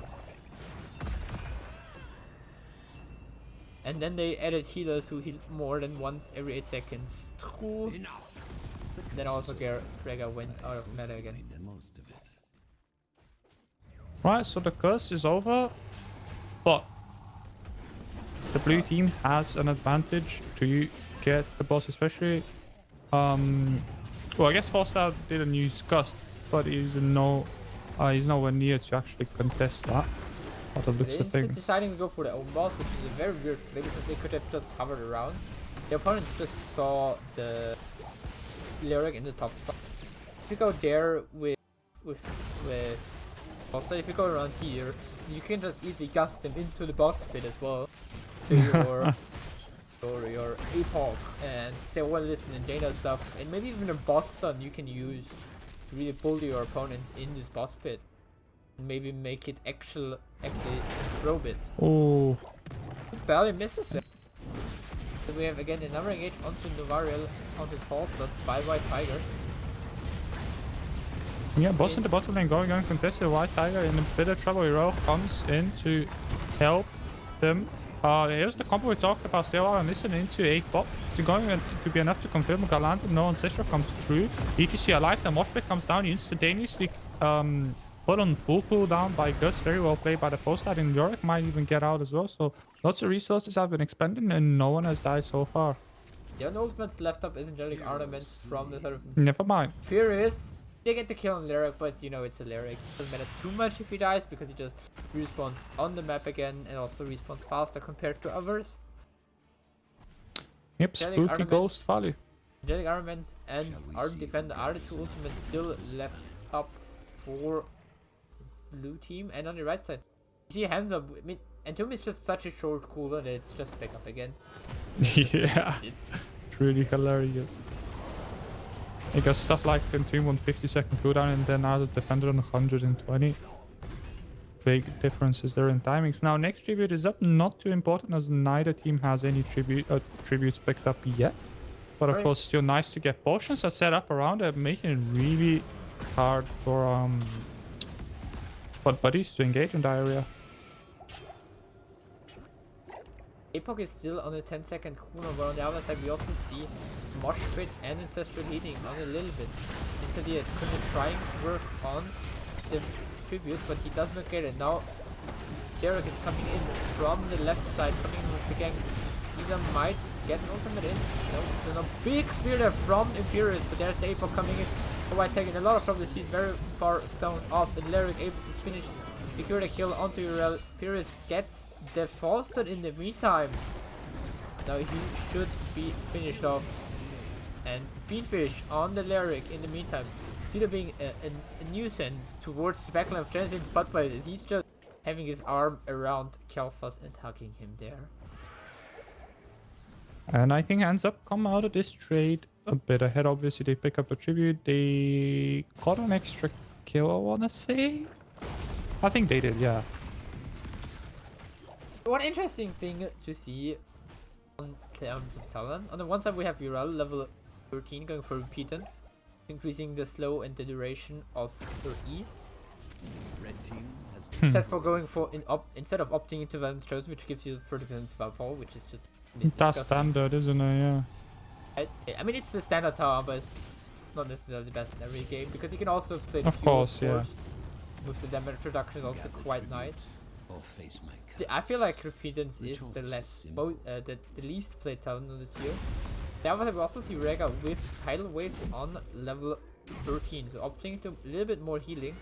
And then they added healers who heal more than once every 8 seconds. True. Then also Rega went out of meta again. Right, so the curse is over, but the blue team has an advantage to get the boss, especially well, I guess Falstad didn't use Gust, but he's nowhere near to actually contest that. By the looks of things. Deciding to go for the own boss, which is a very weird play because they could have just hovered around. The opponents just saw the Lyric in the top slot. If you go there with also if you go around here, you can just easily gust them into the boss pit as well. So your Epoch and say well listen and Jaina stuff, and maybe even a boss stun you can use to really bully your opponents in this boss pit. And maybe make it actually throw bit. Oh, Barely misses it. So we have again another engage onto Novariel on his false start by White Tiger. yeah, boss in the bottom lane going uncontested. White Tiger in a bit of trouble. Hero comes in to help them. Here's the combo we talked about. Still are listening into 8 bot. It's going to be enough to confirm Galante. No Ancestral comes through. ETC alive. The Moshpit comes down instantaneously. Put on full cooldown by Gus. Very well played by the Falstad, and Yorick might even get out as well. So lots of resources have been expended and no one has died so far. The only ultimates left up is Angelic Ornaments from the sort of Never mind. Furious. They get the kill on Lyric, but you know it's a Lyric. Doesn't matter too much if he dies because he just respawns on the map again and also respawns faster compared to others. Yep, Angelic spooky Ornaments, ghost value. Angelic Armaments and Ardent Defender are the 2 ultimates still left up for blue team. And on the right side, you see HandsUp. I mean, Entomb is just such a short cooldown that it's just back up again. Yeah. really hilarious. You got stuff like Entomb on 50-second cooldown and then now the Defender on 120. Big differences there in timings. Now, next tribute is up. Not too important as neither team has any tributes picked up yet. But of course, still nice to get potions are set up around it, making it really hard for buddies to engage in that area. Epoch is still on a 10-second cooldown, but on the other side we also see Mosh Pit and Ancestral Healing on a little bit. Interdiet couldn't trying to work on the tribute, but he does not get it. Now Derek is coming in from the left side, coming in with the gang. Caesar might get an ultimate in. No, there's a big spear there from Imperius, but there's the Epoch coming in. White taking a lot of trouble. He's very far zoned off, and Lyric able to finish, secure the kill onto Uriel. Imperius gets defosted in the meantime. Now he should be finished off. And Beanfish on the Lyric in the meantime. Still being a nuisance towards the backline of Genesis, but by this, he's just having his arm around Kel'Thas and hugging him there. And I think HandsUp come out of this trade a bit ahead. Obviously, they pick up a tribute. They got an extra kill, I want to say. I think they did, yeah. One interesting thing to see on terms of talent. On the one side, we have Uriel, level 13, going for Repentance, increasing the slow and the duration of her E. Red team has Instead for going for instead of opting into Valence Chosen, which gives you 30% Valpol, which is just That's standard, isn't it? Yeah. I mean, it's the standard tower, but it's not necessarily the best in every game, because you can also play the Of course, yeah. With the damage reduction is also quite nice. or face my I feel like Repentance is the least played talent on the tier. Then we also see Rega with tidal waves on level 13, so opting to a little bit more healing,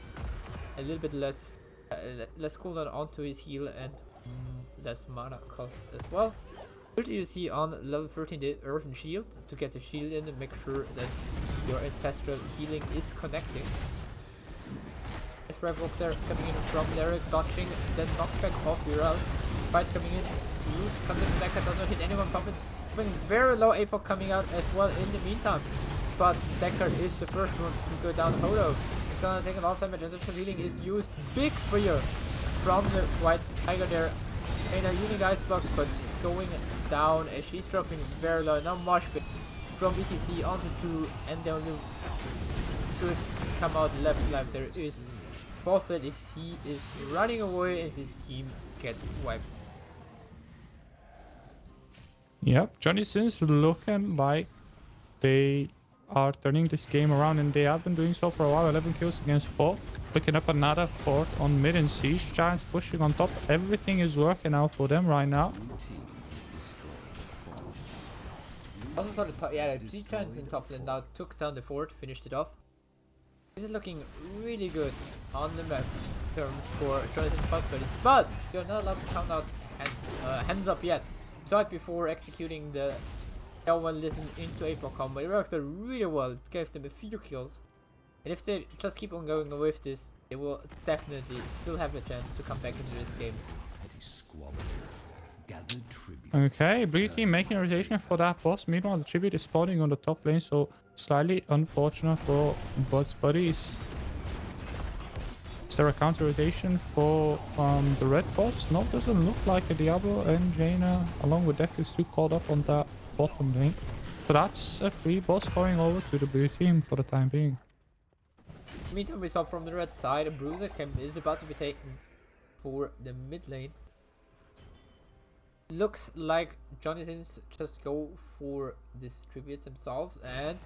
a little bit less cooldown onto his heal, and less mana costs as well. Usually you see on level 13 the Earthen Shield to get the shield in and make sure that your ancestral healing is connecting. As Revoke there coming in from Lyric, dodging, then knockback off Uriel. Fight coming in, Root comes in back and does not hit anyone, pumping very low Apoc coming out as well in the meantime. But Decker is the first one to go down Holo. It's gonna take a lot of damage, ancestral healing is used. Big spear from the White Tiger there. And a using Ice Block, but going down as she's dropping very low. Now Mosh Pit from BTC onto 2, and the only should come out left life there is Fawcett is he is running away and his team gets wiped. Yep, Johnny Sins looking like they are turning this game around, and they have been doing so for a while. 11 kills against 4. Picking up another 4th on mid and Siege. Giants pushing on top. Everything is working out for them right now. Also saw the top, yeah, the 3 Giants in top lane now took down the fort, finished it off. This is looking really good on the map in terms for Jonathan spot buddies, but you're not allowed to count out hands up yet. Saw it before executing the L1 listen into Apoc combo. It worked out really well, it gave them a few kills. And if they just keep on going with this, they will definitely still have a chance to come back into this game. Okay, blue team making a rotation for that boss. Meanwhile, the tribute is spawning on the top lane, so slightly unfortunate for Bud's buddies. Is there a counter rotation for the red boss? No, doesn't look like it. Diablo and Jaina, along with Deck, is too caught up on that bottom lane. So that's a free boss going over to the blue team for the time being. Meantime, we saw from the red side, a Bruiser is about to be taken for the mid lane. Looks like Johnny Sins just go for this tribute themselves, and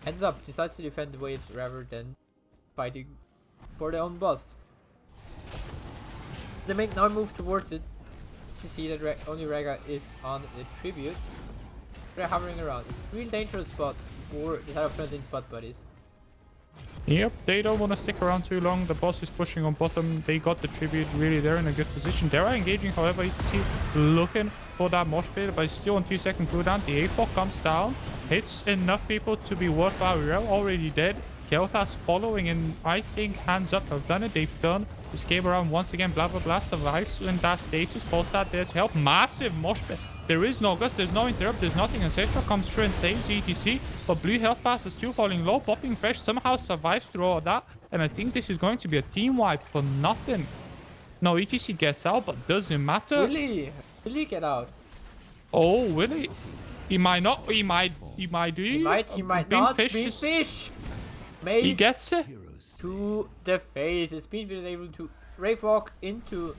HandsUp decides to defend the waves rather than fighting for their own boss. They make now move towards it to see that only Rega is on the tribute. They're hovering around. Real dangerous spot for the side of Johnny Sins spot buddies. Yep, they don't want to stick around too long. The boss is pushing on bottom. They got the tribute really there in a good position. They are engaging, however, you can see looking for that mosh pit, but it's still on 2-second cooldown. The A4 comes down, hits enough people to be worthwhile. We're already dead. Kel'Thas following, and I think HandsUp have done it. They've turned this game around once again. Blah blah blah survives in that stasis. Falls that there to help. Massive mosh pit There is no gust, there's no interrupt, there's nothing. Ancestral comes through and saves ETC, but blue health pass is still falling low. Popping Fresh somehow survives through all that, and I think this is going to be a team wipe for nothing. No, ETC gets out, but doesn't matter. Will he get out? Oh, will he? He might not. He might do. He might Bean not. Fish Bean is- Fish! Mace He gets it. Heroes. to the face. Bean Fish is able to Wraith Walk into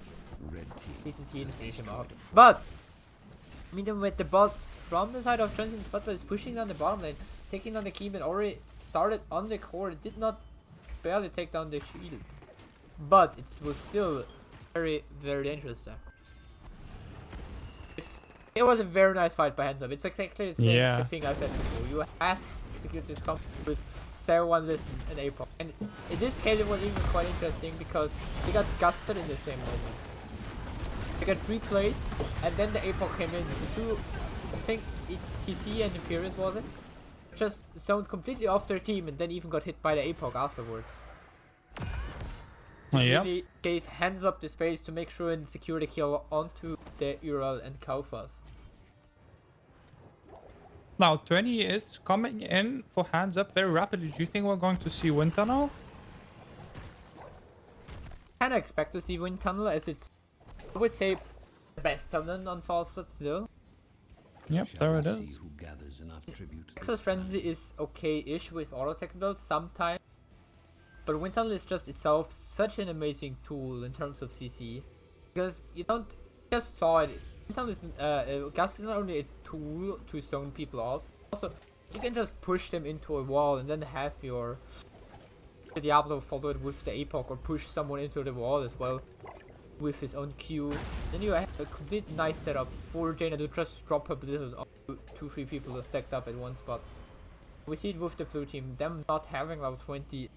Red team. ETC and finish him out. But, I mean, with the boss from the side of Transcend Spot is pushing down the bottom lane, taking down the keep and already started on the core. It did not barely take down the shields. But it was still very, very dangerous there. It was a very nice fight by HandsUp. It's exactly the same Yeah. the thing I said before. You have to execute this comp with 7-1 Listen and April. And in this case it was even quite interesting because he got gusted in the same moment. They got 3 plays and then the April came in. So 2, I think TC and Imperius was it? Just zoned completely off their team and then even got hit by the APOC afterwards. This Yep. really gave HandsUp the space to make sure and secure the kill onto the Ural and Kalfas. Now 20 is coming in for HandsUp very rapidly. Do you think we're going to see Wind Tunnel? Kinda expect to see Wind Tunnel as it's, I would say, the best talent on Falstad still. Yep, Shall there we it see is. who gathers enough tribute this Nexus Frenzy is okay-ish with auto-tech builds sometimes. But Wind Tunnel is just itself such an amazing tool in terms of CC. Because you don't just saw it. Wind Tunnel is, Gust is not only a tool to zone people off. Also, you can just push them into a wall and then have your Diablo follow it with the APOC or push someone into the wall as well with his own Q. Then you have a complete nice setup for Jaina to just drop her Blizzard on 2-3 people stacked up at one spot. We see it with the blue team, them not having level 20,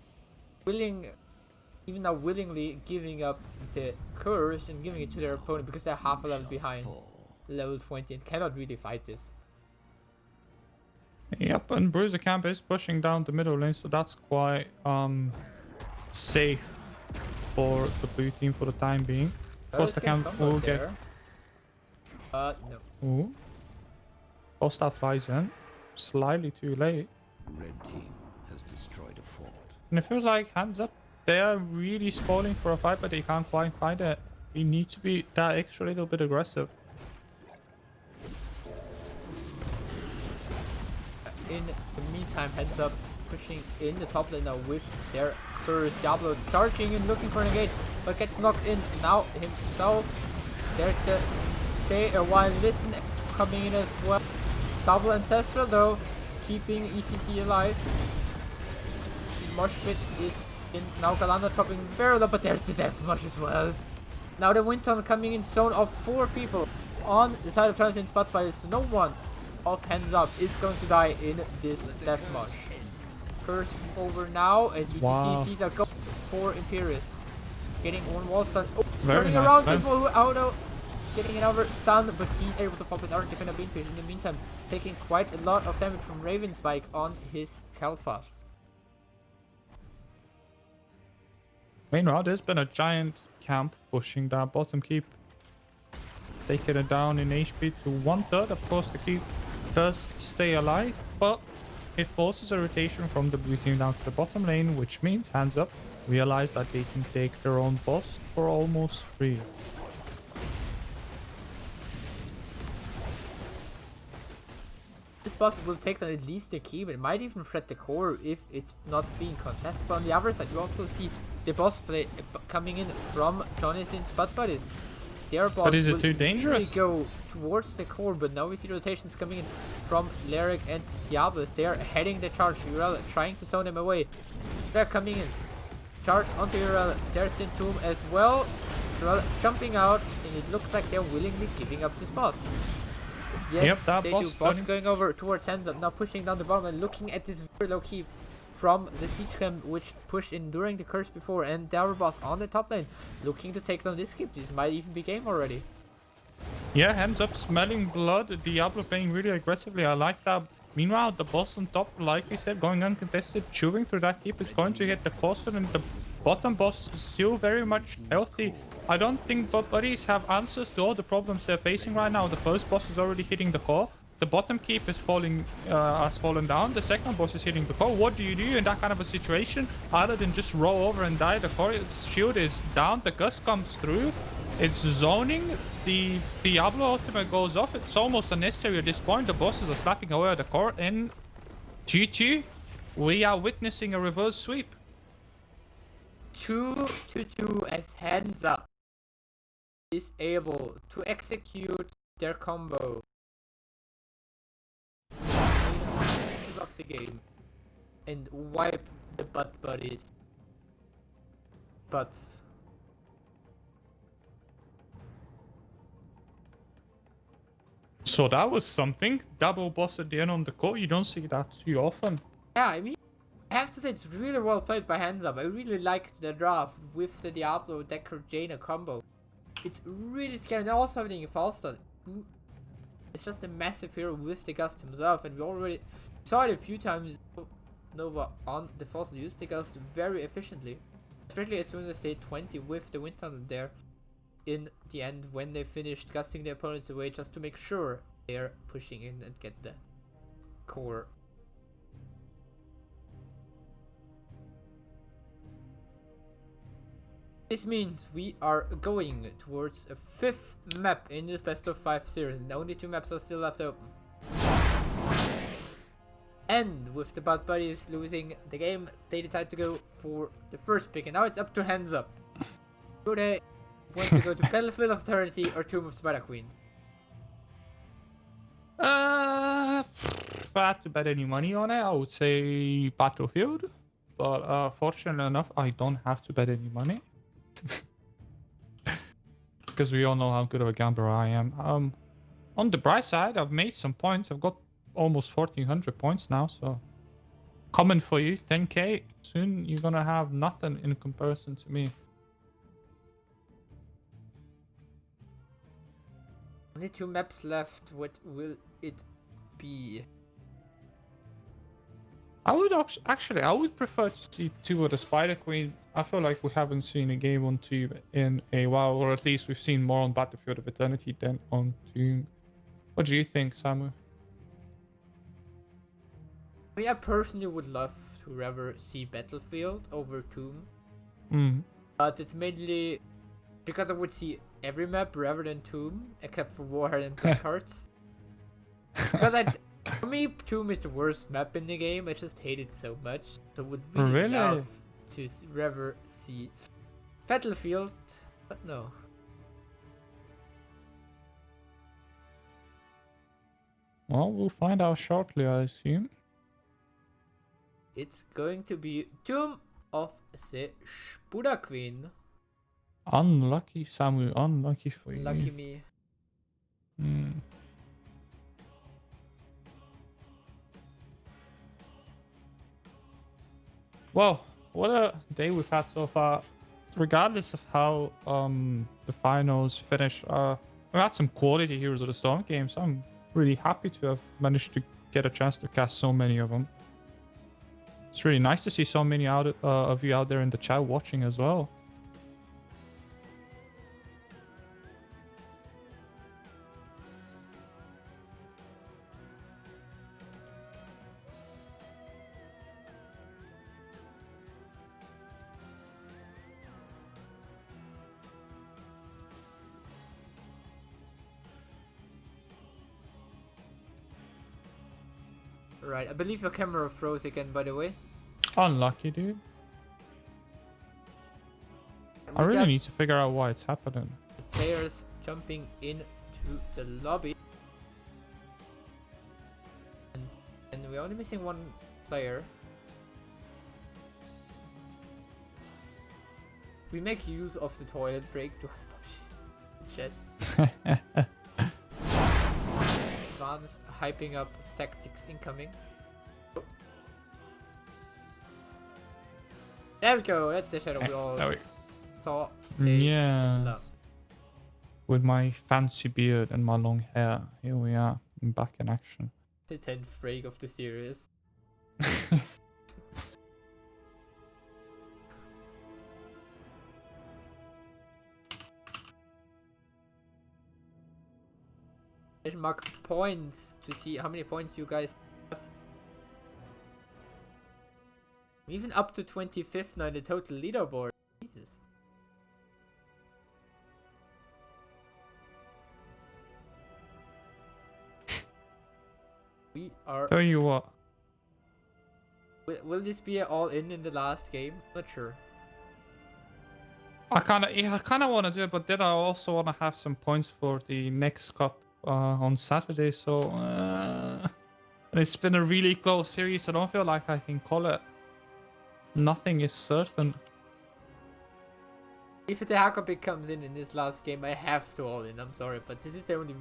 even now willingly giving up the curse and giving it to their opponent because they're half a level behind level 20 and cannot really fight this. Yep, and Bruiser Camp is pushing down the middle lane, so that's quite safe for the blue team for the time being. Costa Camp will get. No. Ooh. Costa flies in, slightly too late. Red team has destroyed a fort. And it feels like HandsUp, they are really spoiling for a fight, but they can't quite find it. We need to be that extra little bit aggressive. In the meantime, HandsUp pushing in the top lane now with their first Diablo charging and looking for a negate, but gets knocked in now himself. There's the stay a while listen coming in as well. Double Ancestral though, keeping ETC alive. Mosh Pit is in now. Galanda dropping very low, but there's the Death Mosh as well. Now the Wind Tunnel coming in zone of 4 people on the side of Transient Spot, but it's no one of HandsUp is going to die in this Death Mosh. Curse over now, and ETC sees a go for Imperius. Getting one wall stun. Oh, Very turning nice around defense. people who auto. Getting another stun, but he's able to pop his Arctic and a Beanfish in the meantime, taking quite a lot of damage from Raven's Bike on his Kalfas. Meanwhile, there's been a giant camp pushing that bottom keep. Taking it down in HP to 1/3. Of course, the keep does stay alive, but it forces a rotation from the blue team down to the bottom lane, which means HandsUp realize that they can take their own boss for almost free. This boss will take down at least the keep. It might even threat the core if it's not being contested. But on the other side, you also see the boss play coming in from Jonathan's Spot Buddies. Their boss But is it will too dangerous? really go towards the core, but now we see rotations coming in from Lyric and Diablos. They are heading the charge. Ural trying to zone them away. They're coming in. Charge onto Ural. There's the Tomb as well. Ural jumping out, and it looks like they're willingly giving up this boss. Yes, Yep, that they boss do. Boss turning- going over towards HandsUp, now pushing down the bottom and looking at this very low keep from the siege camp which pushed in during the curse before, and the other boss on the top lane looking to take down this keep. This might even be game already. Yeah, HandsUp smelling blood. Diablo playing really aggressively. I like that. Meanwhile, the boss on top, like we said, going uncontested, chewing through that keep is going to hit the Costa and the bottom boss is still very much healthy. I don't think buddies have answers to all the problems they're facing right now. The first boss is already hitting the core. The bottom keep is has fallen down. The second boss is hitting the core. What do you do in that kind of a situation? Other than just roll over and die. The core shield is down. The gust comes through. It's zoning. The Diablo ultimate goes off. It's almost unnecessary at this point. The bosses are slapping away at the core. And GG, we are witnessing a reverse sweep. 2-2 as HandsUp is able to execute their combo of the game and wipe the butt buddies butts. So that was something. Double boss at the end on the core. You don't see that too often. Yeah, I mean, I have to say it's really well played by HandsUp. I really liked the draft with the Diablo Decker Jaina combo. It's really scary. And also having a false start. It's just a massive hero with the Gust himself, and we already saw it a few times. Nova on the false use the Gust very efficiently, especially as soon as they 20 with the Wind Tunnel there in the end when they finished gusting the opponents away, just to make sure they're pushing in and get the core. This means we are going towards a 5th map in this best of 5 series, and only 2 maps are still left open. And with the Butt Buddies losing the game, they decide to go for the first pick, and now it's up to HandsUp. Do they want to go to Battlefield of Eternity or Tomb of Spider Queen? If I had to bet any money on it, I would say Battlefield. But fortunately enough, I don't have to bet any money. Because we all know how good of a gambler I am. On the bright side, I've made some points. I've got almost 1400 points now, so coming for you, 10k. Soon you're gonna have nothing in comparison to me. Only 2 maps left. What will it be? I would actually, I would prefer to see 2 of the Spider Queen. I feel like we haven't seen a game on 2 in a while, or at least we've seen more on Battlefield of Eternity than on Tomb. What do you think, Samu? I mean, I personally would love to rather see Battlefield over Tomb. But it's mainly because I would see every map rather than Tomb, except for Warhead and Black Hearts. Because for me, Tomb is the worst map in the game. I just hate it so much. So would really love to rather see Battlefield, but no. Well, we'll find out shortly, I assume. It's going to be Tomb of the Spider Queen. Unlucky, Samu. Unlucky for you. Lucky me. Well, what a day we've had so far. Regardless of how the finals finish, we've had some quality Heroes of the Storm games. I'm really happy to have managed to get a chance to cast so many of them. It's really nice to see so many of you out there in the chat watching as well. Right, I believe your camera froze again, by the way. Unlucky, dude. I really need to figure out why it's happening. Players jumping into the lobby. And we're only missing 1 player. We make use of the toilet break to chat. Advanced hyping up tactics incoming. Oh. There we go, that's the shadow we all saw. Yeah. With my fancy beard and my long hair, here we are, back in action. The 10th break of the series. mark points to see how many points you guys have. I'm even up to 25th now in the total leaderboard. Jesus. We are. Tell you what. Will this be all in the last game? Not sure. I kind of want to do it, but then I also want to have some points for the next cup on Saturday. So and it's been a really close series. I don't feel like I can call it. Nothing is certain. If the hacker pick comes in this last game, I have to all in. I'm sorry, but this is the only.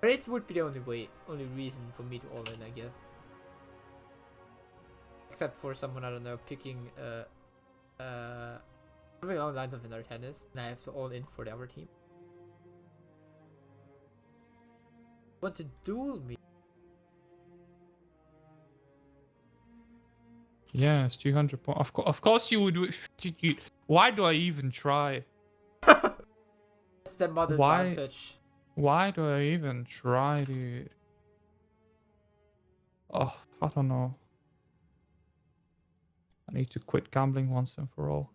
It would be the only reason for me to all in, I guess. Except for someone, I don't know, picking moving along the lines of another tennis, and I have to all in for the other team. Want to duel me? Yeah, it's 200 points. Of course you would. Why do I even try? That's the mod Why? advantage. Why do I even try, dude? Oh, I don't know. I need to quit gambling once and for all.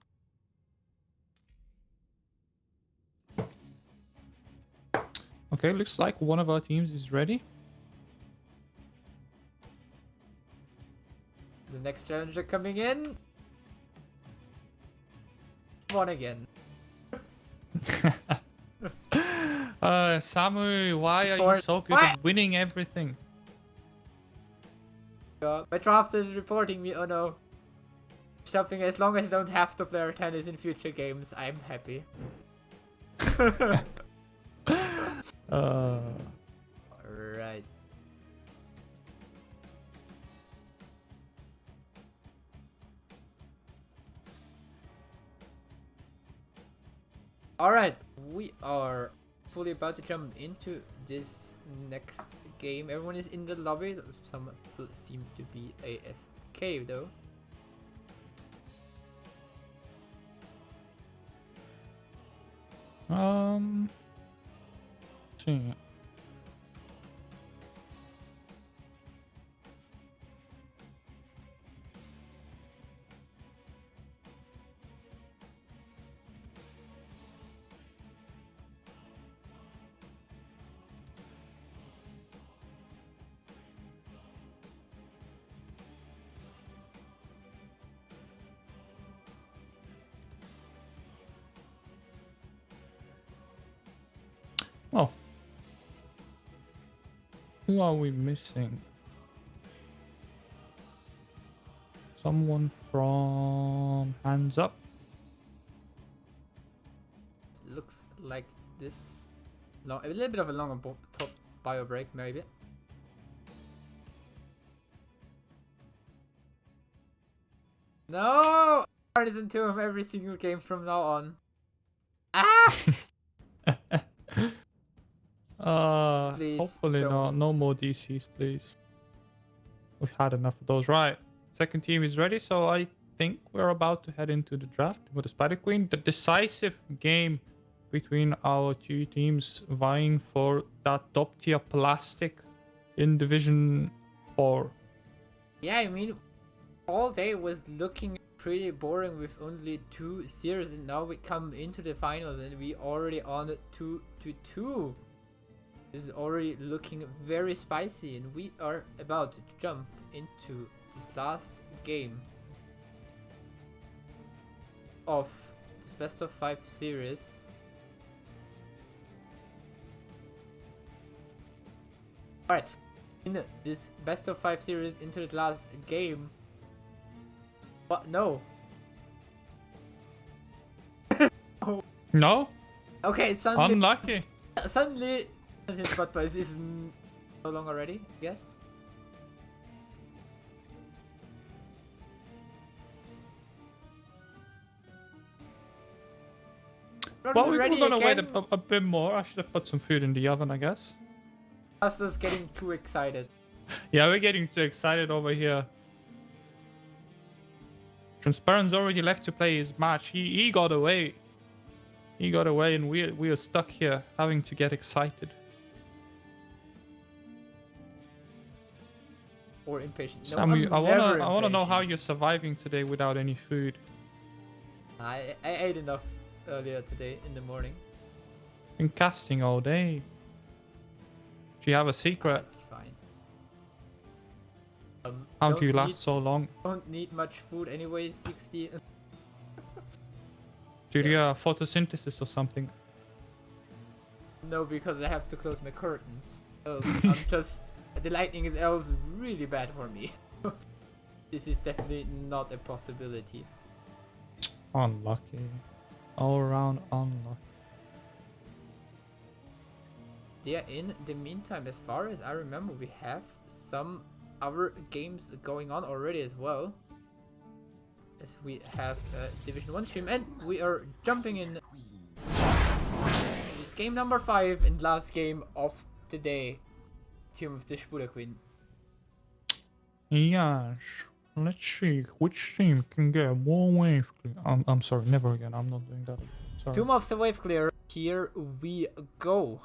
Okay, looks like one of our teams is ready. The next challenger coming in. One again. Samu, why are you so good at winning everything? My draft is reporting me. Oh no. Something, as long as I don't have to play tennis in future games, I'm happy. Alright. Alright, we are fully about to jump into this next game. Everyone is in the lobby. Some people seem to be AFK though. See. Oh. Who are we missing? Someone from HandsUp? Looks like this. A little bit of a longer top bio break, maybe. No! Partisan 2 of every single game from now on. Ah! Please Hopefully don't. not. No more DCs, please. We've had enough of those. Right. Second team is ready, so I think we're about to head into the draft with the Spider Queen. The decisive game between our two teams vying for that top tier plastic in Division 4. Yeah, I mean, all day was looking pretty boring with only 2 series, and now we come into the finals and we already on 2-2. This is already looking very spicy, and we are about to jump into this last game of this best of 5 series. Alright, in this best of 5 series into the last game. What? No. Oh. No? Okay, suddenly. Unlucky. Suddenly, his butt buzz is no longer ready, I guess. Well, we're gonna wait a bit more. I should have put some food in the oven, I guess. Us just getting too excited. Yeah, we're getting too excited over here. Transparent's already left to play his match. He got away. He got away, and we are stuck here having to get excited. you're impatient. No, Sam, I'm I never wanna know how impatient. you're surviving today without any food. I ate enough earlier today in the morning. Been casting all day. Do you have a secret? That's fine. How don't do you need- last so long? Don't need much food anyway, 60. Do you do photosynthesis or something? No, because I have to close my curtains. So I'm just... The lightning is else really bad for me. This is definitely not a possibility. Unlucky. All around unlucky. Yeah, in the meantime, as far as I remember, we have some other games going on already as well. As we have a Division 1 stream, and we are jumping in. It's game number 5 and last game of the day. Tomb of the Spider Queen. Yes. Let's see which team can get more wave clear. I'm sorry, never again. I'm not doing that. Sorry. Tomb of the Wave Clear. Here we go.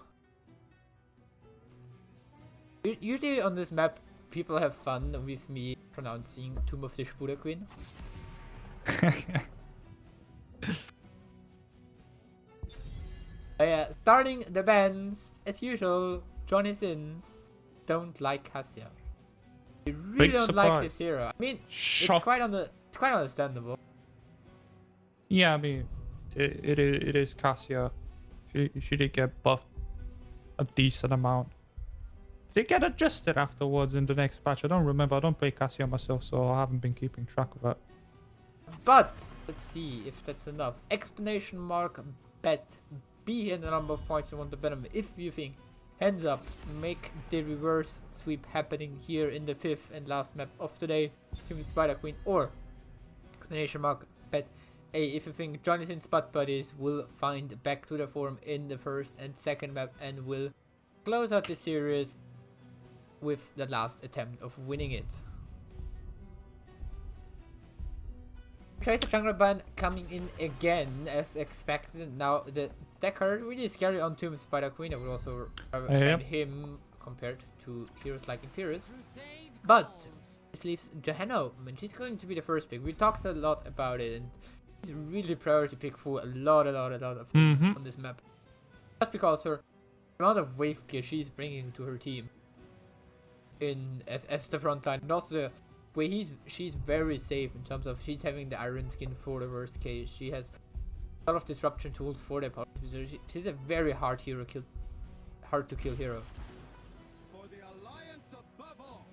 Usually on this map, people have fun with me pronouncing Tomb of the Spider Queen. Starting the bands, as usual, Johnny Sins don't like Cassia. They really Big don't like surprise. this hero. I mean, Shock. it's quite understandable. Yeah, I mean, it is Cassia. She did get buffed a decent amount. They get adjusted afterwards in the next patch. I don't remember. I don't play Cassia myself, so I haven't been keeping track of it. But let's see if that's enough. Explanation mark bet B in the number of points you want to bet on. If you think hands up, make the reverse sweep happening here in the 5th and last map of today, Tomb of the Spider Queen, or explanation mark bet A if you think Jonathan's Butt Buddies will find back to the form in the 1st and 2nd map and will close out the series with the last attempt of winning it. Tracer Jungler ban coming in again as expected. Now the Deckard really scary on Tomb of Spider Queen. I will also ban him compared to heroes like Imperius. But this leaves Johanna, and she's going to be the first pick. We talked a lot about it, and she's really priority pick for a lot of things on this map. Just because her amount of wave clear she's bringing to her team in as the front line, and also the way she's very safe in terms of she's having the iron skin for the worst case. She has a lot of disruption tools for the power. She's a very hard to kill hero. For the alliance above all.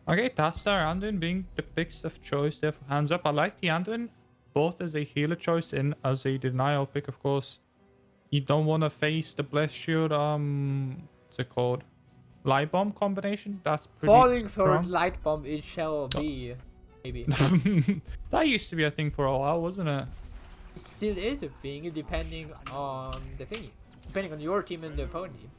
Okay, that's our Anduin being the picks of choice there for hands up. I like the Anduin both as a healer choice and as a denial pick, of course. You don't want to face the Bless Shield, what's it called? Light Bomb combination? That's pretty Falling strong. Sword Light Bomb it shall be. Maybe. That used to be a thing for a while, wasn't it? It still is a thing depending on the thingy. Depending on your team and the opponent team.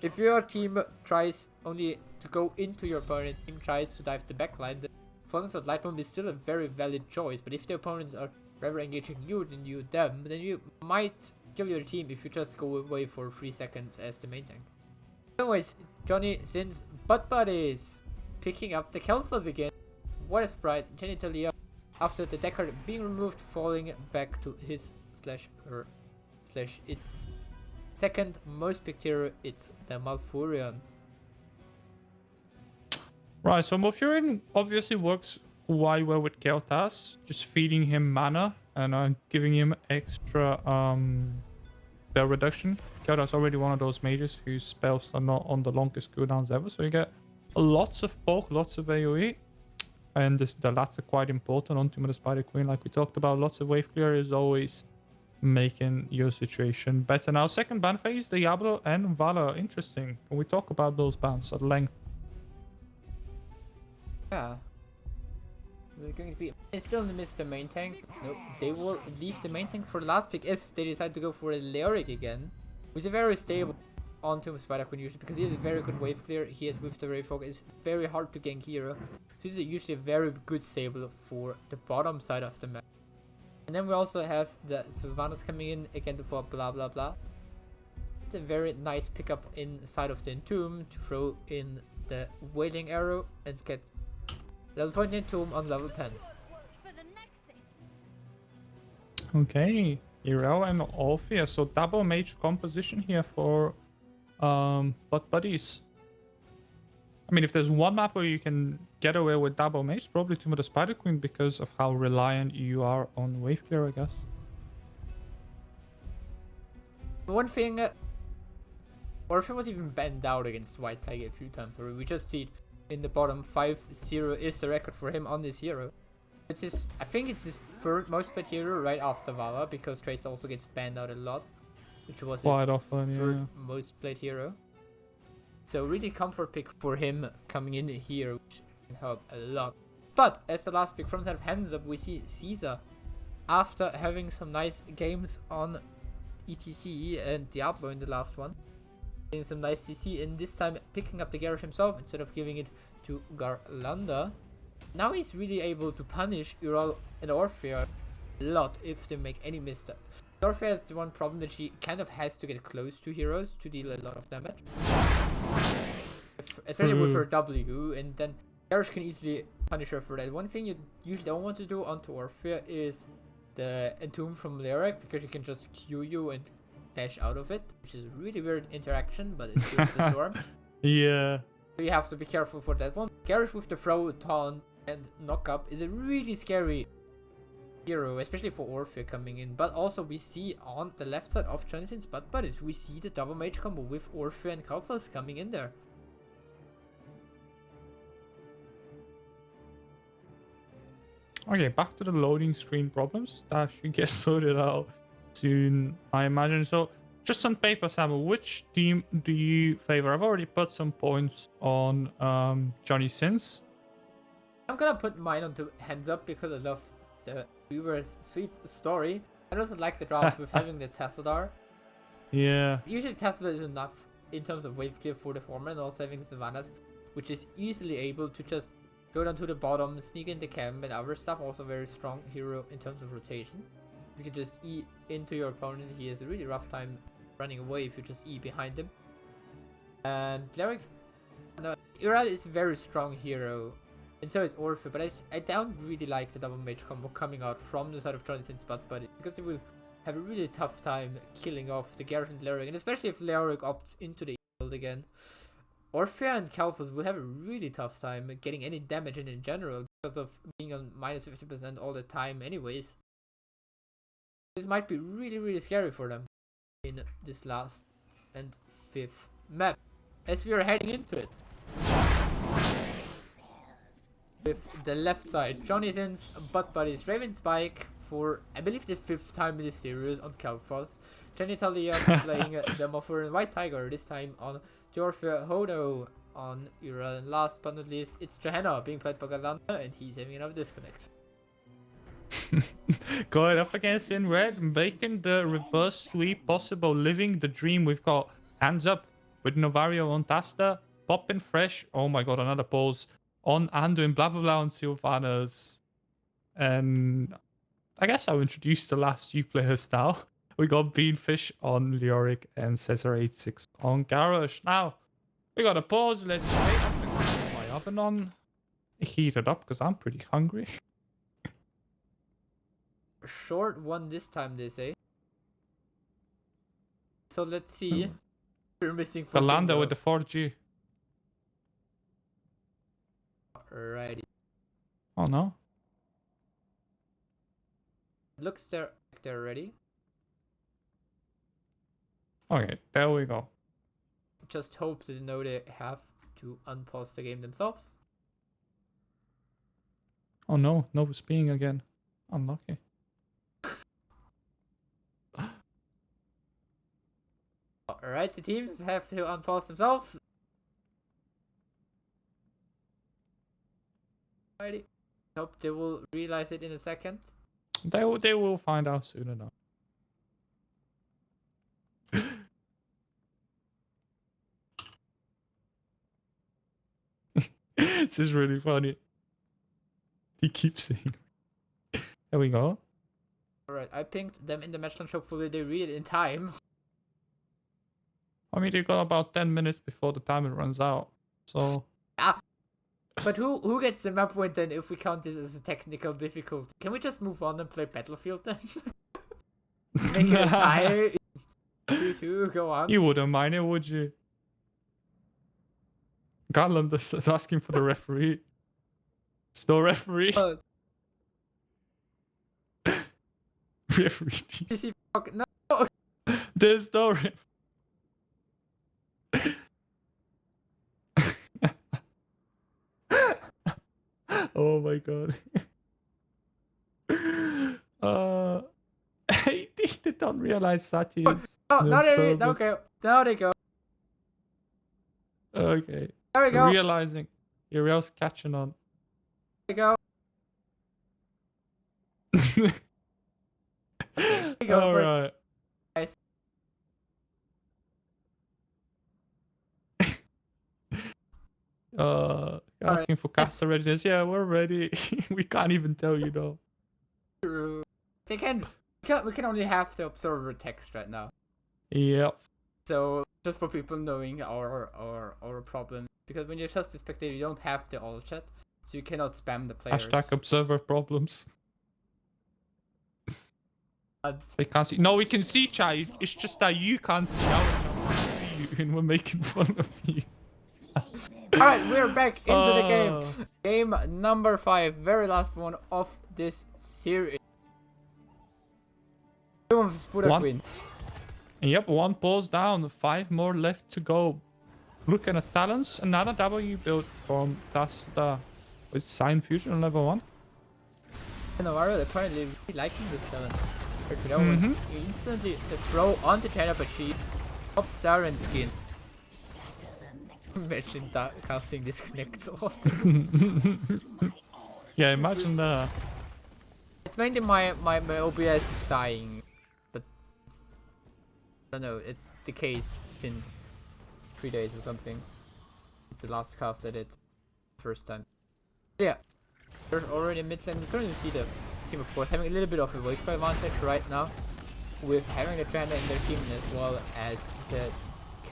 If your team tries only to go into your opponent team tries to dive the backline, the Falling Sword Light Bomb is still a very valid choice. But if the opponents are rather engaging you than you them, then you might kill your team if you just go away for 3 seconds as the main tank. Anyways, Johnny Sins Butt Buddies picking up the Kelphas again. What a surprise. Genitalia after the Deckard being removed, falling back to his / its second most picked hero. It's the Malfurion. Right, so Malfurion obviously works quite well with Kel'Thas, just feeding him mana and giving him extra spell reduction. Kel'Thas already one of those mages whose spells are not on the longest cooldowns ever, so you get lots of poke, lots of AoE, and the latter quite important on Tomb of the Spider Queen, like we talked about. Lots of wave clear is always making your situation better. Now, second ban phase, Diablo and Valor. Interesting. Can we talk about those bans at length? Yeah. They're going to be. They still miss the main tank. Nope. They will leave the main tank for the last pick as they decide to go for a Leoric again. Who's a very stable on Tomb of Spider Queen usually because he has a very good wave clear. He has with the Wave Fog. It's very hard to gank hero. So he's usually a very good stable for the bottom side of the map. And then we also have the Sylvanas coming in again for blah blah blah. It's a very nice pickup inside of the Entomb to throw in the Wailing Arrow and get level 20 Tomb on level 10. Okay, Hero and Orpheus. So double mage composition here for Butt Buddies. I mean, if there's one map where you can get away with double mage, probably Tomb of the Spider Queen because of how reliant you are on wave clear, I guess. One thing, Orpheus was even banned out against White Tiger a few times already. We just see it in the bottom. 5-0 is the record for him on this hero. Which is, I think it's his third most played hero right after Vala, because Trace also gets banned out a lot, which was his Quite often, third yeah. most played hero. So really comfort pick for him coming in here, which can help a lot. But as the last pick from the side of HandsUp, we see Caesar, after having some nice games on ETC and Diablo in the last one, getting some nice CC, and this time picking up the Garrosh himself instead of giving it to Garlanda. Now he's really able to punish Ural and Orphea a lot if they make any misstep. Orphea has the one problem that she kind of has to get close to heroes to deal a lot of damage. Especially with her W, and then Garrosh can easily punish her for that. One thing you usually don't want to do onto Orphea is the Entomb from Lyric, because you can just Q you and dash out of it, which is a really weird interaction, but it's good for the storm. Yeah. So you have to be careful for that one. Garrosh with the throw, taunt, and knock up is a really scary hero, especially for Orphea coming in. But also we see on the left side of Jonathan's Butt Buddies, we see the double mage combo with Orphea and Kalphas coming in there. Okay, back to the loading screen problems. That should get sorted out soon, I imagine. So, just on paper, Samuel, which team do you favor? I've already put some points on Johnny Sins. I'm gonna put mine onto HandsUp because I love the reverse sweep story. I also like the draft with having the Tassadar. Yeah. Usually Tassadar is enough in terms of wave clear for the former, and also having Savannahs, which is easily able to just go down to the bottom, sneak in the camp and other stuff. Also very strong hero in terms of rotation. You can just E into your opponent. He has a really rough time running away if you just E behind him. And Cleric, no, Ural is a very strong hero, and so is Orphea, but I don't really like the double mage combo coming out from the side of Jonathan's Butt Buddy, because they will have a really tough time killing off the Garrosh and Lyric, and especially if Lyric opts into the field again. Orphea and Kalphas will have a really tough time getting any damage in general, because of being on minus 50% all the time anyways. This might be really, really scary for them in this last and 5th map, as we are heading into it. With the left side, Jonathan's Butt Buddies Raven Spike for, I believe, the 5th time in this series on Kalphas. Genitalia playing the Moffer and White Tiger, this time on Orphea Hodo on Ural. And last but not least, it's Johanna being played by Galanda, and he's having another disconnect. Going up against in red, making the reverse sweep possible, living the dream. We've got HandsUp with Novario on Tasta, popping fresh. Oh my god, another pause on Anduin, blah blah blah on Sylvanas. And I guess I'll introduce the last few players now. We got Beanfish on Lyric and Caesar86 on Garrosh. Now, we got a pause. Let's wait. I'm gonna keep my oven on. Heat it up because I'm pretty hungry. Short one this time, they say. So let's see. We're missing for Galanda with the 4G. Alrighty. Oh no. Looks they're ready. Okay, there we go. Just hope they know they have to unpause the game themselves. Oh no, Nova's being again. Unlucky. Alright, the teams have to unpause themselves. Alrighty. Hope they will realize it in a second. They will find out soon enough. This is really funny. He keeps saying. There we go. Alright, I pinged them in the match launch. Hopefully they read it in time. I mean, they got about 10 minutes before the timer runs out. So Ah, but who gets the map win then if we count this as a technical difficulty? Can we just move on and play Battlefield then? Make it a tie. 2-2, go on. You wouldn't mind it, would you? Garland is asking for the referee. It's no referee. Oh, Referee. is he no? There's no Oh my god. They don't realize Sati is. Oh, now they nervous. okay. Now they go. Okay. There we go. Realizing Uriel's catching on. There we go. There you go. Alright. Nice. Asking for caster readiness. Yeah, we're ready. We can't even tell you though. True. We can only have the observer text right now. Yep. So just for people knowing our problem, because when you're just a spectator, you don't have the all chat, so you cannot spam the players. Hashtag observer problems. And They can't see. No, we can see, chat. It's just that you can't see our chat. We see you and we're making fun of you. Alright, we're back into the game. Oh. Game number 5, very last one of this series. Game of Spuda One. Queen. Yep, one pulls down. 5 more left to go. Looking at talents. Another W build from Tasta with Sign Fusion on level 1. Navarro apparently really liking this talent. Her was instantly the throw onto China, but she popped Siren skin. Imagine that casting disconnects all of this. Yeah, imagine that. It's mainly my OBS dying, but I don't know, it's the case since 3 days or something. It's the last cast I did, first time. But yeah, they're already mid lane. You currently see the team, of course, having a little bit of a wave advantage right now, with having the Tranda in their team as well as the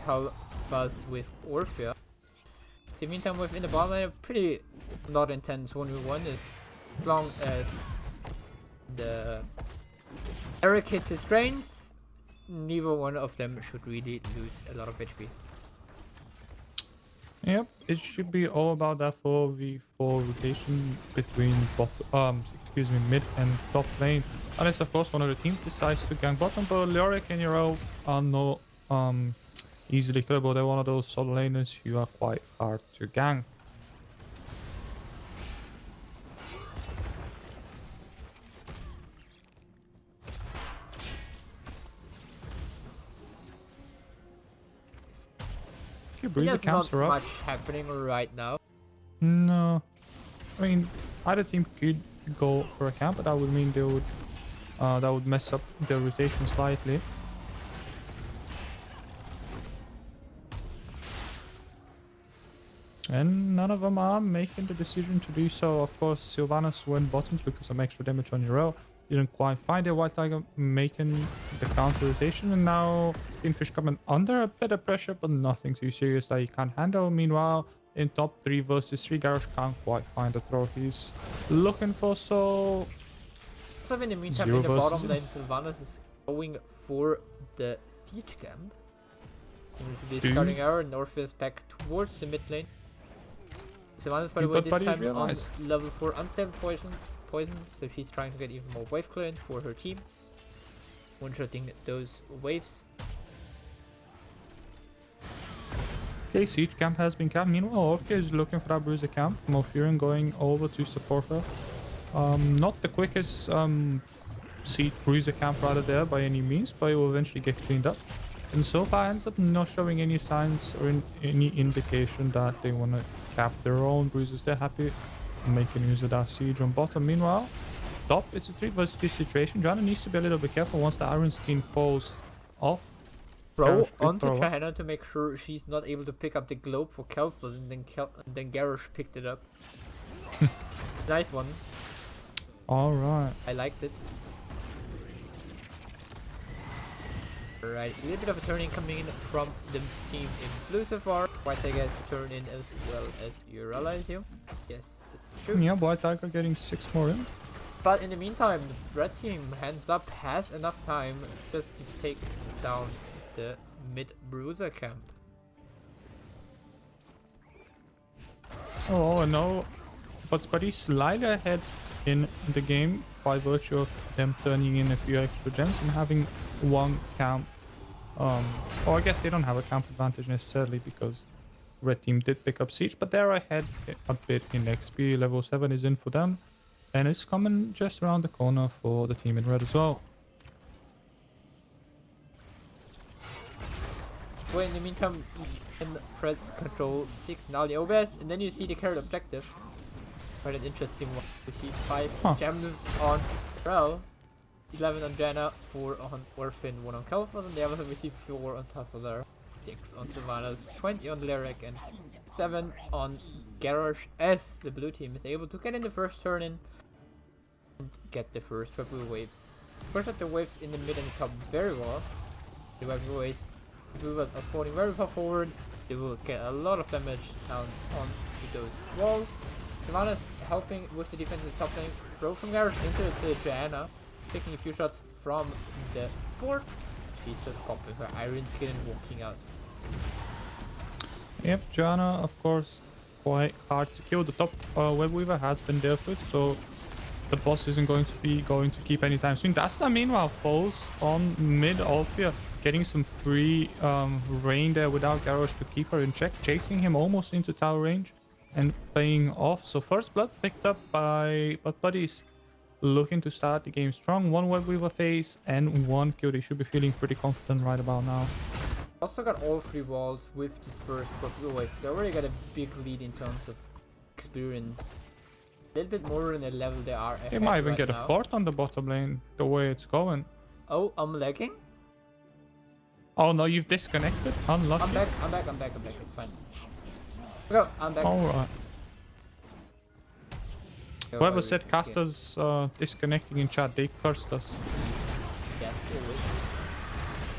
Calvas with Orphea. In the meantime, within the bottom lane, a pretty not intense 1v1 as long as the Eric hits his drains, neither one of them should really lose a lot of HP. Yep, it should be all about that 4v4 rotation between mid and top lane. Unless of course one of the teams decides to gank bottom, but Leoric and Euro are no easily killable. They're one of those solo laners who are quite hard to gank. Breeze There's camps not are up. much happening right now. No, I mean either team could go for a camp, but that would mean they would that would mess up their rotation slightly. And none of them are making the decision to do so. Of course, Sylvanas went bottom to look for some extra damage on your row. Didn't quite find it. White Tiger making the counter rotation, and now Kingfish coming under a bit of pressure, but nothing too serious that he can't handle. Meanwhile, in top 3 versus 3, Garrosh can't quite find the throw he's looking for, so... So in the meantime, 0 in the bottom versus lane, Sylvanas is going for the siege camp. Going to be Dude. starting our Orpheus back towards the mid lane. Sylvanas, by the way, But this buddies time realize. on level 4 unstable poison, so she's trying to get even more wave clearance for her team. One-shotting those waves. Okay, siege camp has been capped. Meanwhile, Orphea is looking for that bruiser camp. Mofurin going over to support her. Not the quickest siege bruiser camp rather there by any means, but it will eventually get cleaned up. And so far ends up not showing any signs or any indication that they want to cap their own bruisers. They're happy making use of that siege on bottom. Meanwhile, top, it's a 3 versus 2 situation. Joanna needs to be a little bit careful once the Iron Skin falls off. Throw Garrosh could onto throw up. China to make sure she's not able to pick up the globe for Kelfos, and then Garrosh picked it up. Nice one. Alright. I liked it. Alright, a little bit of a turning coming in from the team in blue so far. White Tiger has to turn in as well as you realize you. Yes, that's true. Yeah, White Tiger getting 6 more in. But in the meantime, the red team, Hands Up, has enough time just to take down the mid bruiser camp. Oh no, but he's slightly ahead in the game by virtue of them turning in a few extra gems and having one camp. Or I guess they don't have a camp advantage necessarily because red team did pick up siege, but they're ahead a bit in XP. Level 7 is in for them, and it's coming just around the corner for the team in red as well. Well, in the meantime, you can press Control 6 now the OBS, and then you see the carrot objective. Quite an interesting one. You see 5 gems on Rel, 11 on Janna, 4 on Orphan, 1 on Kelphos, and the other we see 4 on Tassadar, 6 on Sylvanas, 20 on Lyric, and 7 on Garrosh, as the blue team is able to get in the first turn in and get the first triple wave. First up the waves in the mid and top very well. The wave waves are spawning very far forward. They will get a lot of damage down onto those walls. Sylvanas helping with the defense in the top lane. Throw from Garrosh into the Janna, taking a few shots from the fort. She's just popping her iron skin and walking out. Yep, Janna, of course, quite hard to kill. The top web weaver has been dealt with, so the boss isn't going to keep anytime soon. Dasta meanwhile falls on mid Althea, getting some free rain there without Garrosh to keep her in check, chasing him almost into tower range and playing off. So first blood picked up by Butt Buddies, looking to start the game strong. 1 web weaver phase and 1 kill. They should be feeling pretty confident right about now. Also got all 3 walls with this first blue wave, so they already got a big lead in terms of experience. A little bit more in the level they are ahead. They might even right get now. a fort on the bottom lane the way it's going. Oh, I'm lagging? Oh no, you've disconnected. Unlucky. I'm back, it's fine. Go, I'm back. Alright. Go, Whoever I said will- casters disconnecting in chat, they cursed us. Yes, it will.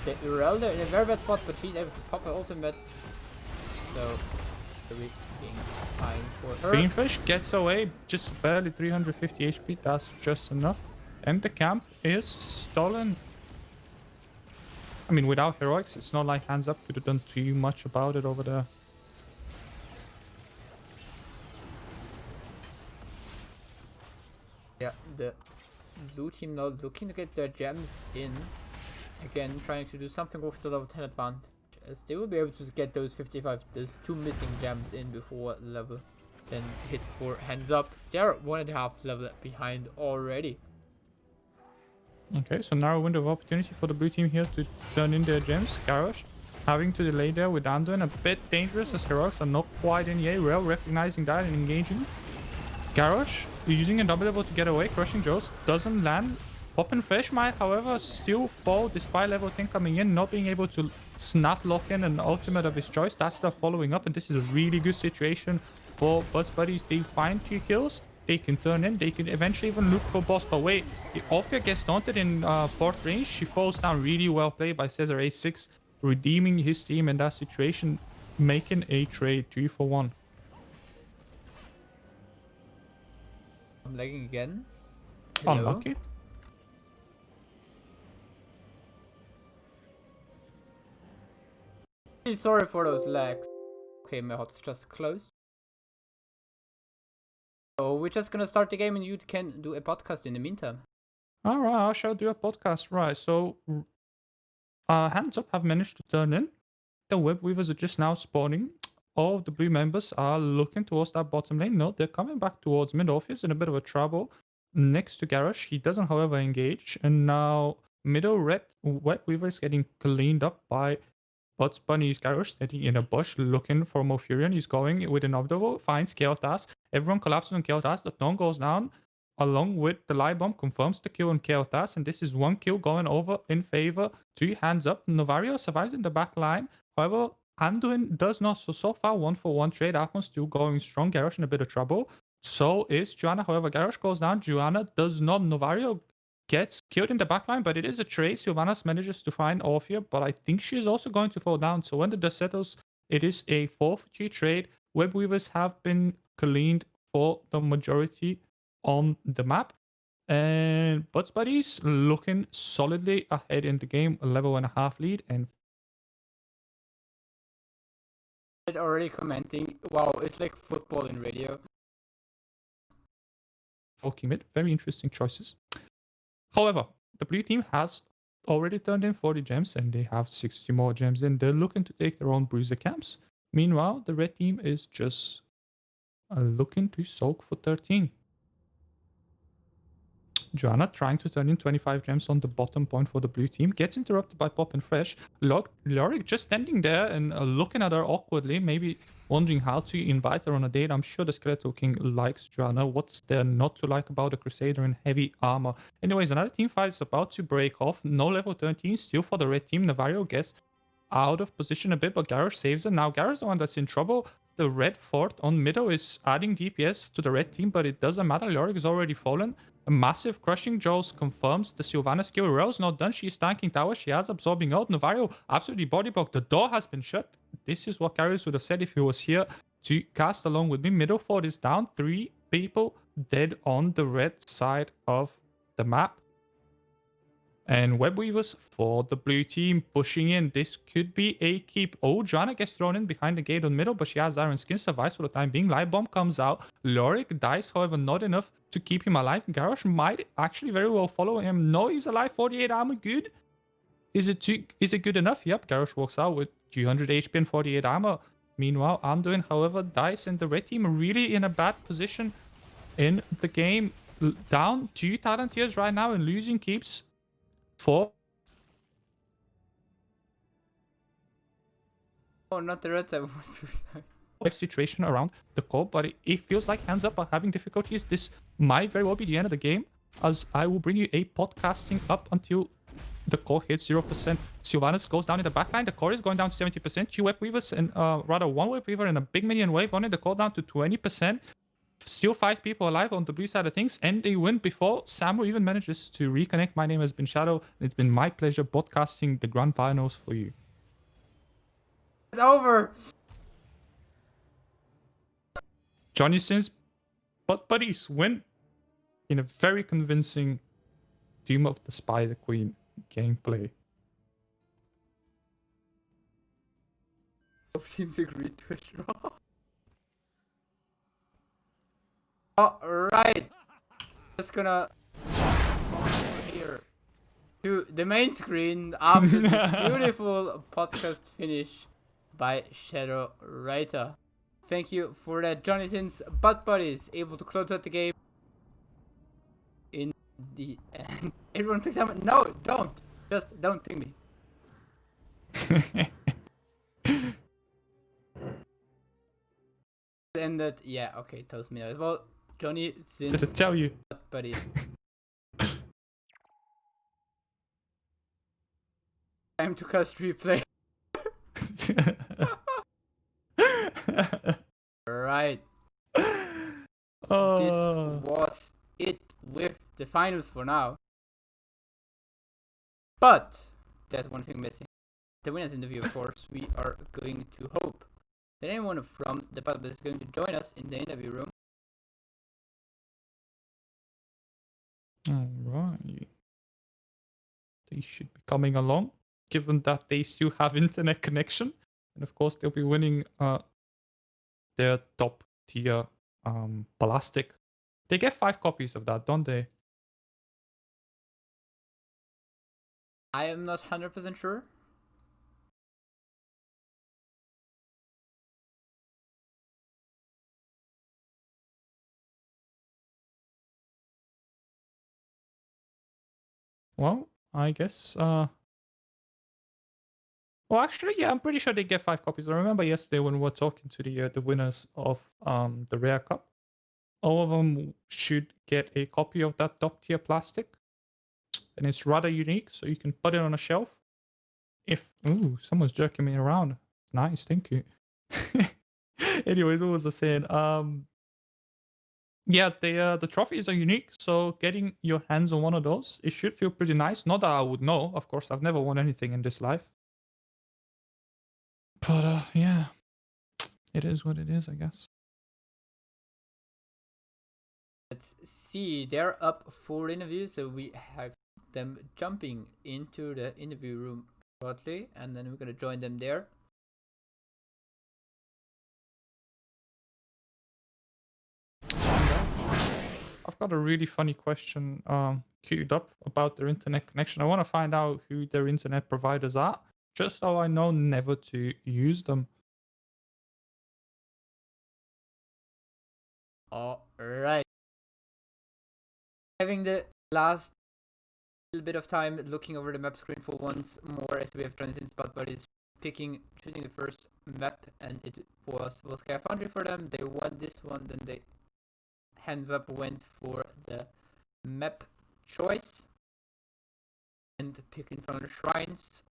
The Urelda in a very bad spot, but she's able to pop her ultimate. So, being fine for her. Greenfish gets away, just barely 350 HP, that's just enough. And the camp is stolen. I mean, without heroics, it's not like HandsUp could have done too much about it over there. Yeah, the blue team now looking to get their gems in. Again, trying to do something with the level 10 advantage. As they will be able to get those 55, those 2 missing gems in before level 10 hits for Hands Up. They are 1.5 level behind already. Okay, so narrow window of opportunity for the blue team here to turn in their gems. Garrosh having to delay there with Anduin, a bit dangerous as heroics are not quite in yet. Rel recognizing that and engaging. Garrosh using a double level to get away, crushing Jost, doesn't land. Poppin' Fish might, however, still fall despite level 10 coming in, not being able to snap lock in an ultimate of his choice. That's the following up, and this is a really good situation for Butt's Buddies. They find 2 kills, they can turn in, they can eventually even look for boss. But wait, Althea gets taunted in 4th range. She falls down. Really well played by Caesar A6, redeeming his team in that situation, making a trade 2 for 1. I'm lagging again. Hello? Unlucky. Really sorry for those lags. Okay, my hot's just closed. So we're just gonna start the game and you can do a podcast in the meantime. Alright, I shall do a podcast. Right, so HandsUp have managed to turn in. The web weavers are just now spawning. All of the blue members are looking towards that bottom lane. No, they're coming back towards mid. Orpheus in a bit of a trouble next to Garrosh. He doesn't, however, engage. And now middle red web weaver is getting cleaned up by Butt's Bunny's Garrosh, standing in a bush looking for Mofurion. He's going with an observer, finds Kael'thas. Everyone collapses on Kael'thas. The throne goes down along with the light bomb, confirms the kill on Kael'thas. And this is 1 kill going over in favor to HandsUp. Novario survives in the back line. However, Anduin does not. So far, 1-for-1 trade. Akon still going strong. Garrosh in a bit of trouble. So is Joanna. However, Garrosh goes down. Joanna does not. Novario gets killed in the backline, but it is a trade. Sylvanas manages to find Orphea, but I think she's also going to fall down. So when the dust settles, It is a 4-3 trade. Web Weavers have been cleaned for the majority on the map. And Buds Buddies looking solidly ahead in the game, a level and a half lead. And Already commenting, wow, it's like football in radio. Falky mid, very interesting choices. However, the blue team has already turned in 40 gems and they have 60 more gems and they're looking to take their own bruiser camps. Meanwhile, the red team is just looking to soak for 13. Joanna trying to turn in 25 gems on the bottom point for the blue team. Gets interrupted by Pop and Fresh. Lorik just standing there and looking at her awkwardly, maybe wondering how to invite her on a date. I'm sure the Skeletal King likes Joanna. What's there not to like about a Crusader in heavy armor? Anyways, another team fight is about to break off. No level 13, still for the red team. Navario gets out of position a bit, but Garrosh saves it. Now Garrosh's the one that's in trouble. The red fort on middle is adding DPS to the red team, but it doesn't matter. Lorik is already fallen. A massive crushing Jaws confirms the Sylvana skill. Rell's not done. She's tanking tower. She has absorbing out. Navario absolutely body blocked. The door has been shut. This is what Garrosh would have said if he was here to cast along with me. Middle fort is down. 3 people dead on the red side of the map. And Web Weavers for the blue team pushing in. This could be a keep. Oh, Joanna gets thrown in behind the gate on middle, but she has Iron Skin, survives for the time being. Light Bomb comes out. Lorik dies, however, not enough to keep him alive. Garrosh might actually very well follow him. No, he's alive. 48 armor, good. Is it good enough? Yep, Garrosh walks out with 200 HP and 48 armor. Meanwhile, Anduin, however, dies, and the red team are really in a bad position in the game. Down 2 talent tiers right now and losing keeps 4. Oh, not the red side. Situation around the core, but it feels like HandsUp are having difficulties. This might very well be the end of the game, as I will bring you a podcasting up until the core hits 0%. Sylvanas goes down in the backline. The core is going down to 70%. 2 Web Weavers and rather 1 Web Weaver and a big minion wave on it. The core down to 20%. Still 5 people alive on the blue side of things, and they win before Samu even manages to reconnect. My name has been Shadow, and it's been my pleasure broadcasting the grand finals for you. It's over! Johnny Sins buddies win in a very convincing Doom of the Spider Queen gameplay. Both teams agreed to a draw. Alright. Just gonna here to the main screen after this beautiful podcast finish by Shadow Writer. Thank you for that, Johnny Sins Butt Buddies, able to close out the game in the end. Everyone picks up. No, don't. Just don't ping me. And that, yeah, okay, toast me as well. Johnny Sins Did it tell you? Butt Buddy. Time to cast replay. Right. This was it with the finals for now. But there's one thing missing. The winners interview, of course. We are going to hope that anyone from the public is going to join us in the interview room. Alright. They should be coming along, given that they still have internet connection. And of course, they'll be winning their top tier Balastic. They get 5 copies of that, don't they? I am not 100% sure. Well, I guess well, actually, yeah, I'm pretty sure they get 5 copies. I remember yesterday when we were talking to the winners of the Rare Cup, all of them should get a copy of that top tier plastic, and it's rather unique, so you can put it on a shelf. If someone's jerking me around, nice, thank you. Anyways, what was I saying? Yeah, the trophies are unique, so getting your hands on one of those, it should feel pretty nice. Not that I would know, of course, I've never won anything in this life. But yeah, it is what it is, I guess. Let's see. They're up for interview, so we have them jumping into the interview room shortly, and then we're gonna join them there. I've got a really funny question queued up about their internet connection. I want to find out who their internet providers are, just so I know never to use them. All right. Having the last little bit of time looking over the map screen for once more, as we have transition spot buddies choosing the first map, and it was Sky Foundry for them. They won this one, then they HandsUp went for the map choice and picking from the shrines.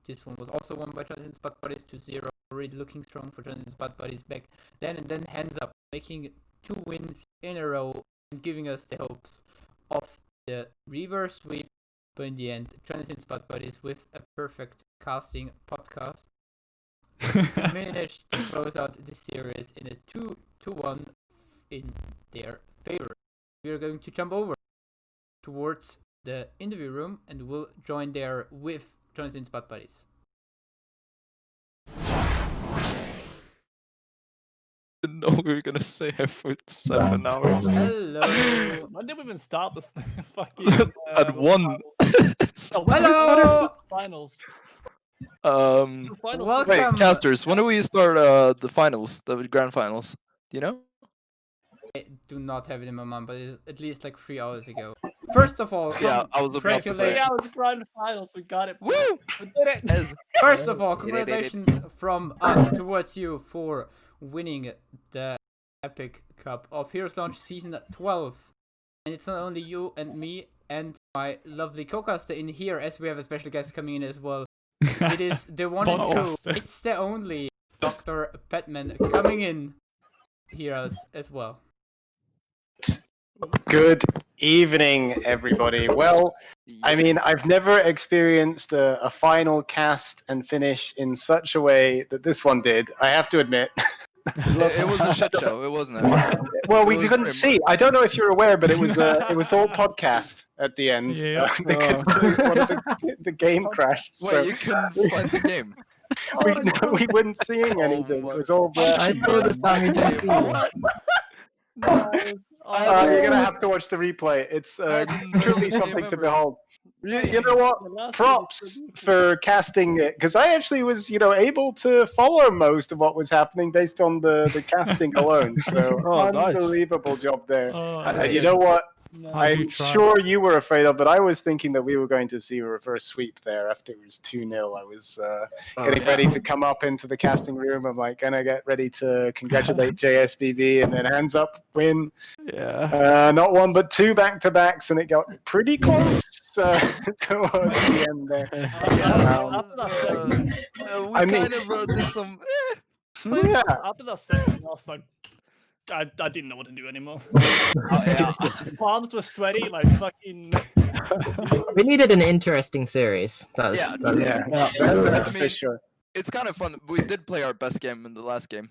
This one was also won by Transition Spot Buddies 2-0. Already looking strong for Transition Spot Buddies back then, and then HandsUp making 2 wins in a row and giving us the hopes of the reverse sweep. But in the end, Transition Spot Buddies with a perfect casting podcast managed to close out the series in a 2-1 in their favor. We are going to jump over towards the interview room and we'll join there with Transition Spot Buddies. Didn't know we were gonna stay here for 7 hours. Hello. When did we even start this fucking At 1. Oh, when did we start Hello. the finals? Um, The finals Welcome. wait, casters, when do we start the finals, the grand finals? Do you know? I do not have it in my mind, but it's at least like 3 hours ago. First of all, Yeah, I was about to say. 3 hours grand finals, we got it. Woo! We did it. As First of all, congratulations from us towards you for winning the Epic Cup of Heroes Launch Season 12. And it's not only you and me and my lovely co-caster in here, as we have a special guest coming in as well. It is the one and true, Podcaster. it's the only Dr. Petman coming in here as well. Good evening, everybody. Well, I mean, I've never experienced a final cast and finish in such a way that this one did, I have to admit. it was a shit show, it wasn't it? Well, It we was couldn't very see. I don't know if you're aware, but it was all podcast at the end Yeah. because one of the game crashed. Wait, So you couldn't find the game. we weren't seeing anything. It was all black. I saw the Sammy JP. Nice. You're gonna have to watch the replay. It's I didn't truly know something to ever. behold. You know what? The last Props for casting it, because I actually was, able to follow most of what was happening based on the casting alone. So Oh, nice. unbelievable job there. Oh, And you know what? Nice. I'm you try. sure you were afraid of, but I was thinking that we were going to see a reverse sweep there after it was 2-0. I was getting ready to come up into the casting room. I'm like, gonna get ready to congratulate JSBB and then HandsUp win. Yeah. Not one, but 2 back-to-backs, and it got pretty close towards the end there. After that second, We I mean- kind of did some. Yeah. after that second, I was like, I didn't know what to do anymore. Yeah. Palms were sweaty, like fucking. We needed an interesting series. That's, Yeah, that's That's I for mean, sure. It's kind of fun. We did play our best game in the last game,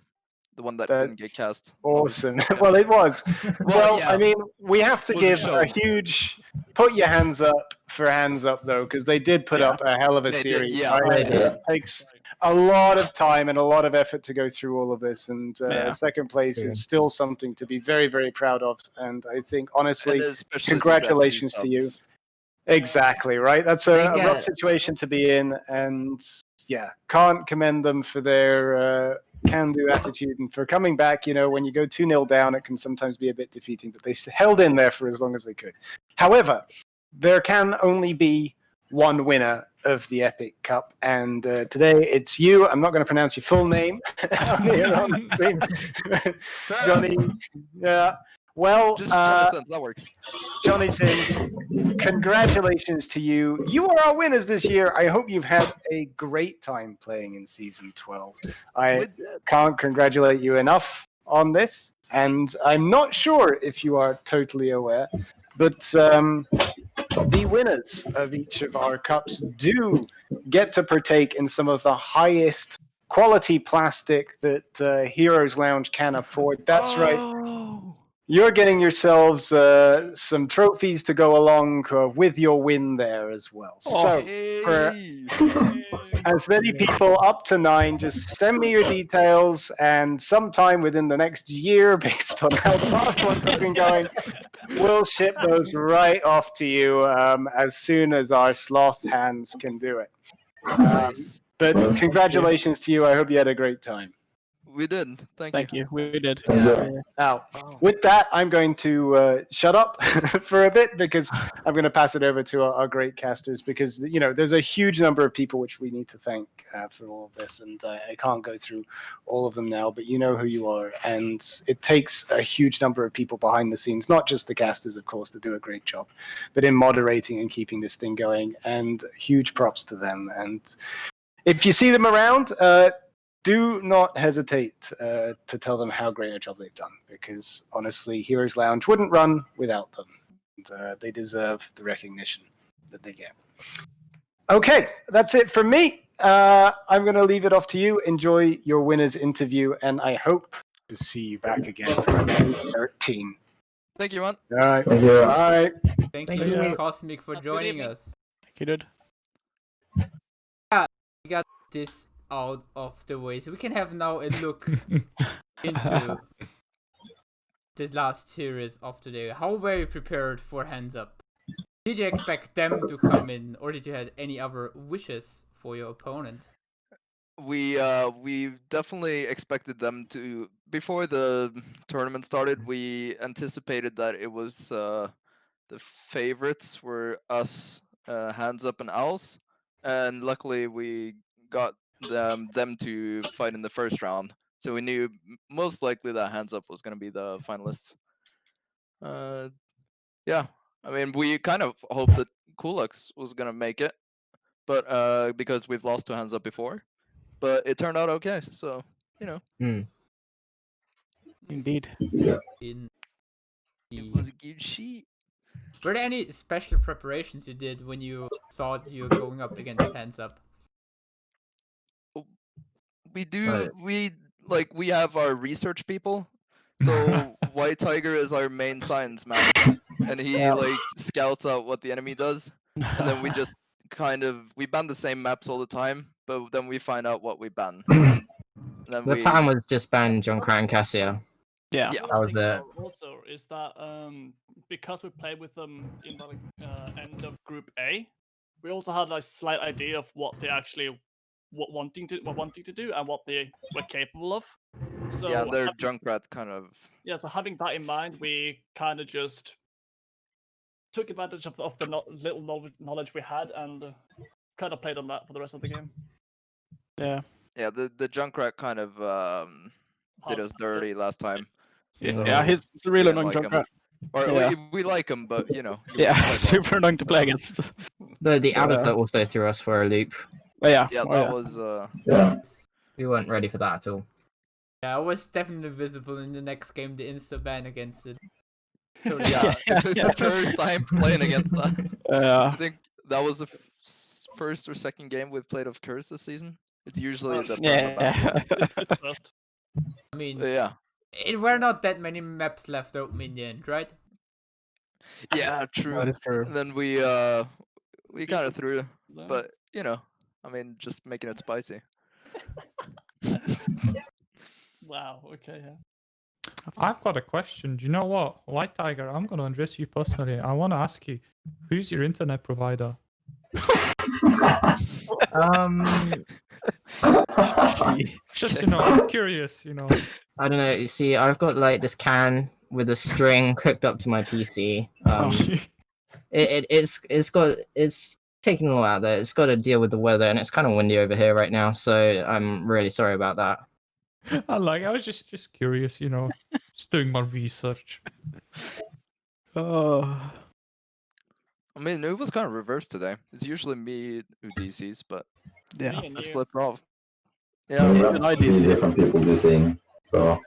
the one that That's didn't get cast. Awesome. Well, it was. Well, yeah. I mean, we have to Was a give show. a huge put your hands up for HandsUp though, because they did put Yeah. up a hell of a They did, series. yeah. They did. It takes a lot of time and a lot of effort to go through all of this, and second place Yeah. is still something to be very, very proud of. And I think, honestly, And especially since congratulations that to two you. subs. Exactly, right? That's a They rough get- situation to be in, and yeah, can't commend them for their can-do attitude and for coming back. When you go 2-0 down, it can sometimes be a bit defeating, but they held in there for as long as they could. However, there can only be one winner of the Epic Cup, and today it's you. I'm not going to pronounce your full name here on the stream. Johnny, yeah. Well, Just common sense, that works. Johnny Sins, congratulations to you. You are our winners this year. I hope you've had a great time playing in Season 12. I We did. can't congratulate you enough on this, and I'm not sure if you are totally aware, but the winners of each of our cups do get to partake in some of the highest quality plastic that Heroes Lounge can afford. That's right. Oh. You're getting yourselves some trophies to go along with your win there as well. So, for Hey. as many people up to 9, just send me your details, and sometime within the next year, based on how the past ones have been going, we'll ship those right off to you as soon as our sloth hands can do it. Nice. But congratulations to you. I hope you had a great time. We did. Thank Thank you. We did. Now, you. with that, I'm going to shut up for a bit because I'm going to pass it over to our great casters because there's a huge number of people which we need to thank for all of this, and I can't go through all of them now. But you know who you are, and it takes a huge number of people behind the scenes, not just the casters, of course, to do a great job, but in moderating and keeping this thing going. And huge props to them. And if you see them around, do not hesitate to tell them how great a job they've done, because honestly, Heroes Lounge wouldn't run without them. And, they deserve the recognition that they get. Okay, that's it from me. I'm going to leave it off to you. Enjoy your winner's interview, and I hope to see you back again for game 13. Thank you, man. All right. Thank you. Bye. Thank Thank you, you. Cosmic, for Good joining evening. us. Thank you, dude. We got this out of the way, so we can have now a look into this last series of today. How were you prepared for Hands Up? Did you expect them to come in, or did you have any other wishes for your opponent? We definitely expected them to. Before the tournament started, we anticipated that it was the favorites were us, Hands Up and Owls, and luckily we got them to fight in the first round. So we knew most likely that Hands Up was going to be the finalists. Yeah, I mean, we kind of hoped that Kulux was going to make it, but because we've lost to Hands Up before, but it turned out okay. So Indeed. In it the... was a good sheet. Were there any special preparations you did when you thought you were going up against Hands Up? We do. Right. We have our research people. So White Tiger is our main science man, and he scouts out what the enemy does, and then we just we ban the same maps all the time, but then we find out what we ban. And then The plan was just ban Junkrat and Cassia. Yeah. Yeah. That was Thing it. also is that because we played with them in the end of Group A, we also had a slight idea of what they actually were wanting to do and what they were capable of. So yeah, their Junkrat kind of. Yeah, so having that in mind, we kind of just took advantage of the little knowledge we had and kind of played on that for the rest of the game. Yeah. Yeah, the Junkrat kind of did us dirty last time. So Yeah, he's a we real didn't annoying like him. Junkrat. Or Yeah. we like him, but you know. Yeah, quite well. super annoying to play against. The Avatar also threw us for a loop. But yeah, Yeah, that was. We weren't ready for that at all. Yeah, it was definitely visible in the next game, the insta ban against it. Yeah, it's the first time playing against that. I think that was the first or second game we've played of Curse this season. It's usually the permaban. It's first. I mean, Yeah. it were not that many maps left open in the end, right? Yeah, true. That is true. And then we kind of threw, but you know, I mean, just making it spicy. Wow. Okay. Yeah. I've got a question. Do you know what, White Tiger? I'm gonna address you personally. I want to ask you, who's your internet provider? Just I'm curious. I don't know. You see, I've got like this can with a string hooked up to my PC. It's taking all out there. It's got to deal with the weather, and it's kind of windy over here right now. So I'm really sorry about that. I was just curious. Just doing my research. Oh. I mean, it was kind of reversed today. It's usually me who DCs, but Yeah. Me and I you. slipped off. Yeah, Yeah, I three DC. different people DCing. So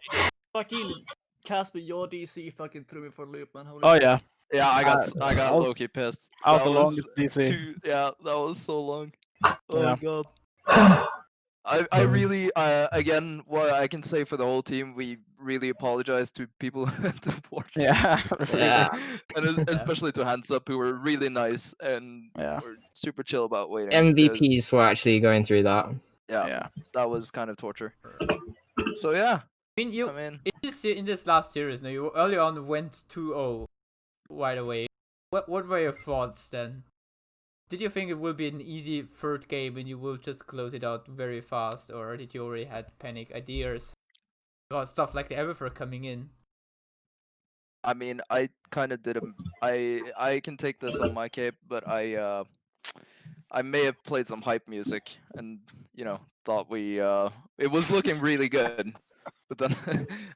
Fucking Casper, your DC fucking threw me for a loop, man. Holy Oh shit. yeah, Yeah, I got I was- low-key pissed. I was That the longest DC. Yeah, that was so long. Oh Yeah. god. I really again what I can say for the whole team, we really apologize to people who watched it. Yeah, Yeah. And especially to HandsUp, who were really nice and Yeah. were super chill about waiting. MVPs for actually going through that. Yeah, Yeah. that was kind of torture. So yeah, I mean, you I mean, in this last series, now you early on went 2-0 right away. What were your thoughts then? Did you think it will be an easy third game and you will just close it out very fast, or did you already had panic ideas about stuff like the Everfer coming in? I mean, I kind of did a. I can take this on my cape, but I may have played some hype music and thought we it was looking really good, but then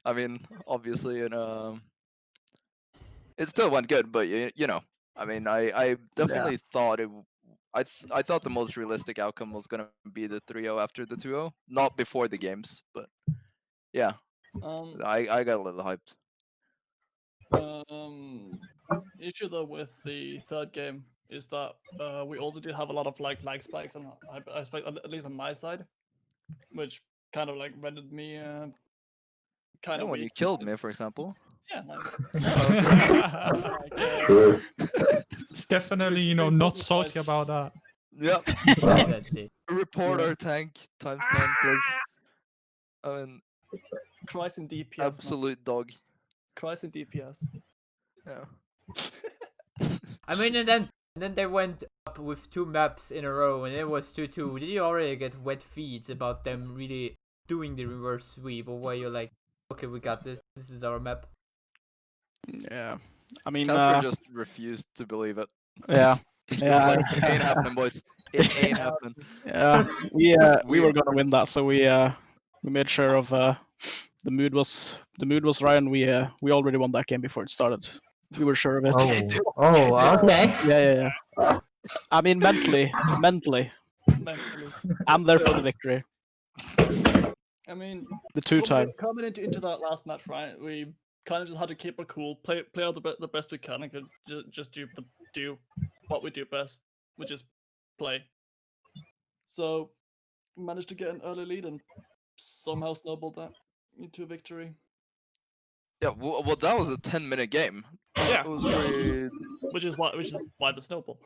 I mean obviously it still went good, but I mean I definitely thought I thought the most realistic outcome was gonna be the 3-0 after the 2-0, not before the games, but yeah, Um, I got a little hyped. issue though with the third game is that we also did have a lot of like lag spikes and I spike at least on my side, which kind of like rendered me kind And of when you weak. killed me, for example. Yeah, nice. True. It's definitely, not salty about that. Yep. Definitely. Report our tank times 9 please. I mean, Christ in DPS, man. absolute dog. Christ in DPS. Yeah. I mean, and then they went up with 2 maps in a row, and it was 2-2. Did you already get wet feeds about them really doing the reverse sweep, or were you like, okay, we got this. This is our map. Yeah. I mean, Casper just refused to believe it. yeah. He was Yeah. like, ain't happening, boys. It ain't happening. Yeah, we were gonna win that, so we made sure of the mood was right, and we already won that game before it started. We were sure of it. Okay. Yeah. I mean, mentally, Mentally. I'm there for the victory. I mean, The 2-time. coming into that last match, right? We kind of just had to keep it cool, play out the best we can, and just do what we do best, which is play. So, managed to get an early lead and somehow snowballed that into a victory. Yeah, well, that was a 10-minute game. Yeah, It was pretty. which is why the snowball.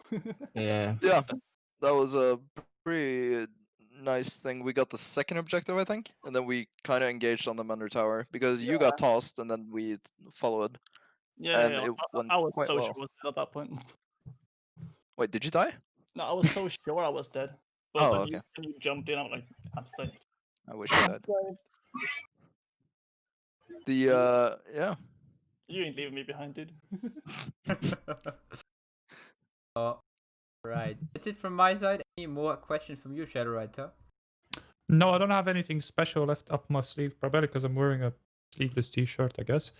Yeah. Yeah, that was a pretty nice thing. We got the second objective, I think, and then we kind of engaged on them under tower because you got tossed, and then we followed. Yeah, And yeah, it went I was quite so well. sure at that point. Wait, did you die? No, I was so sure I was dead. But Oh, when okay. you jumped in, I'm like, I'm safe. I wish you had. Yeah. You ain't leaving me behind, dude. Oh, right. That's it from my side. Any more questions from you, Shadowwriter? No, I don't have anything special left up my sleeve, probably because I'm wearing a sleeveless t-shirt, I guess.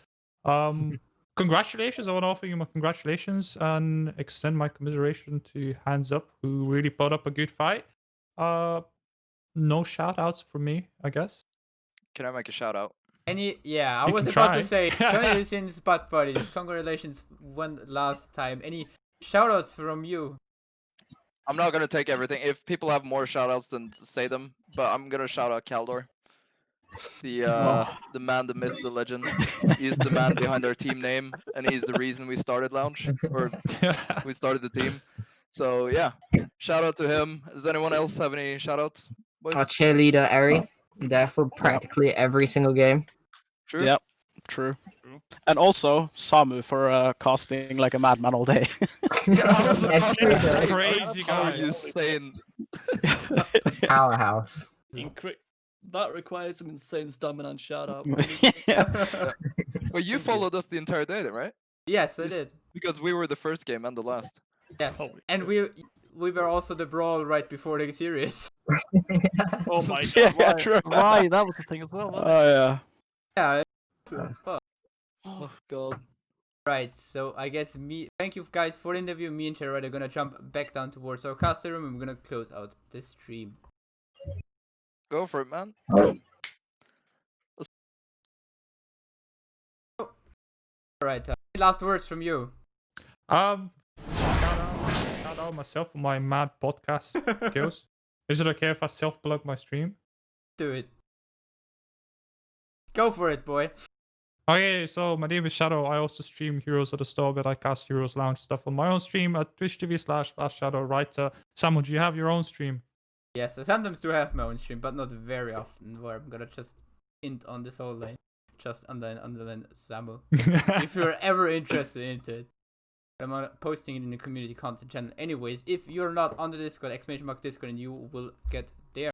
Congratulations. I want to offer you my congratulations and extend my commiseration to HandsUp, who really put up a good fight. No shout outs from me, I guess. Can I make a shout out? Yeah, I You was can about to try. say, Johnny since Butt Buddies, congratulations one last time. Any shoutouts from you? I'm not gonna take everything. If people have more shout outs, then say them. But I'm gonna shout out Kaldor. The man, the myth, the legend. He's the man behind our team name, and he's the reason we started Lounge, or we started the team. So yeah, shout out to him. Does anyone else have any shout outs, boys? Our cheerleader, Eri, there for practically every single game. True. Yep, true. And also Samu for casting like a madman all day. Yeah, I was about to Every say, day. Crazy how are guy. you saying? Powerhouse. That requires some insane stamina and shout out. Well, you followed us the entire day, then, right? Yes, I Yes. did. Because we were the first game and the last. Yes, Holy and we were also the brawl right before the series. Oh my god, Yeah, right, true. right, that was the thing as well, wasn't Oh yeah. Yeah. it? Oh god. Right, so I guess thank you guys for the interview. Me and Jared are gonna jump back down towards our caster room and we're gonna close out this stream. Go for it, man. Alright, last words from you. Shout out myself for my mad podcast skills. Is it okay if I self-plug my stream? Do it. Go for it, boy. Okay, so my name is Shadow. I also stream Heroes of the Storm, but I cast Heroes Lounge stuff on my own stream at twitch.tv/shadowwriter. Samu, do you have your own stream? Yes, I sometimes do have my own stream, but not very often, where I'm gonna just int on this whole line. Just underline Samu. If you're ever interested into it. I'm posting it in the community content channel anyways. If you're not on the Discord, !Discord, and you will get there.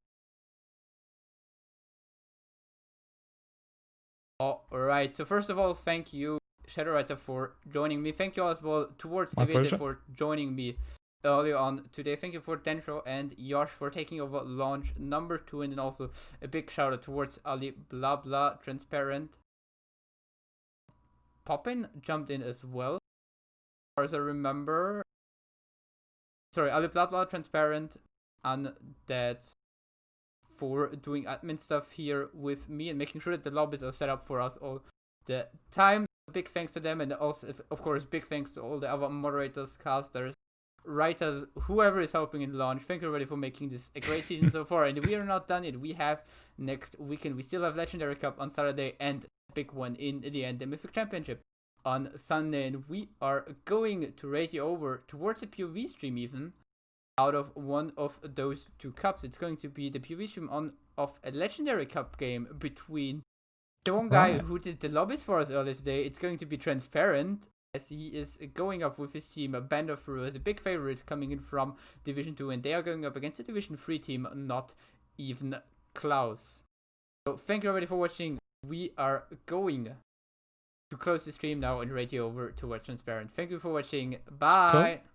Alright, so first of all, thank you, Shadowwriter, for joining me. Thank you all as well towards Evita for joining me earlier on today. Thank you for Dentro and Yosh for taking over launch number 2, and then also a big shout out towards Ali Blah Blah Transparent. Poppin jumped in as well. As far as I remember. Sorry, Ali Blah Blah Transparent and that for doing admin stuff here with me and making sure that the lobbies are set up for us all the time. Big thanks to them, and also, of course, big thanks to all the other moderators, casters, writers, whoever is helping in launch. Thank you everybody for making this a great season so far. And we are not done yet. We have next weekend. We still have Legendary Cup on Saturday and a big one in the end, the Mythic Championship on Sunday. And we are going to rate you over towards a POV stream even. Out of one of those 2 cups, it's going to be the PvP stream of a Legendary Cup game between the one guy who did the lobbies for us earlier today. It's going to be Transparent, as he is going up with his team, Band of Brewers, a big favorite coming in from Division 2, and they are going up against the Division 3 team, not even Klaus. So thank you everybody for watching. We are going to close the stream now and rate you over towards Transparent. Thank you for watching. Bye! Cool.